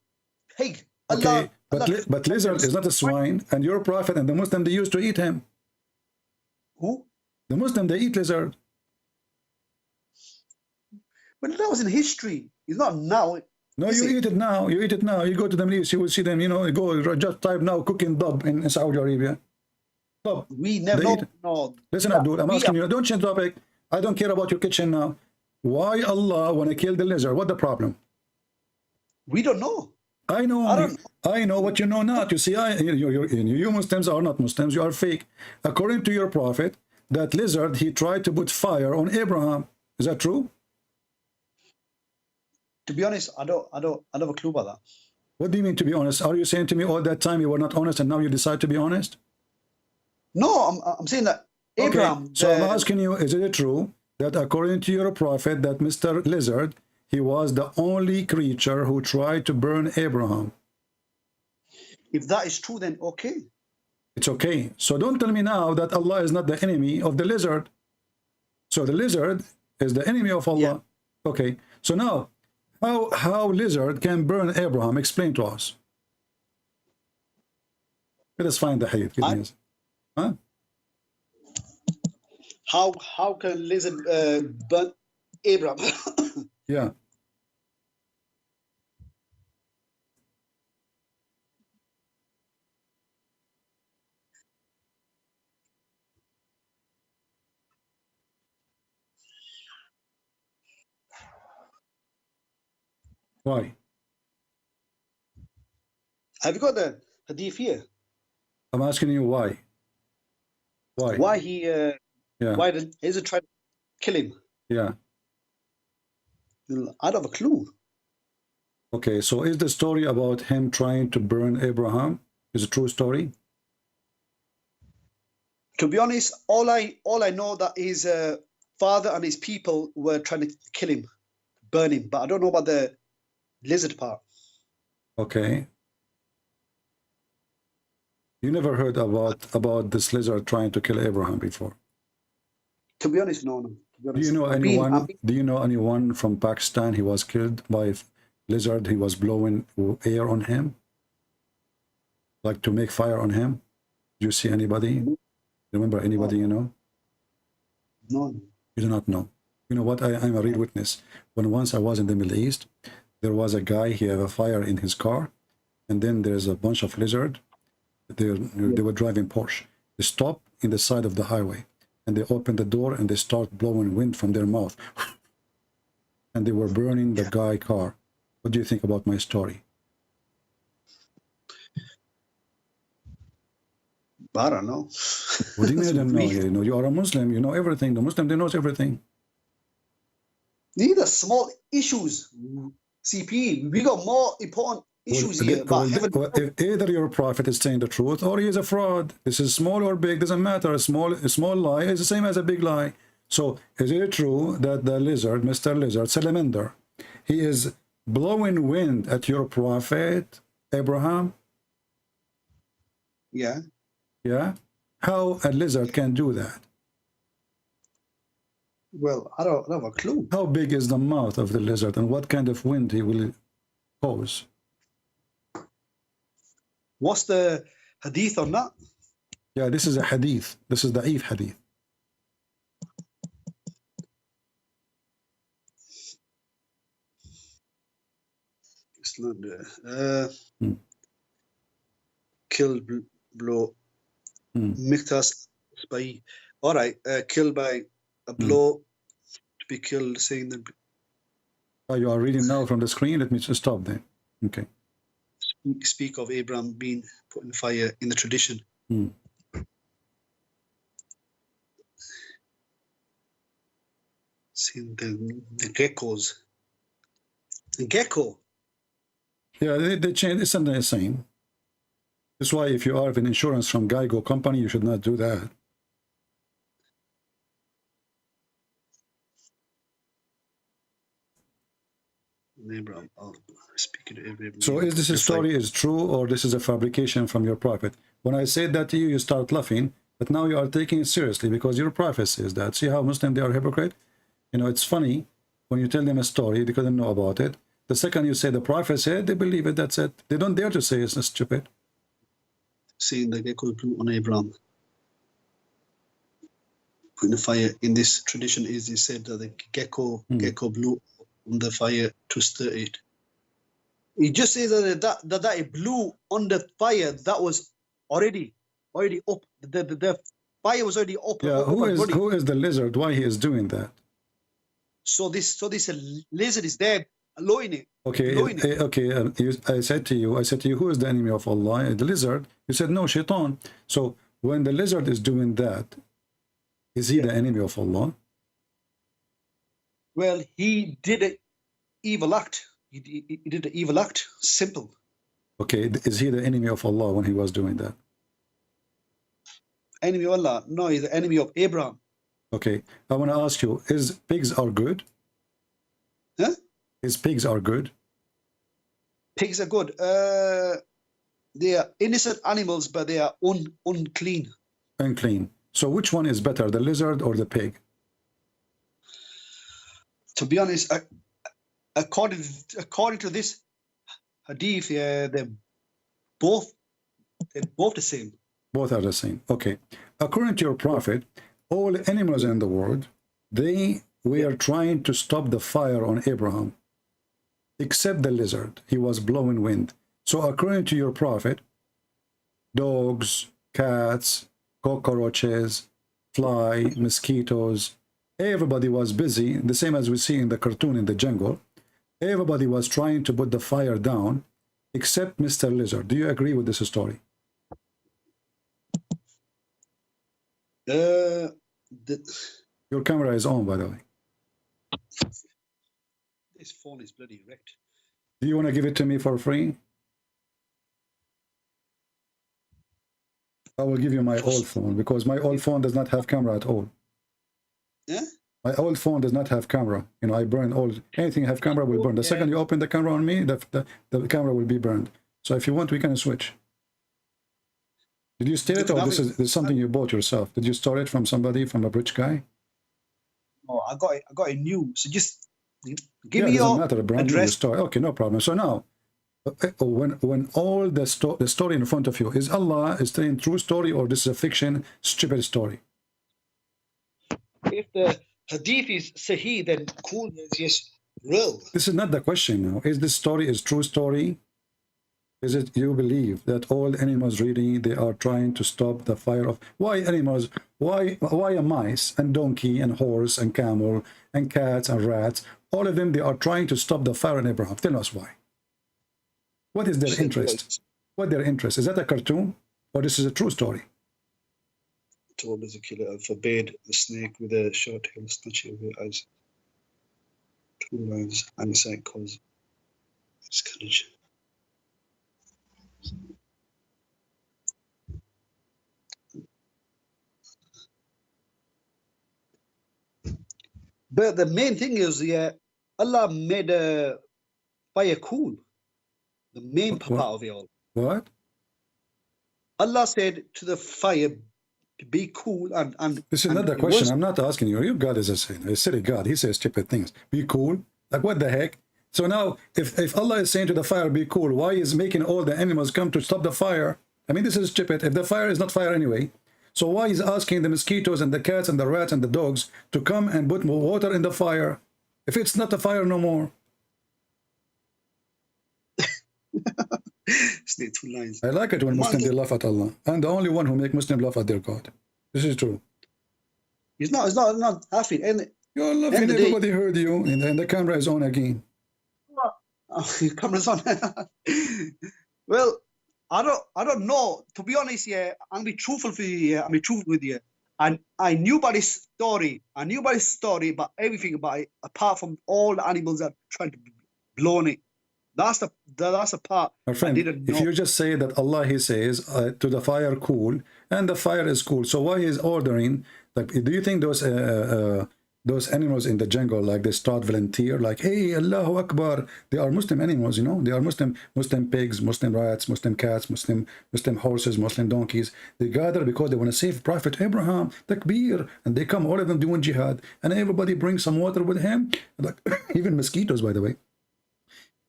pig. Okay, but lizard is not a swine, and your prophet and the Muslim, they used to eat him. Who? The Muslim, they eat lizard. But that was in history. It's not now. No, you eat it now. You eat it now. You go to the Middle East, you will see them. Go just type now cooking dub in Saudi Arabia. Dub. We never know. Listen, Abdul, I'm asking you. Don't change topic. I don't care about your kitchen now. Why Allah want to kill the lizard? What the problem? We don't know. I know what you know not. You see, you Muslims are not Muslims. You are fake. According to your prophet, that lizard, he tried to put fire on Abraham. Is that true? To be honest, I don't have a clue about that. What do you mean, to be honest? Are you saying to me all that time you were not honest and now you decide to be honest? No, I'm saying that Abraham... Okay. So I'm asking you, is it true that according to your prophet, that Mr. Lizard, he was the only creature who tried to burn Abraham? If that is true, then okay. It's okay. So don't tell me now that Allah is not the enemy of the lizard. So the lizard is the enemy of Allah. Yeah. Okay. So now, how lizard can burn Abraham? Explain to us. Let us find the hadith. Huh? How can lizard burn Abraham? Yeah. Why? Have you got the hadith here? I'm asking you why. Why? Why he? Why did Israel try to kill him? Yeah. I don't have a clue. Okay, so is the story about him trying to burn Abraham is a true story? To be honest, all I know that his father and his people were trying to kill him, burn him, but I don't know about the lizard part. Okay. You never heard about this lizard trying to kill Abraham before? To be honest, no. Do you know anyone? Do you know anyone from Pakistan? He was killed by a lizard. He was blowing air on him, like to make fire on him. Do you see anybody? Remember anybody you know? No. You do not know. You know what? I'm a real witness. When once I was in the Middle East, there was a guy. He had a fire in his car, and then there's a bunch of lizard. They were driving Porsche. They stopped in the side of the highway. and they open the door and they start blowing wind from their mouth. And they were burning the guy car. What do you think about my story? I don't know. What do you mean I don't know? You know, you are a Muslim, you know everything. The Muslim, they knows everything. These are small issues. CP, we got more important issues here. If either your prophet is saying the truth or he is a fraud. This is small or big, doesn't matter. A small lie is the same as a big lie. So is it true that the lizard, Mr. Lizard, Salamander, he is blowing wind at your prophet Abraham? Yeah. Yeah? How a lizard can do that? Well, I don't have a clue. How big is the mouth of the lizard and what kind of wind he will cause? What's the hadith on that? Yeah, this is a hadith. This is the Da'if hadith. Killed, blow, Miktas by, all right, killed by a blow, to be killed, saying that. You are reading now from the screen. Let me just stop there. Okay. Speak of Abraham being put in fire in the tradition. Seeing the geckos. The gecko. Yeah, they change. It's something the same. That's why if you are an insurance from Geico company, you should not do that. Abraham, speaking to Abraham. So is this a story is true or this is a fabrication from your prophet? When I said that to you, you start laughing, but now you are taking it seriously because your prophet says that. See how Muslim they are hypocrite? You know, it's funny when you tell them a story, they couldn't know about it. The second you say the prophet said, they believe it, that's it. They don't dare to say it's stupid. Seeing the gecko blew on Abraham. Putting the fire in this tradition is he said that the gecko blew on the fire to stir it. He just says that it blew on the fire that was already up. The fire was already up. Yeah, who is the lizard? Why he is doing that? So this lizard is there, blowing it. Okay, I said to you, who is the enemy of Allah? The lizard. You said no, Shaitan. So when the lizard is doing that, is he the enemy of Allah? Well, he did an evil act. He did an evil act. Simple. Okay, is he the enemy of Allah when he was doing that? Enemy of Allah? No, he's the enemy of Abraham. Okay, I want to ask you: is pigs are good? Huh? Is pigs are good? Pigs are good. They are innocent animals, but they are unclean. Unclean. So which one is better, the lizard or the pig? To be honest, according to this hadith, they're both the same. Both are the same. Okay. According to your prophet, all animals in the world, they were trying to stop the fire on Abraham, except the lizard. He was blowing wind. So according to your prophet, dogs, cats, cockroaches, fly, mosquitoes, everybody was busy, the same as we see in the cartoon in the jungle. Everybody was trying to put the fire down, except Mr. Lizard. Do you agree with this story? Your camera is on, by the way. This phone is bloody wrecked. Do you want to give it to me for free? I will give you my old phone because my old phone does not have camera at all. Yeah? My old phone does not have camera. You know, I burn old. Anything have camera will burn. The second you open the camera on me, the camera will be burned. So if you want, we can switch. Did you steal it, or this is something you bought yourself? Did you store it from somebody, from a rich guy? Oh, I got it new. So just give me it doesn't your matter. A brand new story. Okay, no problem. So now, when all the story in front of you is Allah is telling true story, or this is a fiction, stupid story? If the hadith is sahih, then cool, is yes, real. This is not the question now. Is this story is true story? Is it you believe that all animals really they are trying to stop the fire of why animals? Why a mice and donkey and horse and camel and cats and rats? All of them they are trying to stop the fire in Abraham. Tell us why. What is their interest? What their interest? Is that a cartoon or this is a true story? Told Ezekiel forbade the snake with a short tail snatch of it as 2 lines and said cause it's courage. But the main thing is, yeah, Allah made a fire cool. The main part of it all. What? Allah said to the fire, be cool and This is not the question. I'm not asking you. Your God is a silly God. He says stupid things. Be cool. Like what the heck? So now, if Allah is saying to the fire, be cool, why is making all the animals come to stop the fire? I mean, this is stupid. If the fire is not fire anyway, so why is asking the mosquitoes and the cats and the rats and the dogs to come and put more water in the fire if it's not a fire no more? Snake 2 lines. I like it when Muslims they laugh at Allah. I'm the only one who make Muslims laugh at their God. This is true. It's not laughing. And You're laughing. Everybody heard you, and the camera is on again. Camera's on. Well, I don't know. To be honest, yeah, I'll be truthful with you. Yeah, I'll be truthful with you. And I knew about his story. I knew about his story, about everything about it, apart from all the animals that trying to blow on it. That's the part. My friend, if you just say that Allah, He says to the fire cool, and the fire is cool, so why He's ordering? Like, do you think those animals in the jungle, like they start volunteer, like, hey, Allahu Akbar, they are Muslim animals, you know, they are Muslim pigs, Muslim rats, Muslim cats, Muslim horses, Muslim donkeys. They gather because they want to save Prophet Abraham, Takbir, and they come, all of them doing jihad, and everybody brings some water with him, like even mosquitoes, by the way.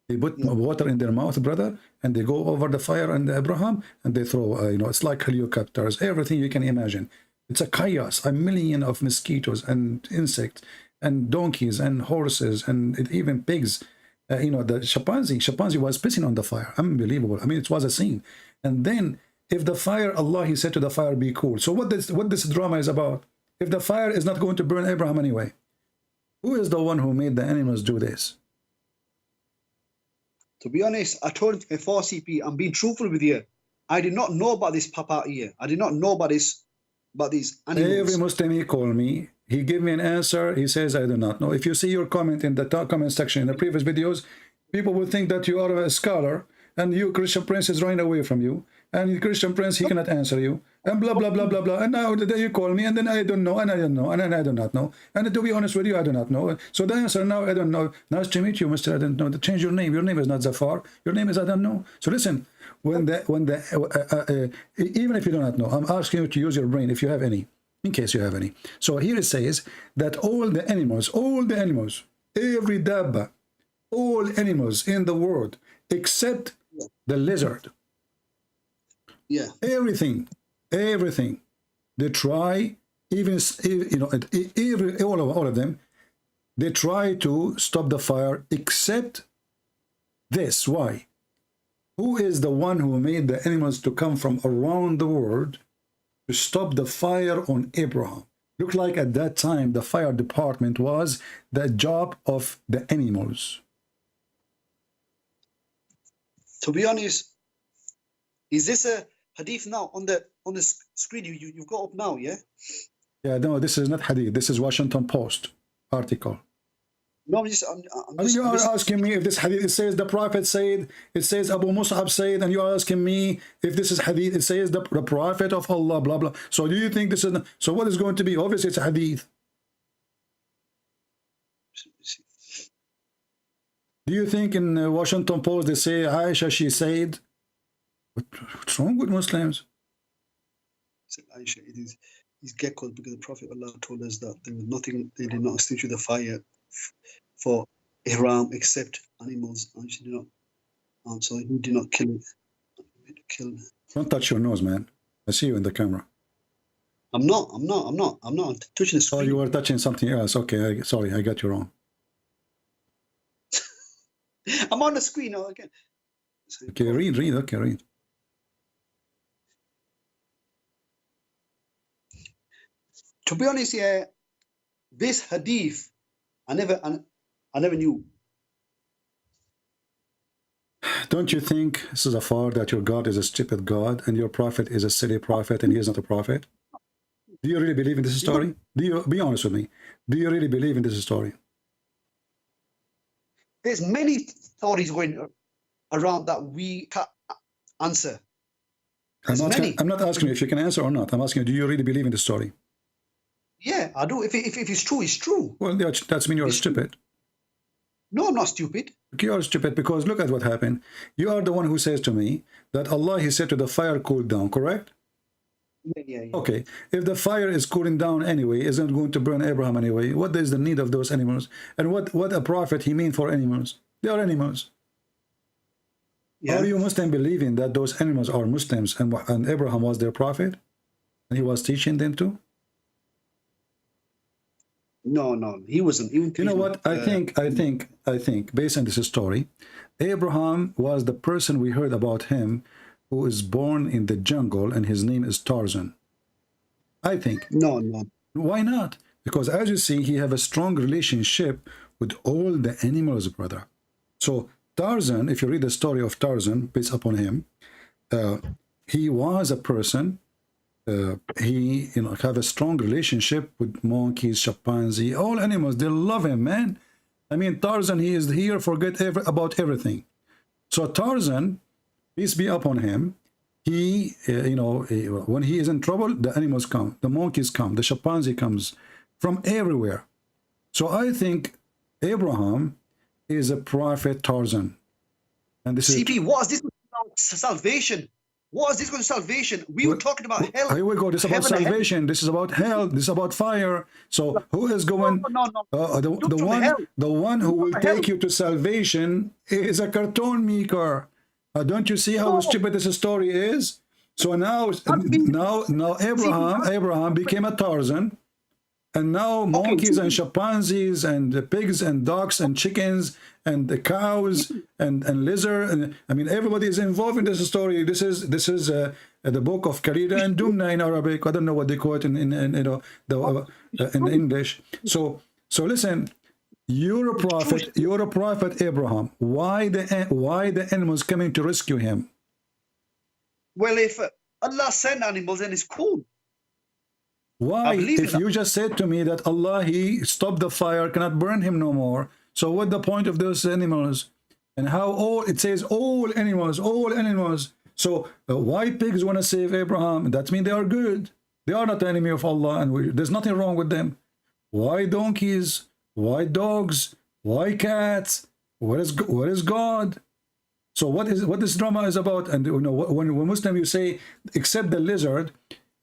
They put water in their mouth, brother, and they go over the fire and Abraham, and they throw, you know, it's like helicopters, everything you can imagine. It's a chaos, a million of mosquitoes and insects and donkeys and horses and even pigs. You know, the chimpanzee was pissing on the fire. Unbelievable. I mean, it was a scene. And then if the fire, Allah, He said to the fire, be cool. So what this drama is about? If the fire is not going to burn Abraham anyway, who is the one who made the animals do this? To be honest, I told him before, CP, I'm being truthful with you. I did not know about this papa here. I did not know about these animals. Every Muslim he called me, he gave me an answer. He says, I do not know. If you see your comment in the comment section in the previous videos, people will think that you are a scholar and you, Christian Prince, is running away from you. And Christian Prince, he cannot answer you. And blah, blah, blah, blah, blah. And now you call me, and then I don't know, and I don't know, and then I do not know. And to be honest with you, I do not know. So the answer now, I don't know. Nice to meet you, Mr. I don't know. Change your name. Your name is not Zafar. Your name is I don't know. So listen, even if you do not know, I'm asking you to use your brain if you have any, in case you have any. So here it says that all the animals, every dabba, all animals in the world, except the lizard. Yeah. Everything. They try, even you know, all of them, they try to stop the fire, except this. Why? Who is the one who made the animals to come from around the world to stop the fire on Abraham? Looked like at that time the fire department was the job of the animals. To be honest, is this a hadith now on the screen you've got up now? Yeah. Yeah. No, this is not hadith. This is Washington Post article. No, I mean, you are asking me if this hadith, it says the Prophet said, it says Abu Mus'ab said, and you are asking me if this is hadith, it says the Prophet of Allah, blah, blah. So do you think this is, so what is going to be? Obviously it's hadith. Do you think in Washington Post they say Aisha, she said? What's wrong with Muslims? Aisha, it is gecko because the Prophet Allah told us that there was nothing, they did not extinguish the fire for Ihram except animals, and she did not. So he did not kill it. Don't touch your nose, man. I see you in the camera. I'm not touching the screen. Oh, you were touching something else. Okay, sorry, I got you wrong. I'm on the screen. Oh, again. Okay, read. Okay, read. To be honest, yeah, this hadith, I never knew. Don't you think, Zafar, that your God is a stupid God and your prophet is a silly prophet and he is not a prophet? Do you really believe in this story? Do you, be honest with me, do you really believe in this story? There's many stories going around that we can't answer. I'm not asking you if you can answer or not. I'm asking you, do you really believe in the story? Yeah, I do. If it's true, it's true. Well, that's mean you're stupid. No, I'm not stupid. You are stupid because look at what happened. You are the one who says to me that Allah, he said to the fire, cool down, correct? Yeah. Okay, if the fire is cooling down anyway, isn't going to burn Abraham anyway, what is the need of those animals? And what a prophet he mean for animals? They are animals. Yeah. Are you Muslim believing that those animals are Muslims and Abraham was their prophet? And he was teaching them to? No, he wasn't. You know what? I think, based on this story, Abraham was the person we heard about him who is born in the jungle and his name is Tarzan. I think. No. Why not? Because as you see, he have a strong relationship with all the animals, brother. So Tarzan, if you read the story of Tarzan based upon him, he was a person. He have a strong relationship with monkeys, chimpanzee, all animals. They love him, man. I mean, Tarzan, he is here, forget about everything. So Tarzan, peace be upon him, he, when he is in trouble, the animals come, the monkeys come, the chimpanzee comes from everywhere. So I think Abraham is a prophet Tarzan. And this CP, what is this about salvation? What is this going to salvation? We were talking about hell. Here we go. This is about salvation. This is about hell. This is about fire. So who is going? No. The one who will take you to salvation is a cartoon maker. Don't you see how stupid this story is? So now Abraham became a Tarzan, and now monkeys and chimpanzees and pigs and ducks and chickens and the cows and lizard, and I mean everybody is involved in this story. This is the book of Karida and Dumna in Arabic. I don't know what they call it in English. So listen, you're a prophet Abraham. Why the animals coming to rescue him? Well, if Allah sent animals, then it's cool. Why? If you just said to me that Allah, he stopped the fire, cannot burn him no more. So what the point of those animals? And how it says all animals. So why pigs want to save Abraham? That means they are good. They are not the enemy of Allah, and there's nothing wrong with them. Why donkeys? Why dogs? Why cats? What is God? So what this drama is about? And when Muslim you say except the lizard,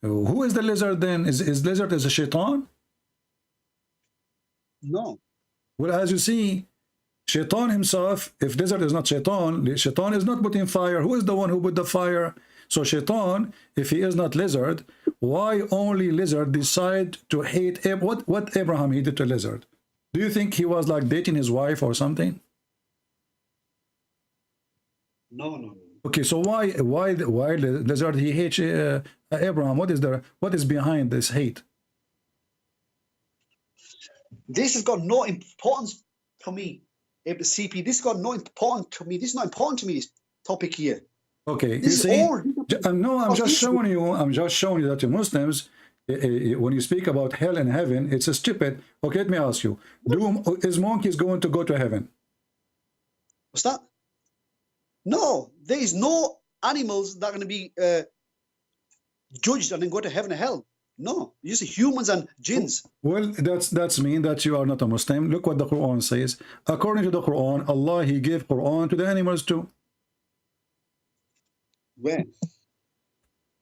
who is the lizard then? Is lizard a shaitan? No. Well, as you see, shaitan himself, if lizard is not shaitan is not putting fire. Who is the one who put the fire? So shaitan, if he is not lizard, why only lizard decide to hate what Abraham he did to lizard? Do you think he was like dating his wife or something? No. Okay, so why lizard he hates Abraham? What is behind this hate? This has got no importance to me. CP, this has got no importance to me. This is not important to me, this topic here. Okay, this you see, no, I'm just showing you that the Muslims, when you speak about hell and heaven, it's a stupid. Okay, let me ask you, is monkeys going to go to heaven? What's that? No, there is no animals that are going to be judged and then go to heaven and hell. No, you see humans and jinns. Well, that's mean that you are not a Muslim. Look what the Quran says. According to the Quran, Allah, he gave Quran to the animals too. Where?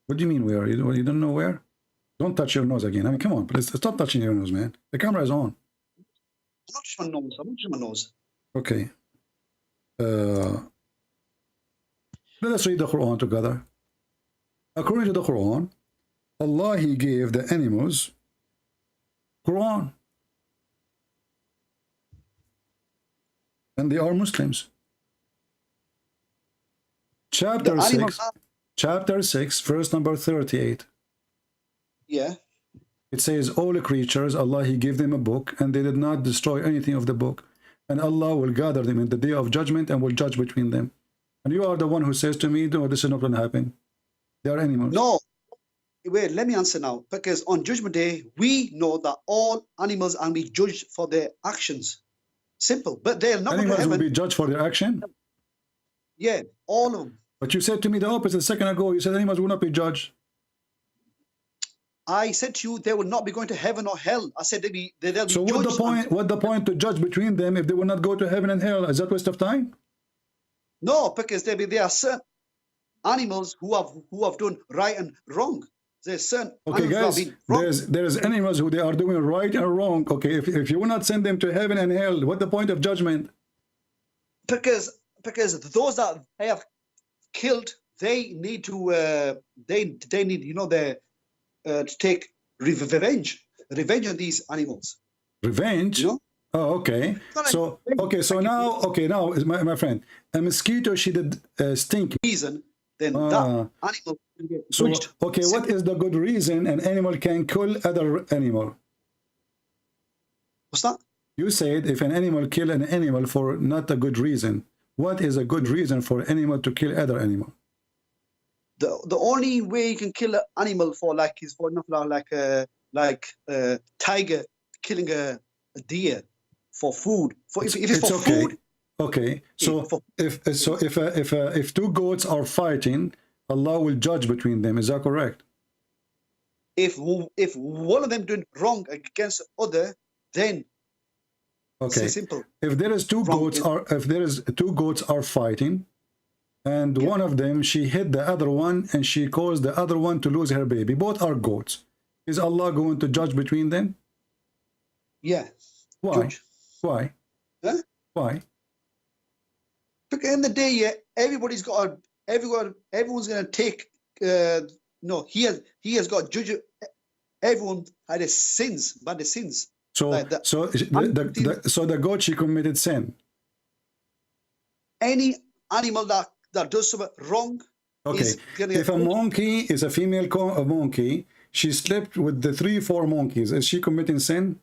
What do you mean where? You don't know where? Don't touch your nose again. I mean, come on, please stop touching your nose, man. The camera is on. I'm not just my nose. I'm not just my nose. Okay. Let us read the Quran together. According to the Quran, Allah, he gave the animals Quran. And they are Muslims. Chapter The animals 6, are- chapter 6, verse number 38. Yeah. It says, all creatures, Allah, He gave them a book, and they did not destroy anything of the book. And Allah will gather them in the day of judgment and will judge between them. And you are the one who says to me, no, this is not going to happen. They are animals. No. Wait, let me answer now. Because on Judgment Day, we know that all animals are being judged for their actions. Simple. But they're not going to Animals will heaven. be judged for their action. Yeah, all of them. But you said to me the opposite a second ago. You said animals will not be judged. I said to you, they will not be going to heaven or hell. I said they'll be So judged. what the point to judge between them if they will not go to heaven and hell? Is that waste of time? No, because there are certain animals who have done right and wrong. There's certain Okay, animals guys, who have been wrong. there's animals who they are doing right and wrong. Okay, if you will not send them to heaven and hell, what the point of judgment? Because those that they have killed, they need to they need to take revenge on these animals. Revenge? You know? Oh, okay. So now my friend, a mosquito she did stink. Reason then that animal will get So judged. okay, what is the good reason an animal can kill other animal? What's that? You said if an animal kill an animal for not a good reason, what is a good reason for an animal to kill other animal? The only way you can kill an animal for is for example like a tiger killing a deer for food. If it's for okay. food. Okay, so if two goats are fighting, Allah will judge between them. Is that correct? If one of them doing wrong against other, then Okay. it's simple. If there is two goats are fighting, and one of them she hit the other one and she caused the other one to lose her baby. Both are goats. Is Allah going to judge between them? Yeah. Why? Judge. Why? Huh? Why? Because in the day, yeah, everyone's gonna take. No, he has got to judge everyone by the sins. So Like that. so the goat she committed sin. Any animal that does something wrong. Okay. Is gonna If get a monkey is a female monkey, she slept with the 3-4 monkeys. Is she committing sin?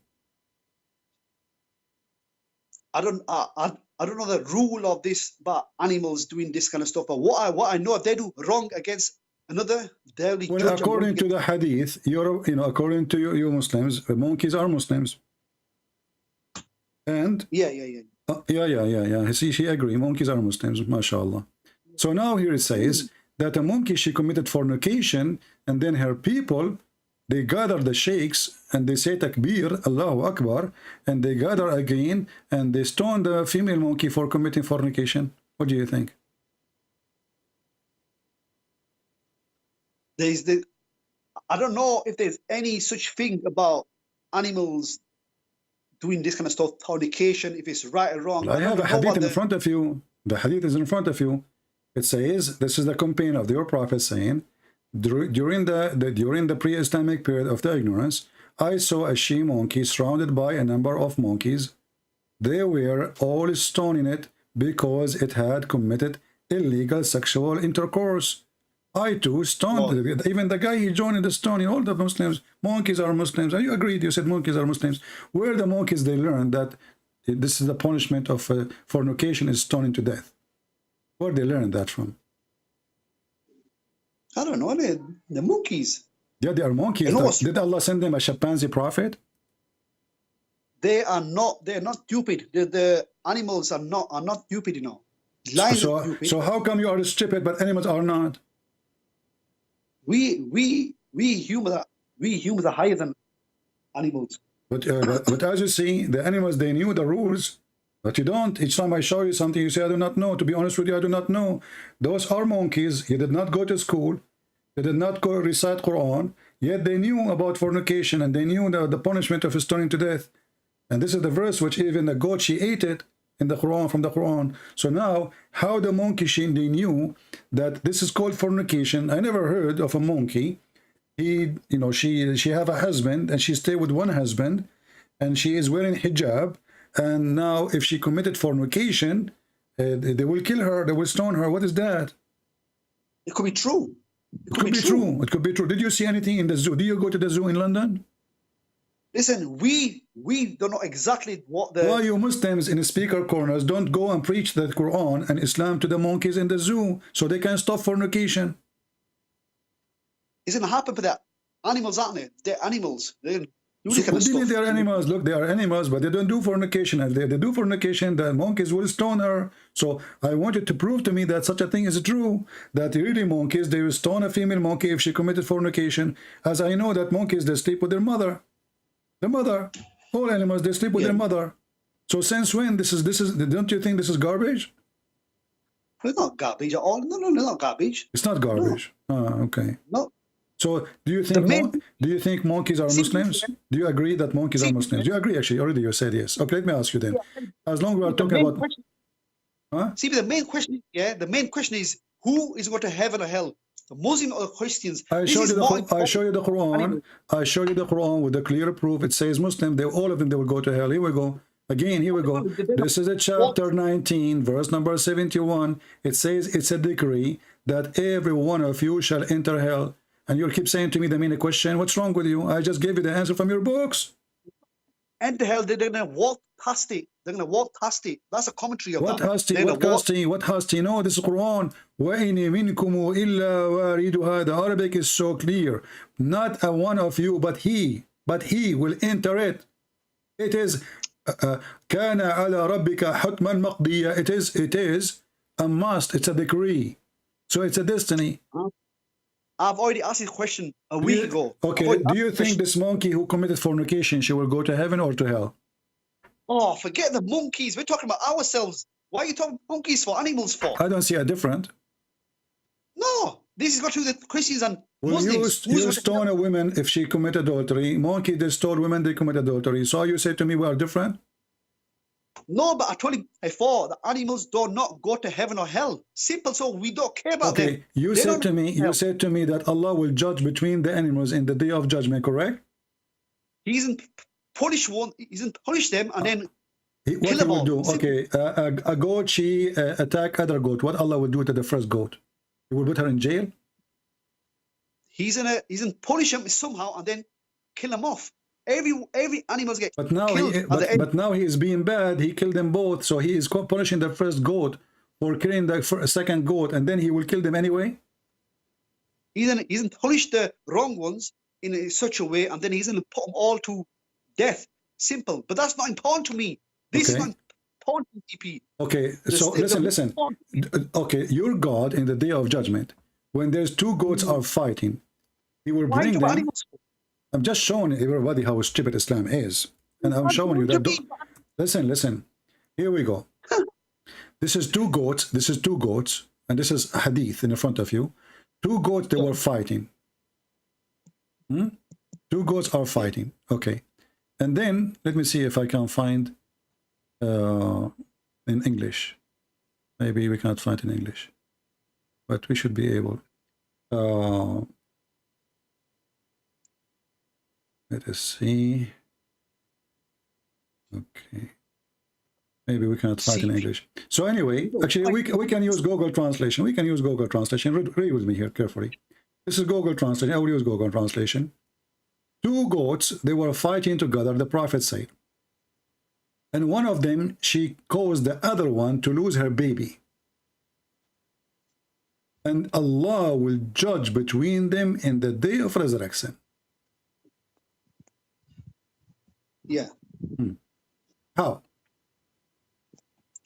I don't know the rule of this about animals doing this kind of stuff. But what I know, if they do wrong against another, they'll be Well, judged. according to the hadith, according to you Muslims, monkeys are Muslims. And Yeah. yeah. See, she agree. Monkeys are Muslims, mashallah. So now here it says that a monkey, she committed fornication, and then her people, they gather the sheikhs and they say takbir, Allahu Akbar, and they gather again and they stone the female monkey for committing fornication. What do you think? I don't know if there's any such thing about animals doing this kind of stuff, fornication, if it's right or wrong. I have a hadith in front of you. The hadith is in front of you. It says, this is the companion of your prophet saying, during the pre-Islamic period of the ignorance, I saw a she monkey surrounded by a number of monkeys. They were all stoning it because it had committed illegal sexual intercourse. I too stoned it. Even the guy he joined in the stoning, all the Muslims, monkeys are Muslims. And you agreed, you said monkeys are Muslims. Where the monkeys they learned that this is the punishment of fornication is stoning to death? Where they learned that from? I don't know, the monkeys. Yeah, they are monkeys. Did Allah send them a chimpanzee prophet? They're not stupid. The animals are not stupid, you know. Lions are stupid. So how come you are stupid but animals are not? We humans are higher than animals. But as you see, the animals, they knew the rules, but you don't. Each time I show you something, you say, I do not know. To be honest with you, I do not know. Those are monkeys. You did not go to school. They did not go recite Quran, yet they knew about fornication and they knew the punishment of stoning to death. And this is the verse which even the goat, she ate it in the Quran, from the Quran. So now, how the monkey, they knew that this is called fornication. I never heard of a monkey. She have a husband and she stay with one husband and she is wearing hijab. And now if she committed fornication, they will kill her, they will stone her. What is that? It could be true. It could be true. It could be true. Did you see anything in the zoo? Do you go to the zoo in London? Listen, we don't know exactly what the. Why you Muslims in speaker corners don't go and preach the Quran and Islam to the monkeys in the zoo so they can stop fornication? It's gonna happen for the animals, aren't they? They're animals. They're So what do you mean they are animals? Look, they are animals, but they don't do fornication. If they do fornication, the monkeys will stone her. So I want you to prove to me that such a thing is true. That really monkeys, they will stone a female monkey if she committed fornication. As I know that monkeys, they sleep with their mother. The mother. All animals, they sleep with their mother. So since when this is, don't you think this is garbage? It's not garbage at all. No, it's not garbage. It's not garbage. No. Ah, okay. No. So do you think monkeys are Muslims? Do you agree that monkeys are Muslims? Do you agree actually? Already you said yes. Okay, let me ask you then. As long as we are talking about See, the main question, the main question is who is going to heaven or hell? The Muslim or the Christians? I show you the Quran. I show you the Quran with the clear proof. It says Muslim, all of them, they will go to hell. Here we go. Again, here we go. This is a chapter 19, verse number 71. It says it's a decree that every one of you shall enter hell. And you'll keep saying to me the main question, what's wrong with you? I just gave you the answer from your books. Enter hell, they're going to walk past it. They're going to walk past it. That's a commentary of what that. What hasti? No, this is Quran. وَإِنِ مِنْكُمُ إِلَّا وَارِدُهَا. The Arabic is so clear. Not a one of you, but he will enter it. It is كَانَ عَلَى رَبِّكَ حُتْمًا مَقْضِيًّا. It is a must. It's a decree. So it's a destiny. I've already asked this question a week ago. Okay, do you think this monkey who committed fornication, she will go to heaven or to hell? Oh, forget the monkeys. We're talking about ourselves. Why are you talking monkeys for, animals for? I don't see a different. No, this is got to do with the Christians and Well, Muslims. you stone a woman if she commit adultery. Monkey, they stone women, they commit adultery. So you say to me we are different? No, but I told you before, the animals do not go to heaven or hell. Simple, so we don't care about them. Okay, you said to me that Allah will judge between the animals in the day of judgment, correct? He isn't punish one, he isn't punish them and then What kill he them will all. do? Simple. Okay, a goat, she attack other goat. What Allah will do to the first goat? He will put her in jail? He's gonna punish them somehow and then kill them off. Every animals get But now killed. but now he is being bad. He killed them both, so he is punishing the first goat for killing the second goat, and then he will kill them anyway. He's gonna punish the wrong ones in such a way, and then he's gonna put them all to death. Simple, but that's not important to me. This is not important to DP. Okay, so listen. Okay, your God in the day of judgment, when there's two goats are fighting, he will bring them. Animals? I'm just showing everybody how stupid Islam is. And I'm showing you that. Listen. Here we go. This is two goats. And this is a hadith in the front of you. Two goats, they were fighting. Two goats are fighting. Okay. And then, let me see if I can find in English. Maybe we cannot find in English. But we should be able. Let us see. Okay. Maybe we cannot find in English. So anyway, actually, we can use Google Translation. We can use Google Translation. Read with me here carefully. This is Google Translation. I will use Google Translation. Two goats, they were fighting together, the Prophet said. And one of them, she caused the other one to lose her baby. And Allah will judge between them in the day of resurrection. Yeah. How?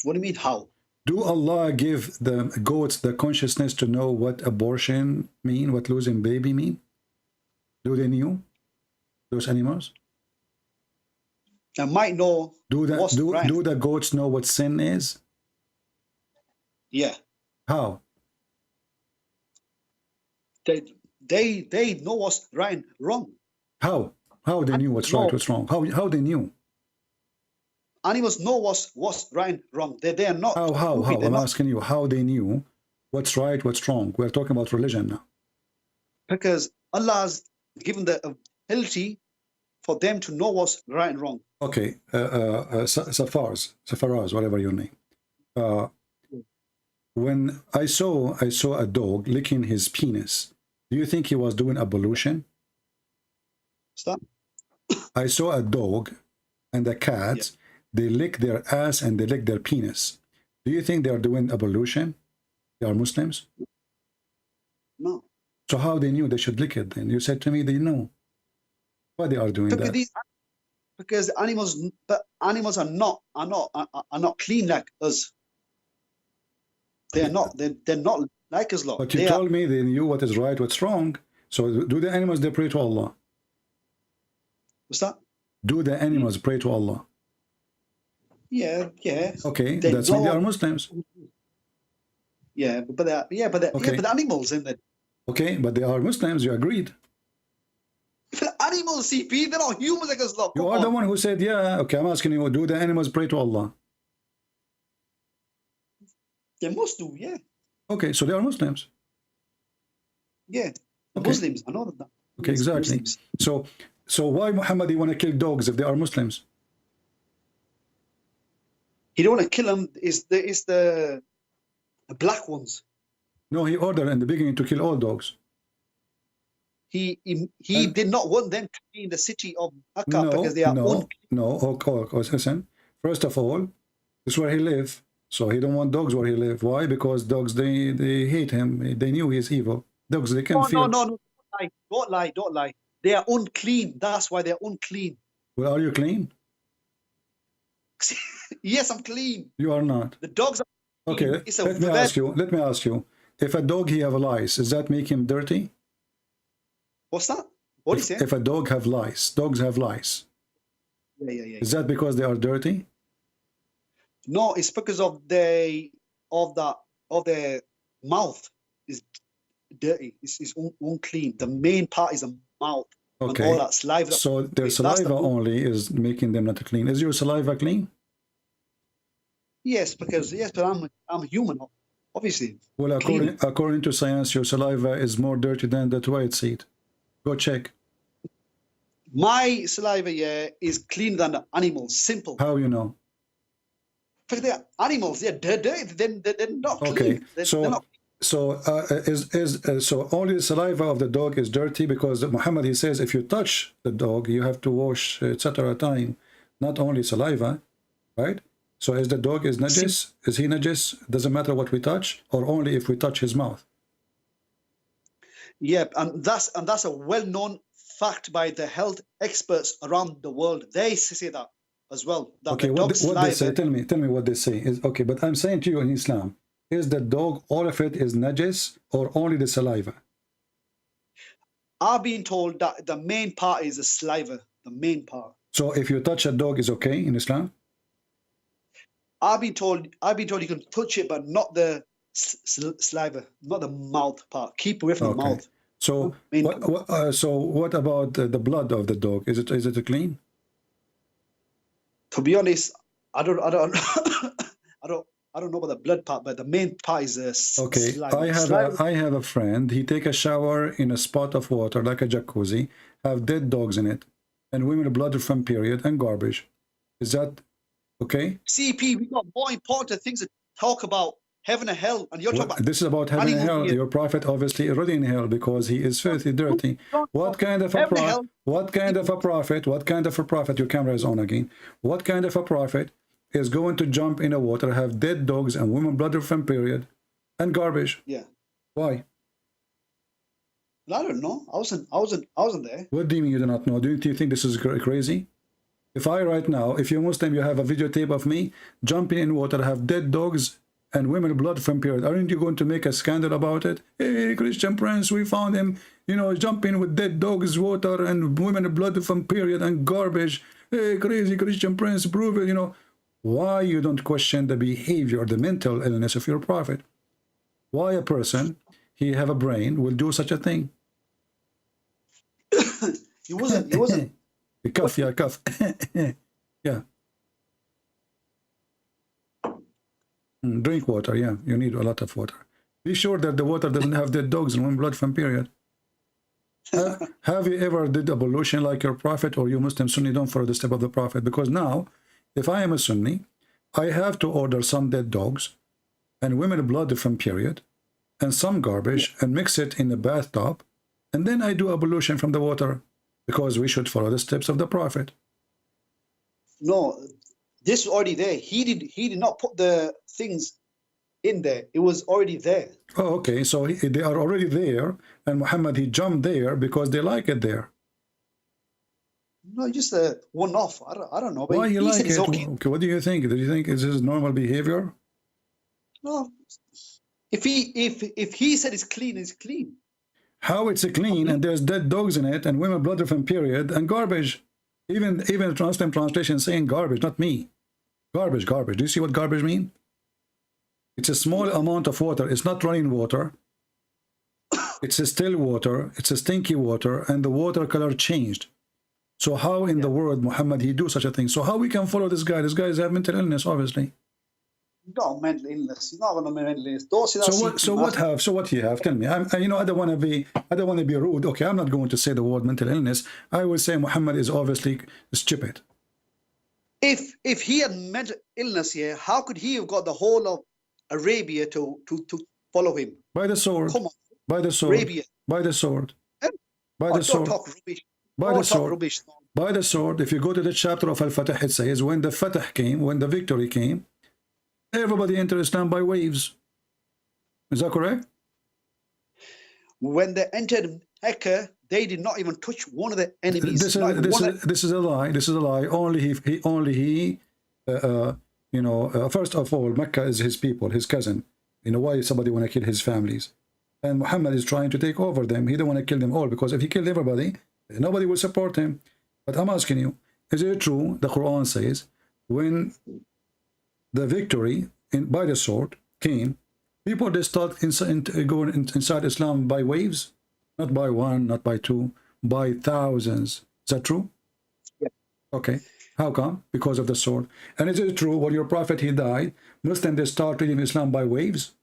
What do you mean, how? Do Allah give the goats the consciousness to know what abortion mean, what losing baby mean? Do they know? Those animals? I might know. Do the goats know what sin is? Yeah. How? They know what's right and wrong. How? How they knew what's right, what's wrong? How they knew? Animals know what's right and wrong. They are not. How? I'm asking you how they knew what's right, what's wrong. We're talking about religion now. Because Allah has given the ability for them to know what's right and wrong. Okay, Safaraz, whatever your name. when I saw a dog licking his penis, do you think he was doing ablution? Stop. I saw a dog and a cat, they lick their ass and they lick their penis. Do you think they are doing ablution? They are Muslims? No. So how they knew they should lick it then? You said to me they know. Why they are doing that? Because animals are not clean like us. They're not like us, lot. But you told me they knew what is right, what's wrong. So do the animals, they pray to Allah? What's that? Do the animals pray to Allah? Yeah. Okay, that's why they are Muslims. Yeah, but the animals in there. Okay, but they are Muslims, you agreed. Animals, CP, they're not humans like us, lot. You are the one who said, yeah, okay, I'm asking you, do the animals pray to Allah? They must do, yeah. Okay, so they are Muslims. Yeah, okay. Muslims, I know that. Okay, exactly. Muslims. So why Muhammad you want to kill dogs if they are Muslims? He don't want to kill them. It's the black ones. No, he ordered in the beginning to kill all dogs. He did not want them to be in the city of Makkah because they are listen. First of all, this is where he lives. So he don't want dogs where he lives. Why? Because dogs, they hate him. They knew he's evil. Dogs, they can feel. No. Don't lie. They are unclean. That's why they're unclean. Well, are you clean? Yes, I'm clean. You are not. The dogs are clean. Okay, let me ask you. If a dog he have lice, does that make him dirty? What's that? What is it? If a dog have lice, dogs have lice. Yeah. Is that because they are dirty? No, it's because of their mouth is dirty. It's unclean. The main part is the mouth. Okay. And all that saliva. So their saliva only is making them not clean. Is your saliva clean? Yes, but I'm human, obviously. Well, according to science, your saliva is more dirty than the toilet seat. Go check. My saliva, is cleaner than the animals. Simple. How you know? Because they're animals. They're dirty. They're not clean. Okay. They're not. So only the saliva of the dog is dirty because Muhammad, he says if you touch the dog you have to wash etc. time, not only saliva, right? So is the dog is najis? Is he najis? Doesn't matter what we touch, or only if we touch his mouth? Yeah, and that's a well-known fact by the health experts around the world. They say that as well. That okay, what they say? Tell me what they say. Is okay, but I'm saying to you in Islam, is the dog all of it is najis or only the saliva? I've been told that the main part is the saliva. The main part. So if you touch a dog is okay in Islam? I've been told you can touch it, but not the saliva, not the mouth part. Keep away from the mouth. So what about the blood of the dog? Is it clean? To be honest, I don't know about the blood part, but the main part is saliva. I have a friend. He take a shower in a spot of water like a jacuzzi, have dead dogs in it, and women blood from period and garbage. Is that okay? CP, we got more important things to talk about. Heaven and hell, and you're talking about this is about heaven and hell. Your prophet obviously already in hell because he is filthy, dirty. What kind of a prophet? What kind of a prophet? What kind of a prophet? Your camera is on again. What kind of a prophet is going to jump in the water, have dead dogs and women blood from period, and garbage? Yeah. Why? I don't know. I wasn't there. What do you mean you do not know? Do you think this is crazy? If right now, if you're Muslim, you have a videotape of me jumping in water, have dead dogs and women blood from period, aren't you going to make a scandal about it? Hey, Christian Prince, we found him, jumping with dead dogs, water, and women blood from period and garbage. Hey, crazy Christian Prince, prove it, Why you don't question the behavior or the mental illness of your prophet? Why a person, he have a brain, will do such a thing? He wasn't. Cough, yeah, cough. Yeah. Drink water, yeah. You need a lot of water. Be sure that the water doesn't have dead dogs and women blood from period. Have you ever did ablution like your prophet, or you Muslim Sunni don't follow the step of the prophet? Because now, if I am a Sunni, I have to order some dead dogs and women blood from period and some garbage and mix it in the bathtub, and then I do ablution from the water because we should follow the steps of the Prophet. No, this was already there. He did not put the things in there. It was already there. Oh, okay. So they are already there, and Muhammad, he jumped there because they like it there. No, just a one-off. I don't know. But Why you he like said it? it's okay. Okay, what do you think? Do you think this is normal behavior? No, if he said it's clean, it's clean. How it's clean and there's dead dogs in it and women blood from period and garbage. Even the translation saying garbage, not me. Garbage. Do you see what garbage mean? It's a small amount of water. It's not running water. It's a still water. It's a stinky water, and the water color changed. So how in the world Muhammad he do such a thing? So how we can follow this guy? This guy is have mental illness, obviously. Not mental illness. He's not going to mental illness. Don't say that. So what he have? Tell me. I don't want to be rude. Okay, I'm not going to say the word mental illness. I will say Muhammad is obviously stupid. If he had mental illness here, how could he have got the whole of Arabia to follow him? By the sword. Come on. By the sword. Arabia. By the sword. By Oh, the sword. don't talk rubbish. By Don't the talk sword. rubbish. By the sword. If you go to the chapter of Al-Fatah, it says when the Fatah came, when the victory came, everybody entered Islam by waves. Is that correct? When they entered Mecca, they did not even touch one of the enemies. This is a lie. This is a lie. Only he. First of all, Mecca is his people, his cousin. You know why somebody want to kill his families? And Muhammad is trying to take over them. He don't want to kill them all, because if he killed everybody, nobody will support him. But I'm asking you, is it true? The Quran says when the victory by the sword came, people they start going inside Islam by waves, not by one, not by two, by thousands. Is that true? Yeah. Okay. How come? Because of the sword. And is it true when your prophet he died, Muslims they start reading Islam by waves?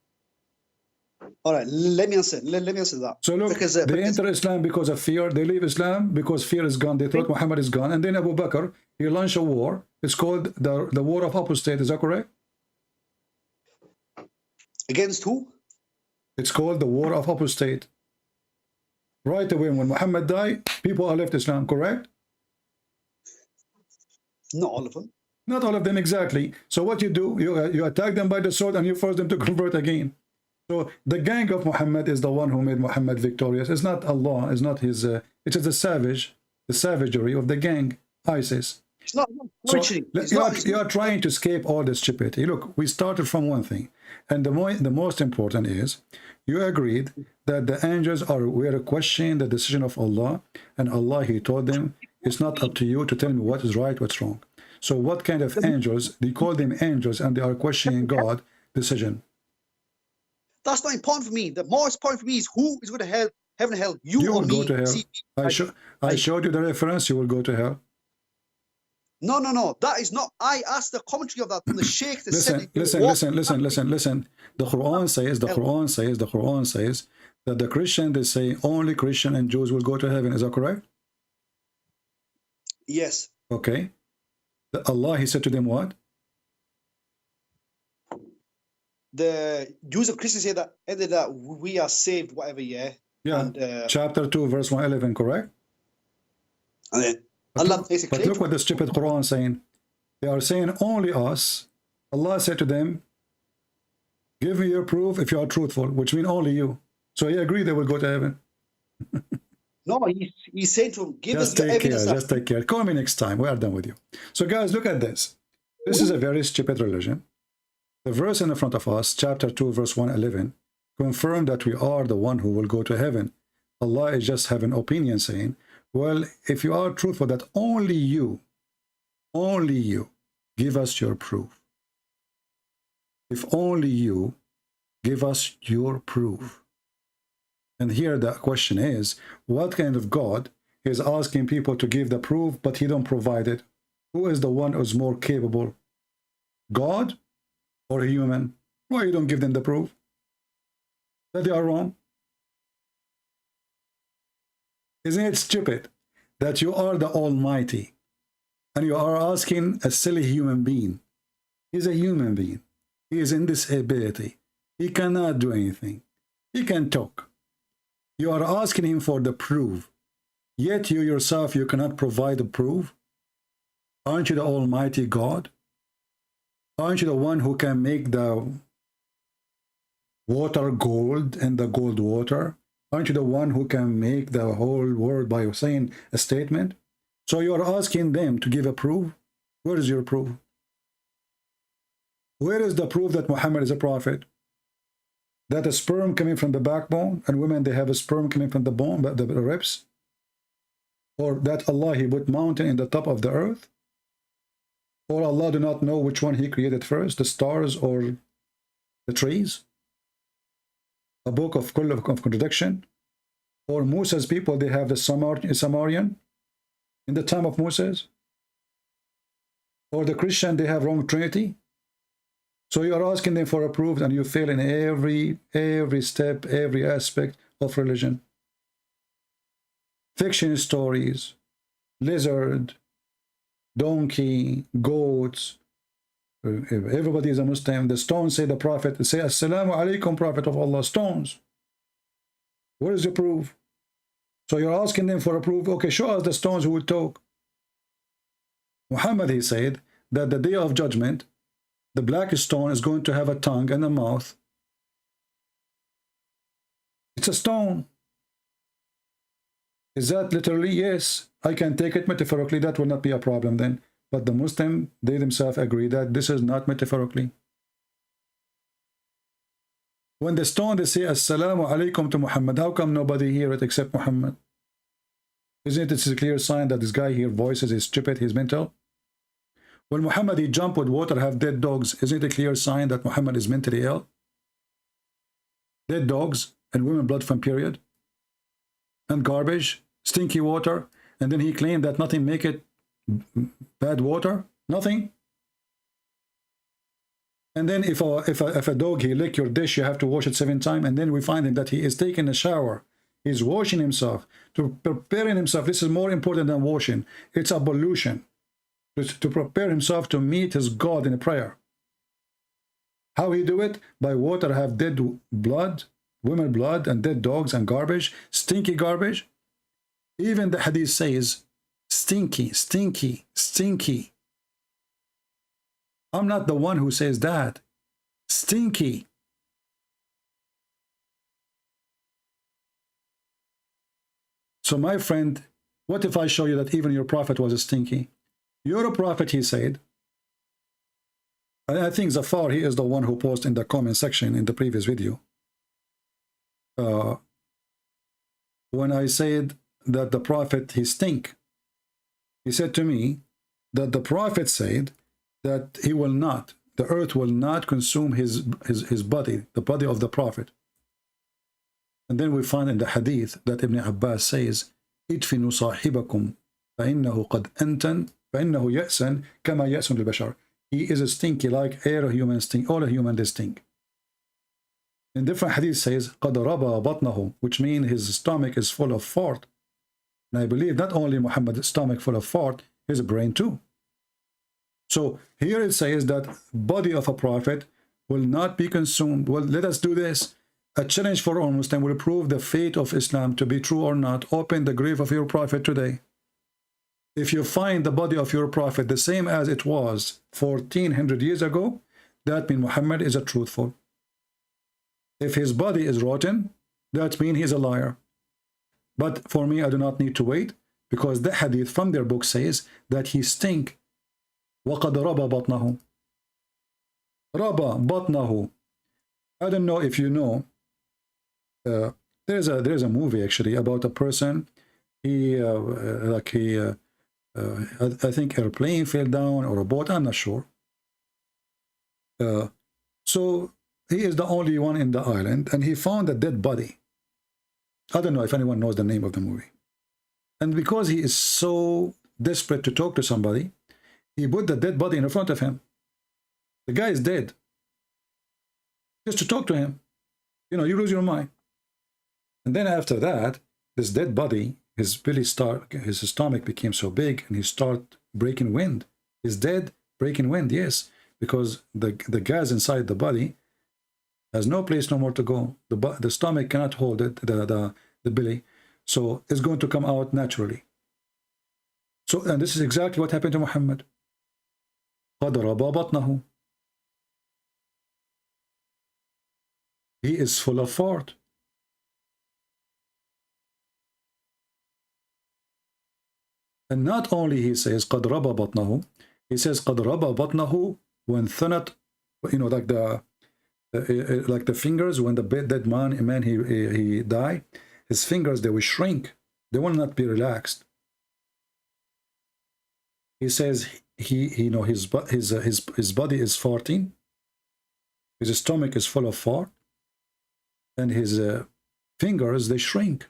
All right, let me answer that. So look, they enter Islam because of fear. They leave Islam because fear is gone. They thought Muhammad is gone. And then Abu Bakr, he launched a war. It's called the War of Apostate. Is that correct? Against who? It's called the War of Apostate. Right away, when Muhammad died, people are left Islam, correct? Not all of them. Not all of them, exactly. So what you do, you attack them by the sword and you force them to convert again. So the gang of Muhammad is the one who made Muhammad victorious. It's not Allah, it's not his, it is the savagery of the gang, ISIS. It's not. You are trying to escape all this stupidity. Look, we started from one thing. And the most important is, you agreed that the angels were questioning the decision of Allah. And Allah, he told them, it's not up to you to tell me what is right, what's wrong. So what kind of angels? They call them angels and they are questioning God's decision. That's not important for me. The most important for me is who is going to hell, heaven and hell. You will or go me. to hell. See, I showed you the reference. You will go to hell. No. That is not. I asked the commentary of that from the Sheikh. Listen. The Quran says that the Christian, they say only Christian and Jews will go to heaven. Is that correct? Yes. Okay. Allah, he said to them what? The Jews and Christians say that either that we are saved, whatever, yeah. Yeah. And, chapter 2, verse 111, correct? And then Allah makes it But clear. look what the stupid Quran is saying. They are saying only us. Allah said to them, give me your proof if you are truthful, which means only you. So he agreed they will go to heaven. No, he's saying to him, give us your evidence. Just take care. Call me next time. We are done with you. So guys, look at this. This is a very stupid religion. The verse in the front of us, chapter 2, verse 111, confirm that we are the one who will go to heaven. Allah is just having opinion saying, well, if you are truthful, that only you, give us your proof. If only you, give us your proof. And here the question is, what kind of God is asking people to give the proof, but he don't provide it? Who is the one who's more capable? God or human? Why you don't give them the proof that they are wrong? Isn't it stupid that you are the Almighty and you are asking a silly human being? He's a human being. He is in disability. He cannot do anything. He can talk. You are asking him for the proof. Yet you yourself, you cannot provide the proof. Aren't you the Almighty God? Aren't you the one who can make the water gold and the gold water? Aren't you the one who can make the whole world by saying a statement? So you are asking them to give a proof? Where is your proof? Where is the proof that Muhammad is a prophet? That a sperm coming from the backbone, and women, they have a sperm coming from the bone, the ribs? Or that Allah, he put mountain in the top of the earth? Or Allah do not know which one he created first, the stars or the trees? A book of contradiction? Or Moses people, they have the Samarian in the time of Moses? Or the Christian, they have wrong Trinity? So you are asking them for a proof, and you fail in every step, every aspect of religion. Fiction stories, lizard, donkey, goats. Everybody is a Muslim. The stones say the Prophet, say Assalamu alaikum, Prophet of Allah. Stones. Where is the proof? So you're asking them for a proof. Okay, show us the stones who will talk. Muhammad, he said that the day of judgment, the black stone is going to have a tongue and a mouth. It's a stone. Is that literally? Yes. I can take it metaphorically. That will not be a problem then. But the Muslim, they themselves agree that this is not metaphorically. When the stone, they say Assalamu alaikum to Muhammad, how come nobody hear it except Muhammad? Isn't it a clear sign that this guy here voices is stupid, he's mental? When Muhammad, he jump with water, have dead dogs, isn't it a clear sign that Muhammad is mentally ill? Dead dogs and women blood from period and garbage, stinky water, and then he claimed that nothing make it bad water, nothing. And then if a dog, he lick your dish, you have to wash it 7 times, and then we find him that he is taking a shower. He's washing himself, to preparing himself. This is more important than washing. It's ablution. To prepare himself to meet his God in a prayer. How he do it? By water have dead blood, women blood, and dead dogs and garbage, stinky garbage. Even the hadith says, stinky, stinky, stinky. I'm not the one who says that. Stinky. So my friend, what if I show you that even your prophet was a stinky? You're a prophet, he said. And I think Zafar, he is the one who posted in the comment section in the previous video. When I said that the prophet, he stink, he said to me that the prophet said that he will not, the earth will not consume his body, the body of the prophet. And then we find in the hadith that Ibn Abbas says, idfinu sahibakum فإنه قد أنتن فإنه يأسن كما يأسن البشر. He is a stinky like air human stink, all human they stink. In different hadith says قد ربى بطنه, which means his stomach is full of fart. And I believe not only Muhammad's stomach full of fart, his brain too. So here it says that body of a prophet will not be consumed. Well, let us do this. A challenge for all Muslims will prove the fate of Islam to be true or not. Open the grave of your prophet today. If you find the body of your prophet the same as it was 1400 years ago, that means Muhammad is a truthful. If his body is rotten, that means he's a liar. But for me, I do not need to wait, because the hadith from their book says that he stink. وَقَدْ رَبَى بَطْنَهُ. رَبَى بَطْنَهُ. I don't know if you know, there's a movie actually about a person. I think airplane fell down or a boat, I'm not sure. So he is the only one in the island, and he found a dead body. I don't know if anyone knows the name of the movie. And because he is so desperate to talk to somebody, he put the dead body in front of him. The guy is dead. Just to talk to him. You know, you lose your mind. And then after that, this dead body, his stomach became so big, and he started breaking wind. He's dead, breaking wind, yes, because the gas inside the body Has no place no more to go. The stomach cannot hold it, the belly. So it's going to come out naturally. So, and this is exactly what happened to Muhammad. قَدْ رَبَى بَطْنَهُ. He is full of fart. And not only he says قَدْ رَبَى بَطْنَهُ, he says قَدْ رَبَى بَطْنَهُ وَانْثَنَتْ, you know, like the fingers when the dead man he died, his fingers, they will shrink. They will not be relaxed. He says he you know, his body is farting, his stomach is full of fart, and his fingers, they shrink.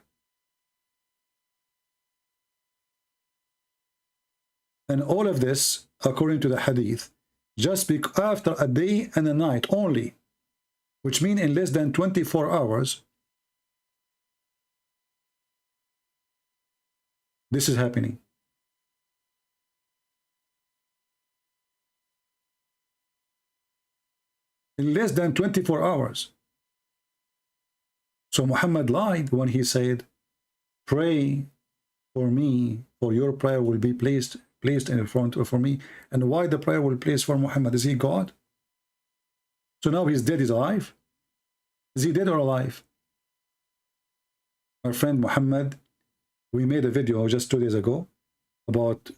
And all of this, according to the hadith, just after a day and a night only, which means in less than 24 hours, this is happening. In less than 24 hours. So Muhammad lied when he said, pray for me, for your prayer will be placed in front for me. And why the prayer will be placed for Muhammad? Is he God? So now he's dead, he's alive? Is he dead or alive? Our friend Muhammad, we made a video just 2 days ago about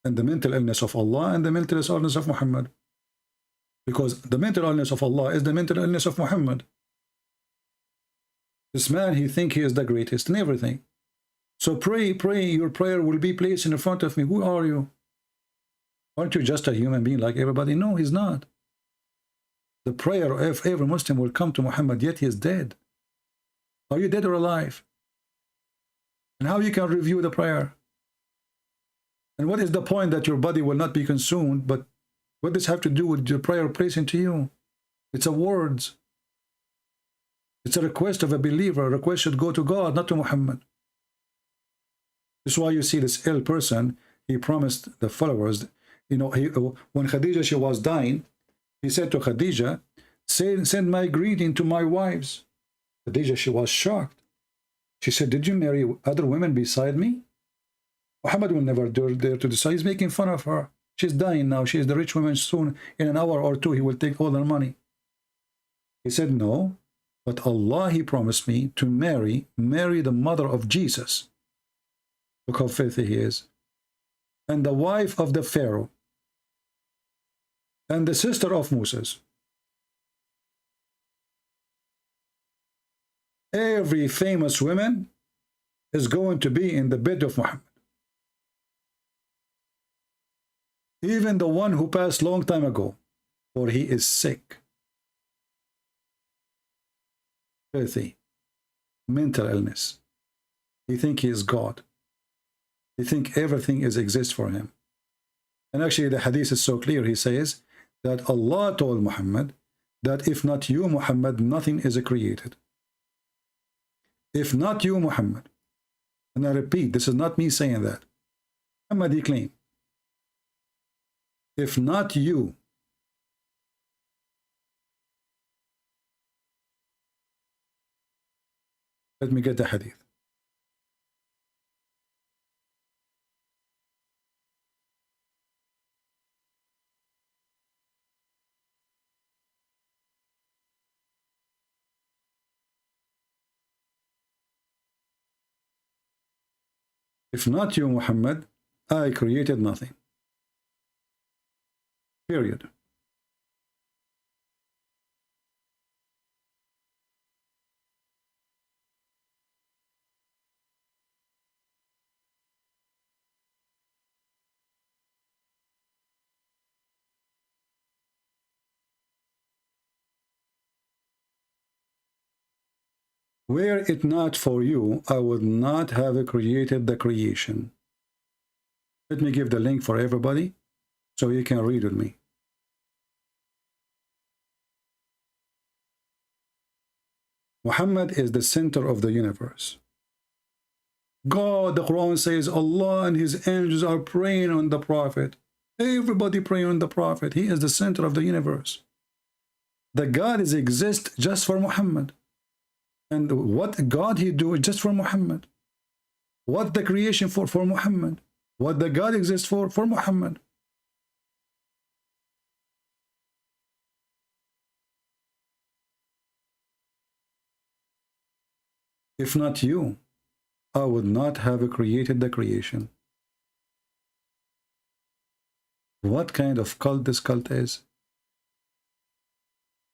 the mental illness of Allah and the mental illness of Muhammad. Because the mental illness of Allah is the mental illness of Muhammad. This man, he thinks he is the greatest in everything. So pray, your prayer will be placed in front of me. Who are you? Aren't you just a human being like everybody? No, he's not. The prayer of every Muslim will come to Muhammad, yet he is dead. Are you dead or alive? And how you can review the prayer? And what is the point that your body will not be consumed, but what does this have to do with your prayer placed into you? It's a words. It's a request of a believer. A request should go to God, not to Muhammad. This is why you see this ill person, he promised the followers, you know, when Khadija, she was dying, he said to Khadija, send my greeting to my wives. Khadija, she was shocked. She said, did you marry other women beside me? Muhammad will never dare to decide. He's making fun of her. She's dying now. She is the rich woman. Soon, in an hour or two, he will take all their money. He said, no, but Allah, he promised me to marry the mother of Jesus. Look how filthy he is. And the wife of the Pharaoh. And the sister of Moses. Every famous woman is going to be in the bed of Muhammad. Even the one who passed long time ago, for he is sick. Filthy. Mental illness. He thinks he is God. He thinks everything exists for him. And actually the hadith is so clear. He says that Allah told Muhammad that if not you, Muhammad, nothing is created. If not you, Muhammad. And I repeat, this is not me saying that. Muhammad, he claimed. If not you. Let me get the hadith. If not you, Muhammad, I created nothing. Period. Were it not for you, I would not have created the creation. Let me give the link for everybody so you can read with me. Muhammad is the center of the universe. God, the Quran says, Allah and his angels are praying on the Prophet. Everybody praying on the Prophet. He is the center of the universe. The God is exist just for Muhammad. And what God he do just for Muhammad. What the creation for Muhammad. What the God exists for Muhammad. If not you, I would not have created the creation. What kind of cult this cult is?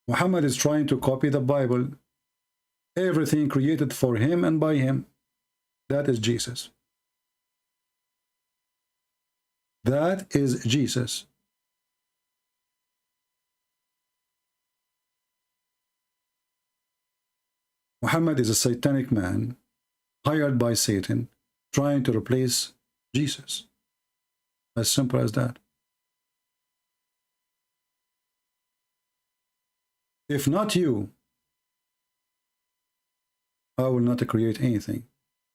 Muhammad is trying to copy the Bible. Everything created for him and by him. That is Jesus. That is Jesus. Muhammad is a satanic man hired by Satan trying to replace Jesus. As simple as that. If not you, I will not create anything.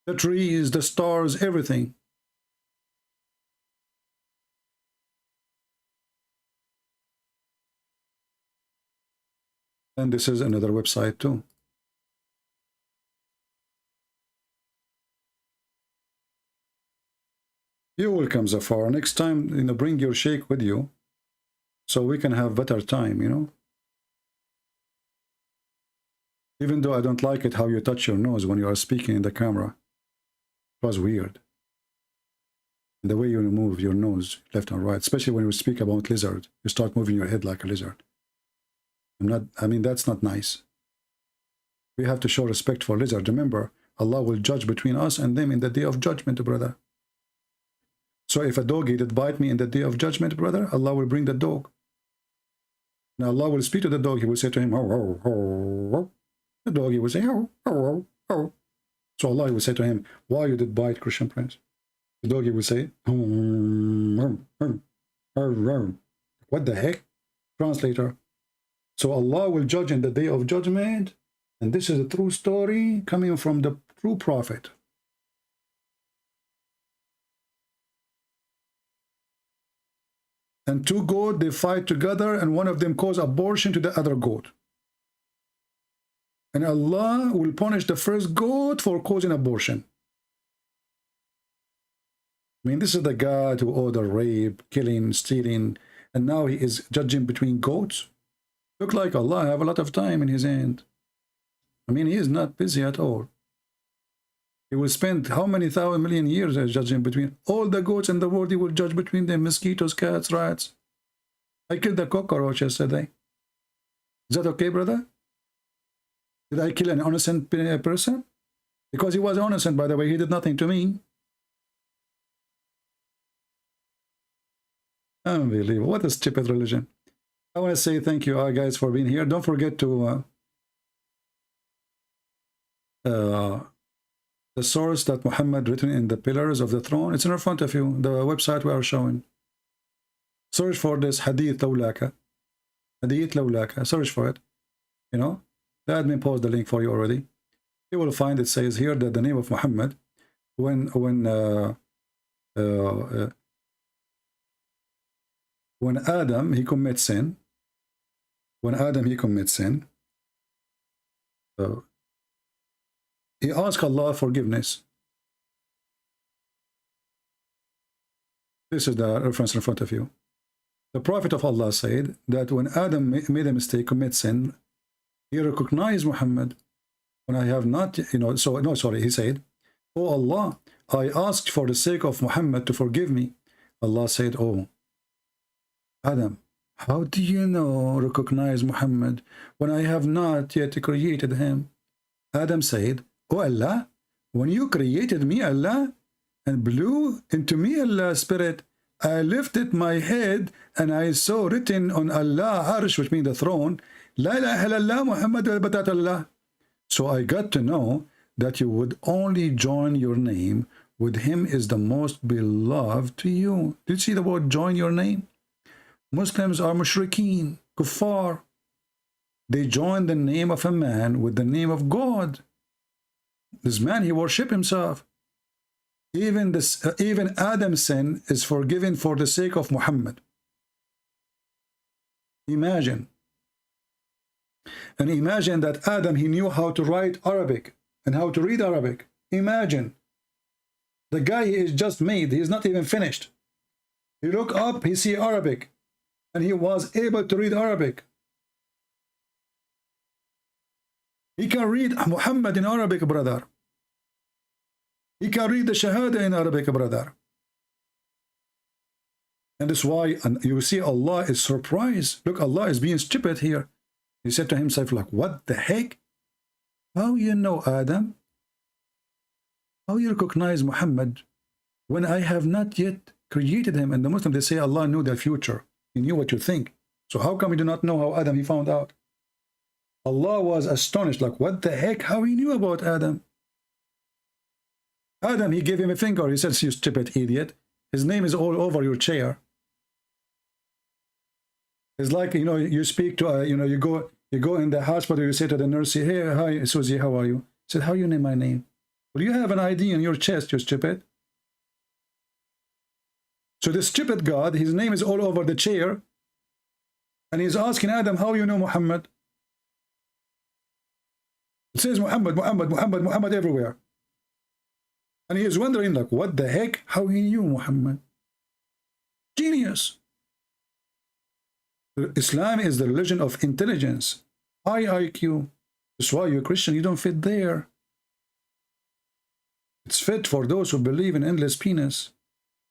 The trees, the stars, everything. And this is another website too. You're welcome, Zafar. Next time, bring your sheikh with you so we can have better time, Even though I don't like it how you touch your nose when you are speaking in the camera. It was weird. And the way you move your nose left and right, especially when you speak about lizard, you start moving your head like a lizard. That's not nice. We have to show respect for lizard. Remember, Allah will judge between us and them in the day of judgment, brother. So if a doggy did bite me in the day of judgment, brother, Allah will bring the dog. Now Allah will speak to the dog. He will say to him, "Ho, ho, ho, ho." The doggy will say, "Ho, ho, ho, ho." So Allah will say to him, "Why you did bite, Christian Prince?" The doggy will say, "What the heck?" Translator. So Allah will judge in the day of judgment. And this is a true story coming from the true prophet. And two goats, they fight together, and one of them cause abortion to the other goat. And Allah will punish the first goat for causing abortion. This is the God who ordered rape, killing, stealing, and now he is judging between goats. Look like Allah have a lot of time in his hand. He is not busy at all. He will spend how many thousand million years as judging between all the goats in the world. He will judge between them, mosquitoes, cats, rats. I killed a cockroach yesterday. Is that okay, brother? Did I kill an innocent person? Because he was innocent, by the way. He did nothing to me. Unbelievable. What a stupid religion. I want to say thank you, guys, for being here. Don't forget to the source that Muhammad written in the pillars of the throne. It's in front of you, the website we are showing. Search for this Hadith Lawlaka. Hadith Lawlaka. Search for it. The admin posted the link for you already. You will find it says here that the name of Muhammad, when Adam he commits sin, he asked Allah forgiveness. This is the reference in front of you. The Prophet of Allah said that when Adam made a mistake, commit sin, he recognized Muhammad. When I have not, he said, "Oh Allah, I asked for the sake of Muhammad to forgive me." Allah said, "Oh, Adam, how do you recognize Muhammad when I have not yet created him?" Adam said, "Oh Allah, when you created me, Allah, and blew into me Allah's spirit, I lifted my head and I saw written on Allah Arsh, which means the throne, La ilaha illallah Muhammad al-Batat Allah. So I got to know that you would only join your name with him is the most beloved to you." Did you see the word join your name? Muslims are mushrikeen, kuffar. They join the name of a man with the name of God. This man, he worship himself. Even Adam's sin is forgiven for the sake of Muhammad. Imagine. And imagine that Adam, he knew how to write Arabic and how to read Arabic. Imagine. The guy he is just made, he is not even finished. He look up, he see Arabic, and he was able to read Arabic. He can read Muhammad in Arabic, brother. He can read the Shahada in Arabic, brother. And that's why you see Allah is surprised. Look, Allah is being stupid here. He said to himself, like, what the heck? How you know Adam? How you recognize Muhammad when I have not yet created him? And the Muslims, they say Allah knew the future. He knew what you think. So how come you do not know how Adam he found out? Allah was astonished, like, what the heck? How he knew about Adam? Adam, he gave him a finger. He says, you stupid idiot. His name is all over your chair. It's like, you know, you speak to, you know, you go in the hospital, you say to the nurse, hey, hi, Susie, how are you? He said, how you name my name? Well, you have an ID in your chest, you stupid. So the stupid God, his name is all over the chair, and he's asking Adam, how you know Muhammad? It says Muhammad, Muhammad, Muhammad, Muhammad everywhere. And he is wondering, like, what the heck? How he knew Muhammad? Genius. Islam is the religion of intelligence, high IQ. That's why you're Christian, you don't fit there. It's fit for those who believe in endless penis.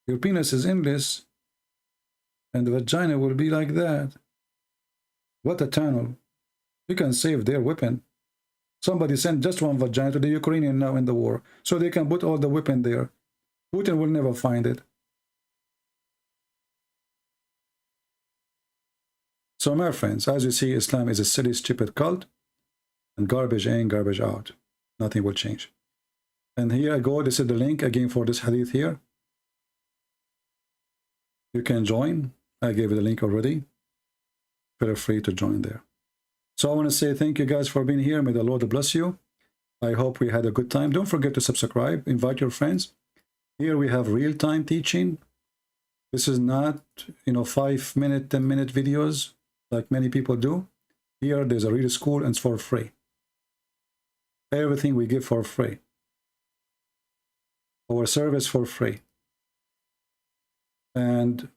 Your penis is endless, and the vagina will be like that. What a tunnel. You can save their weapon. Somebody sent just one vagina to the Ukrainian now in the war, so they can put all the weapon there. Putin will never find it. So my friends, as you see, Islam is a silly, stupid cult, and garbage in, garbage out. Nothing will change. And here I go, this is the link again for this hadith here. You can join. I gave you the link already. Feel free to join there. So I want to say thank you guys for being here. May the Lord bless you. I hope we had a good time. Don't forget to subscribe. Invite your friends. Here we have real-time teaching. This is not, you know, 5-minute, 10-minute videos like many people do. Here there's a real school and it's for free. Everything we give for free. Our service for free. And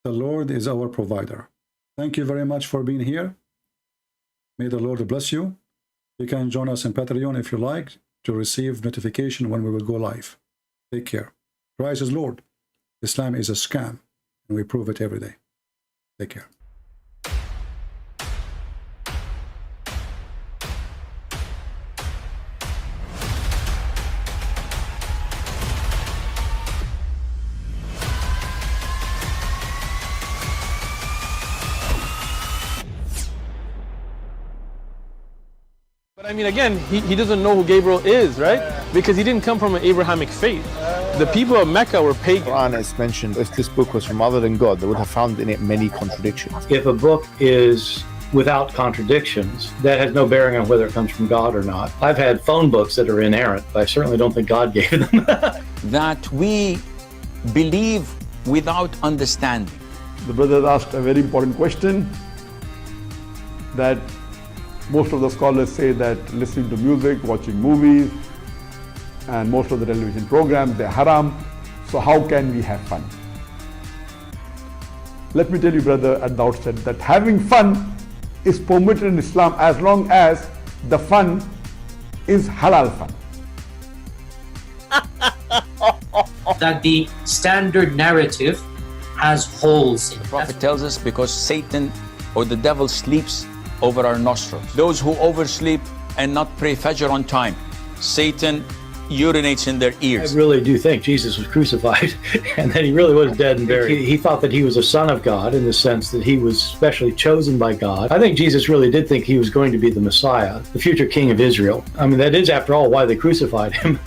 the Lord is our provider. Thank you very much for being here. May the Lord bless you. You can join us in Patreon if you like to receive notification when we will go live. Take care. Christ is Lord. Islam is a scam, and we prove it every day. Take care. But I mean, again, he doesn't know who Gabriel is, right? Because he didn't come from an Abrahamic faith. The people of Mecca were pagan. Quran is mentioned, if this book was from other than God, they would have found in it many contradictions. If a book is without contradictions, that has no bearing on whether it comes from God or not. I've had phone books that are inerrant, but I certainly don't think God gave them. That we believe without understanding. The brother asked a very important question, that most of the scholars say that listening to music, watching movies, and most of the television programs, they're haram. So how can we have fun? Let me tell you, brother, at the outset, that having fun is permitted in Islam as long as the fun is halal fun. That the standard narrative has holes in it. The Prophet tells us because Satan or the devil sleeps over our nostrils. Those who oversleep and not pray Fajr on time, Satan urinates in their ears. I really do think Jesus was crucified and that he really was dead and buried. He thought that he was a son of God in the sense that he was specially chosen by God. I think Jesus really did think he was going to be the Messiah, the future king of Israel. I mean, that is, after all, why they crucified him.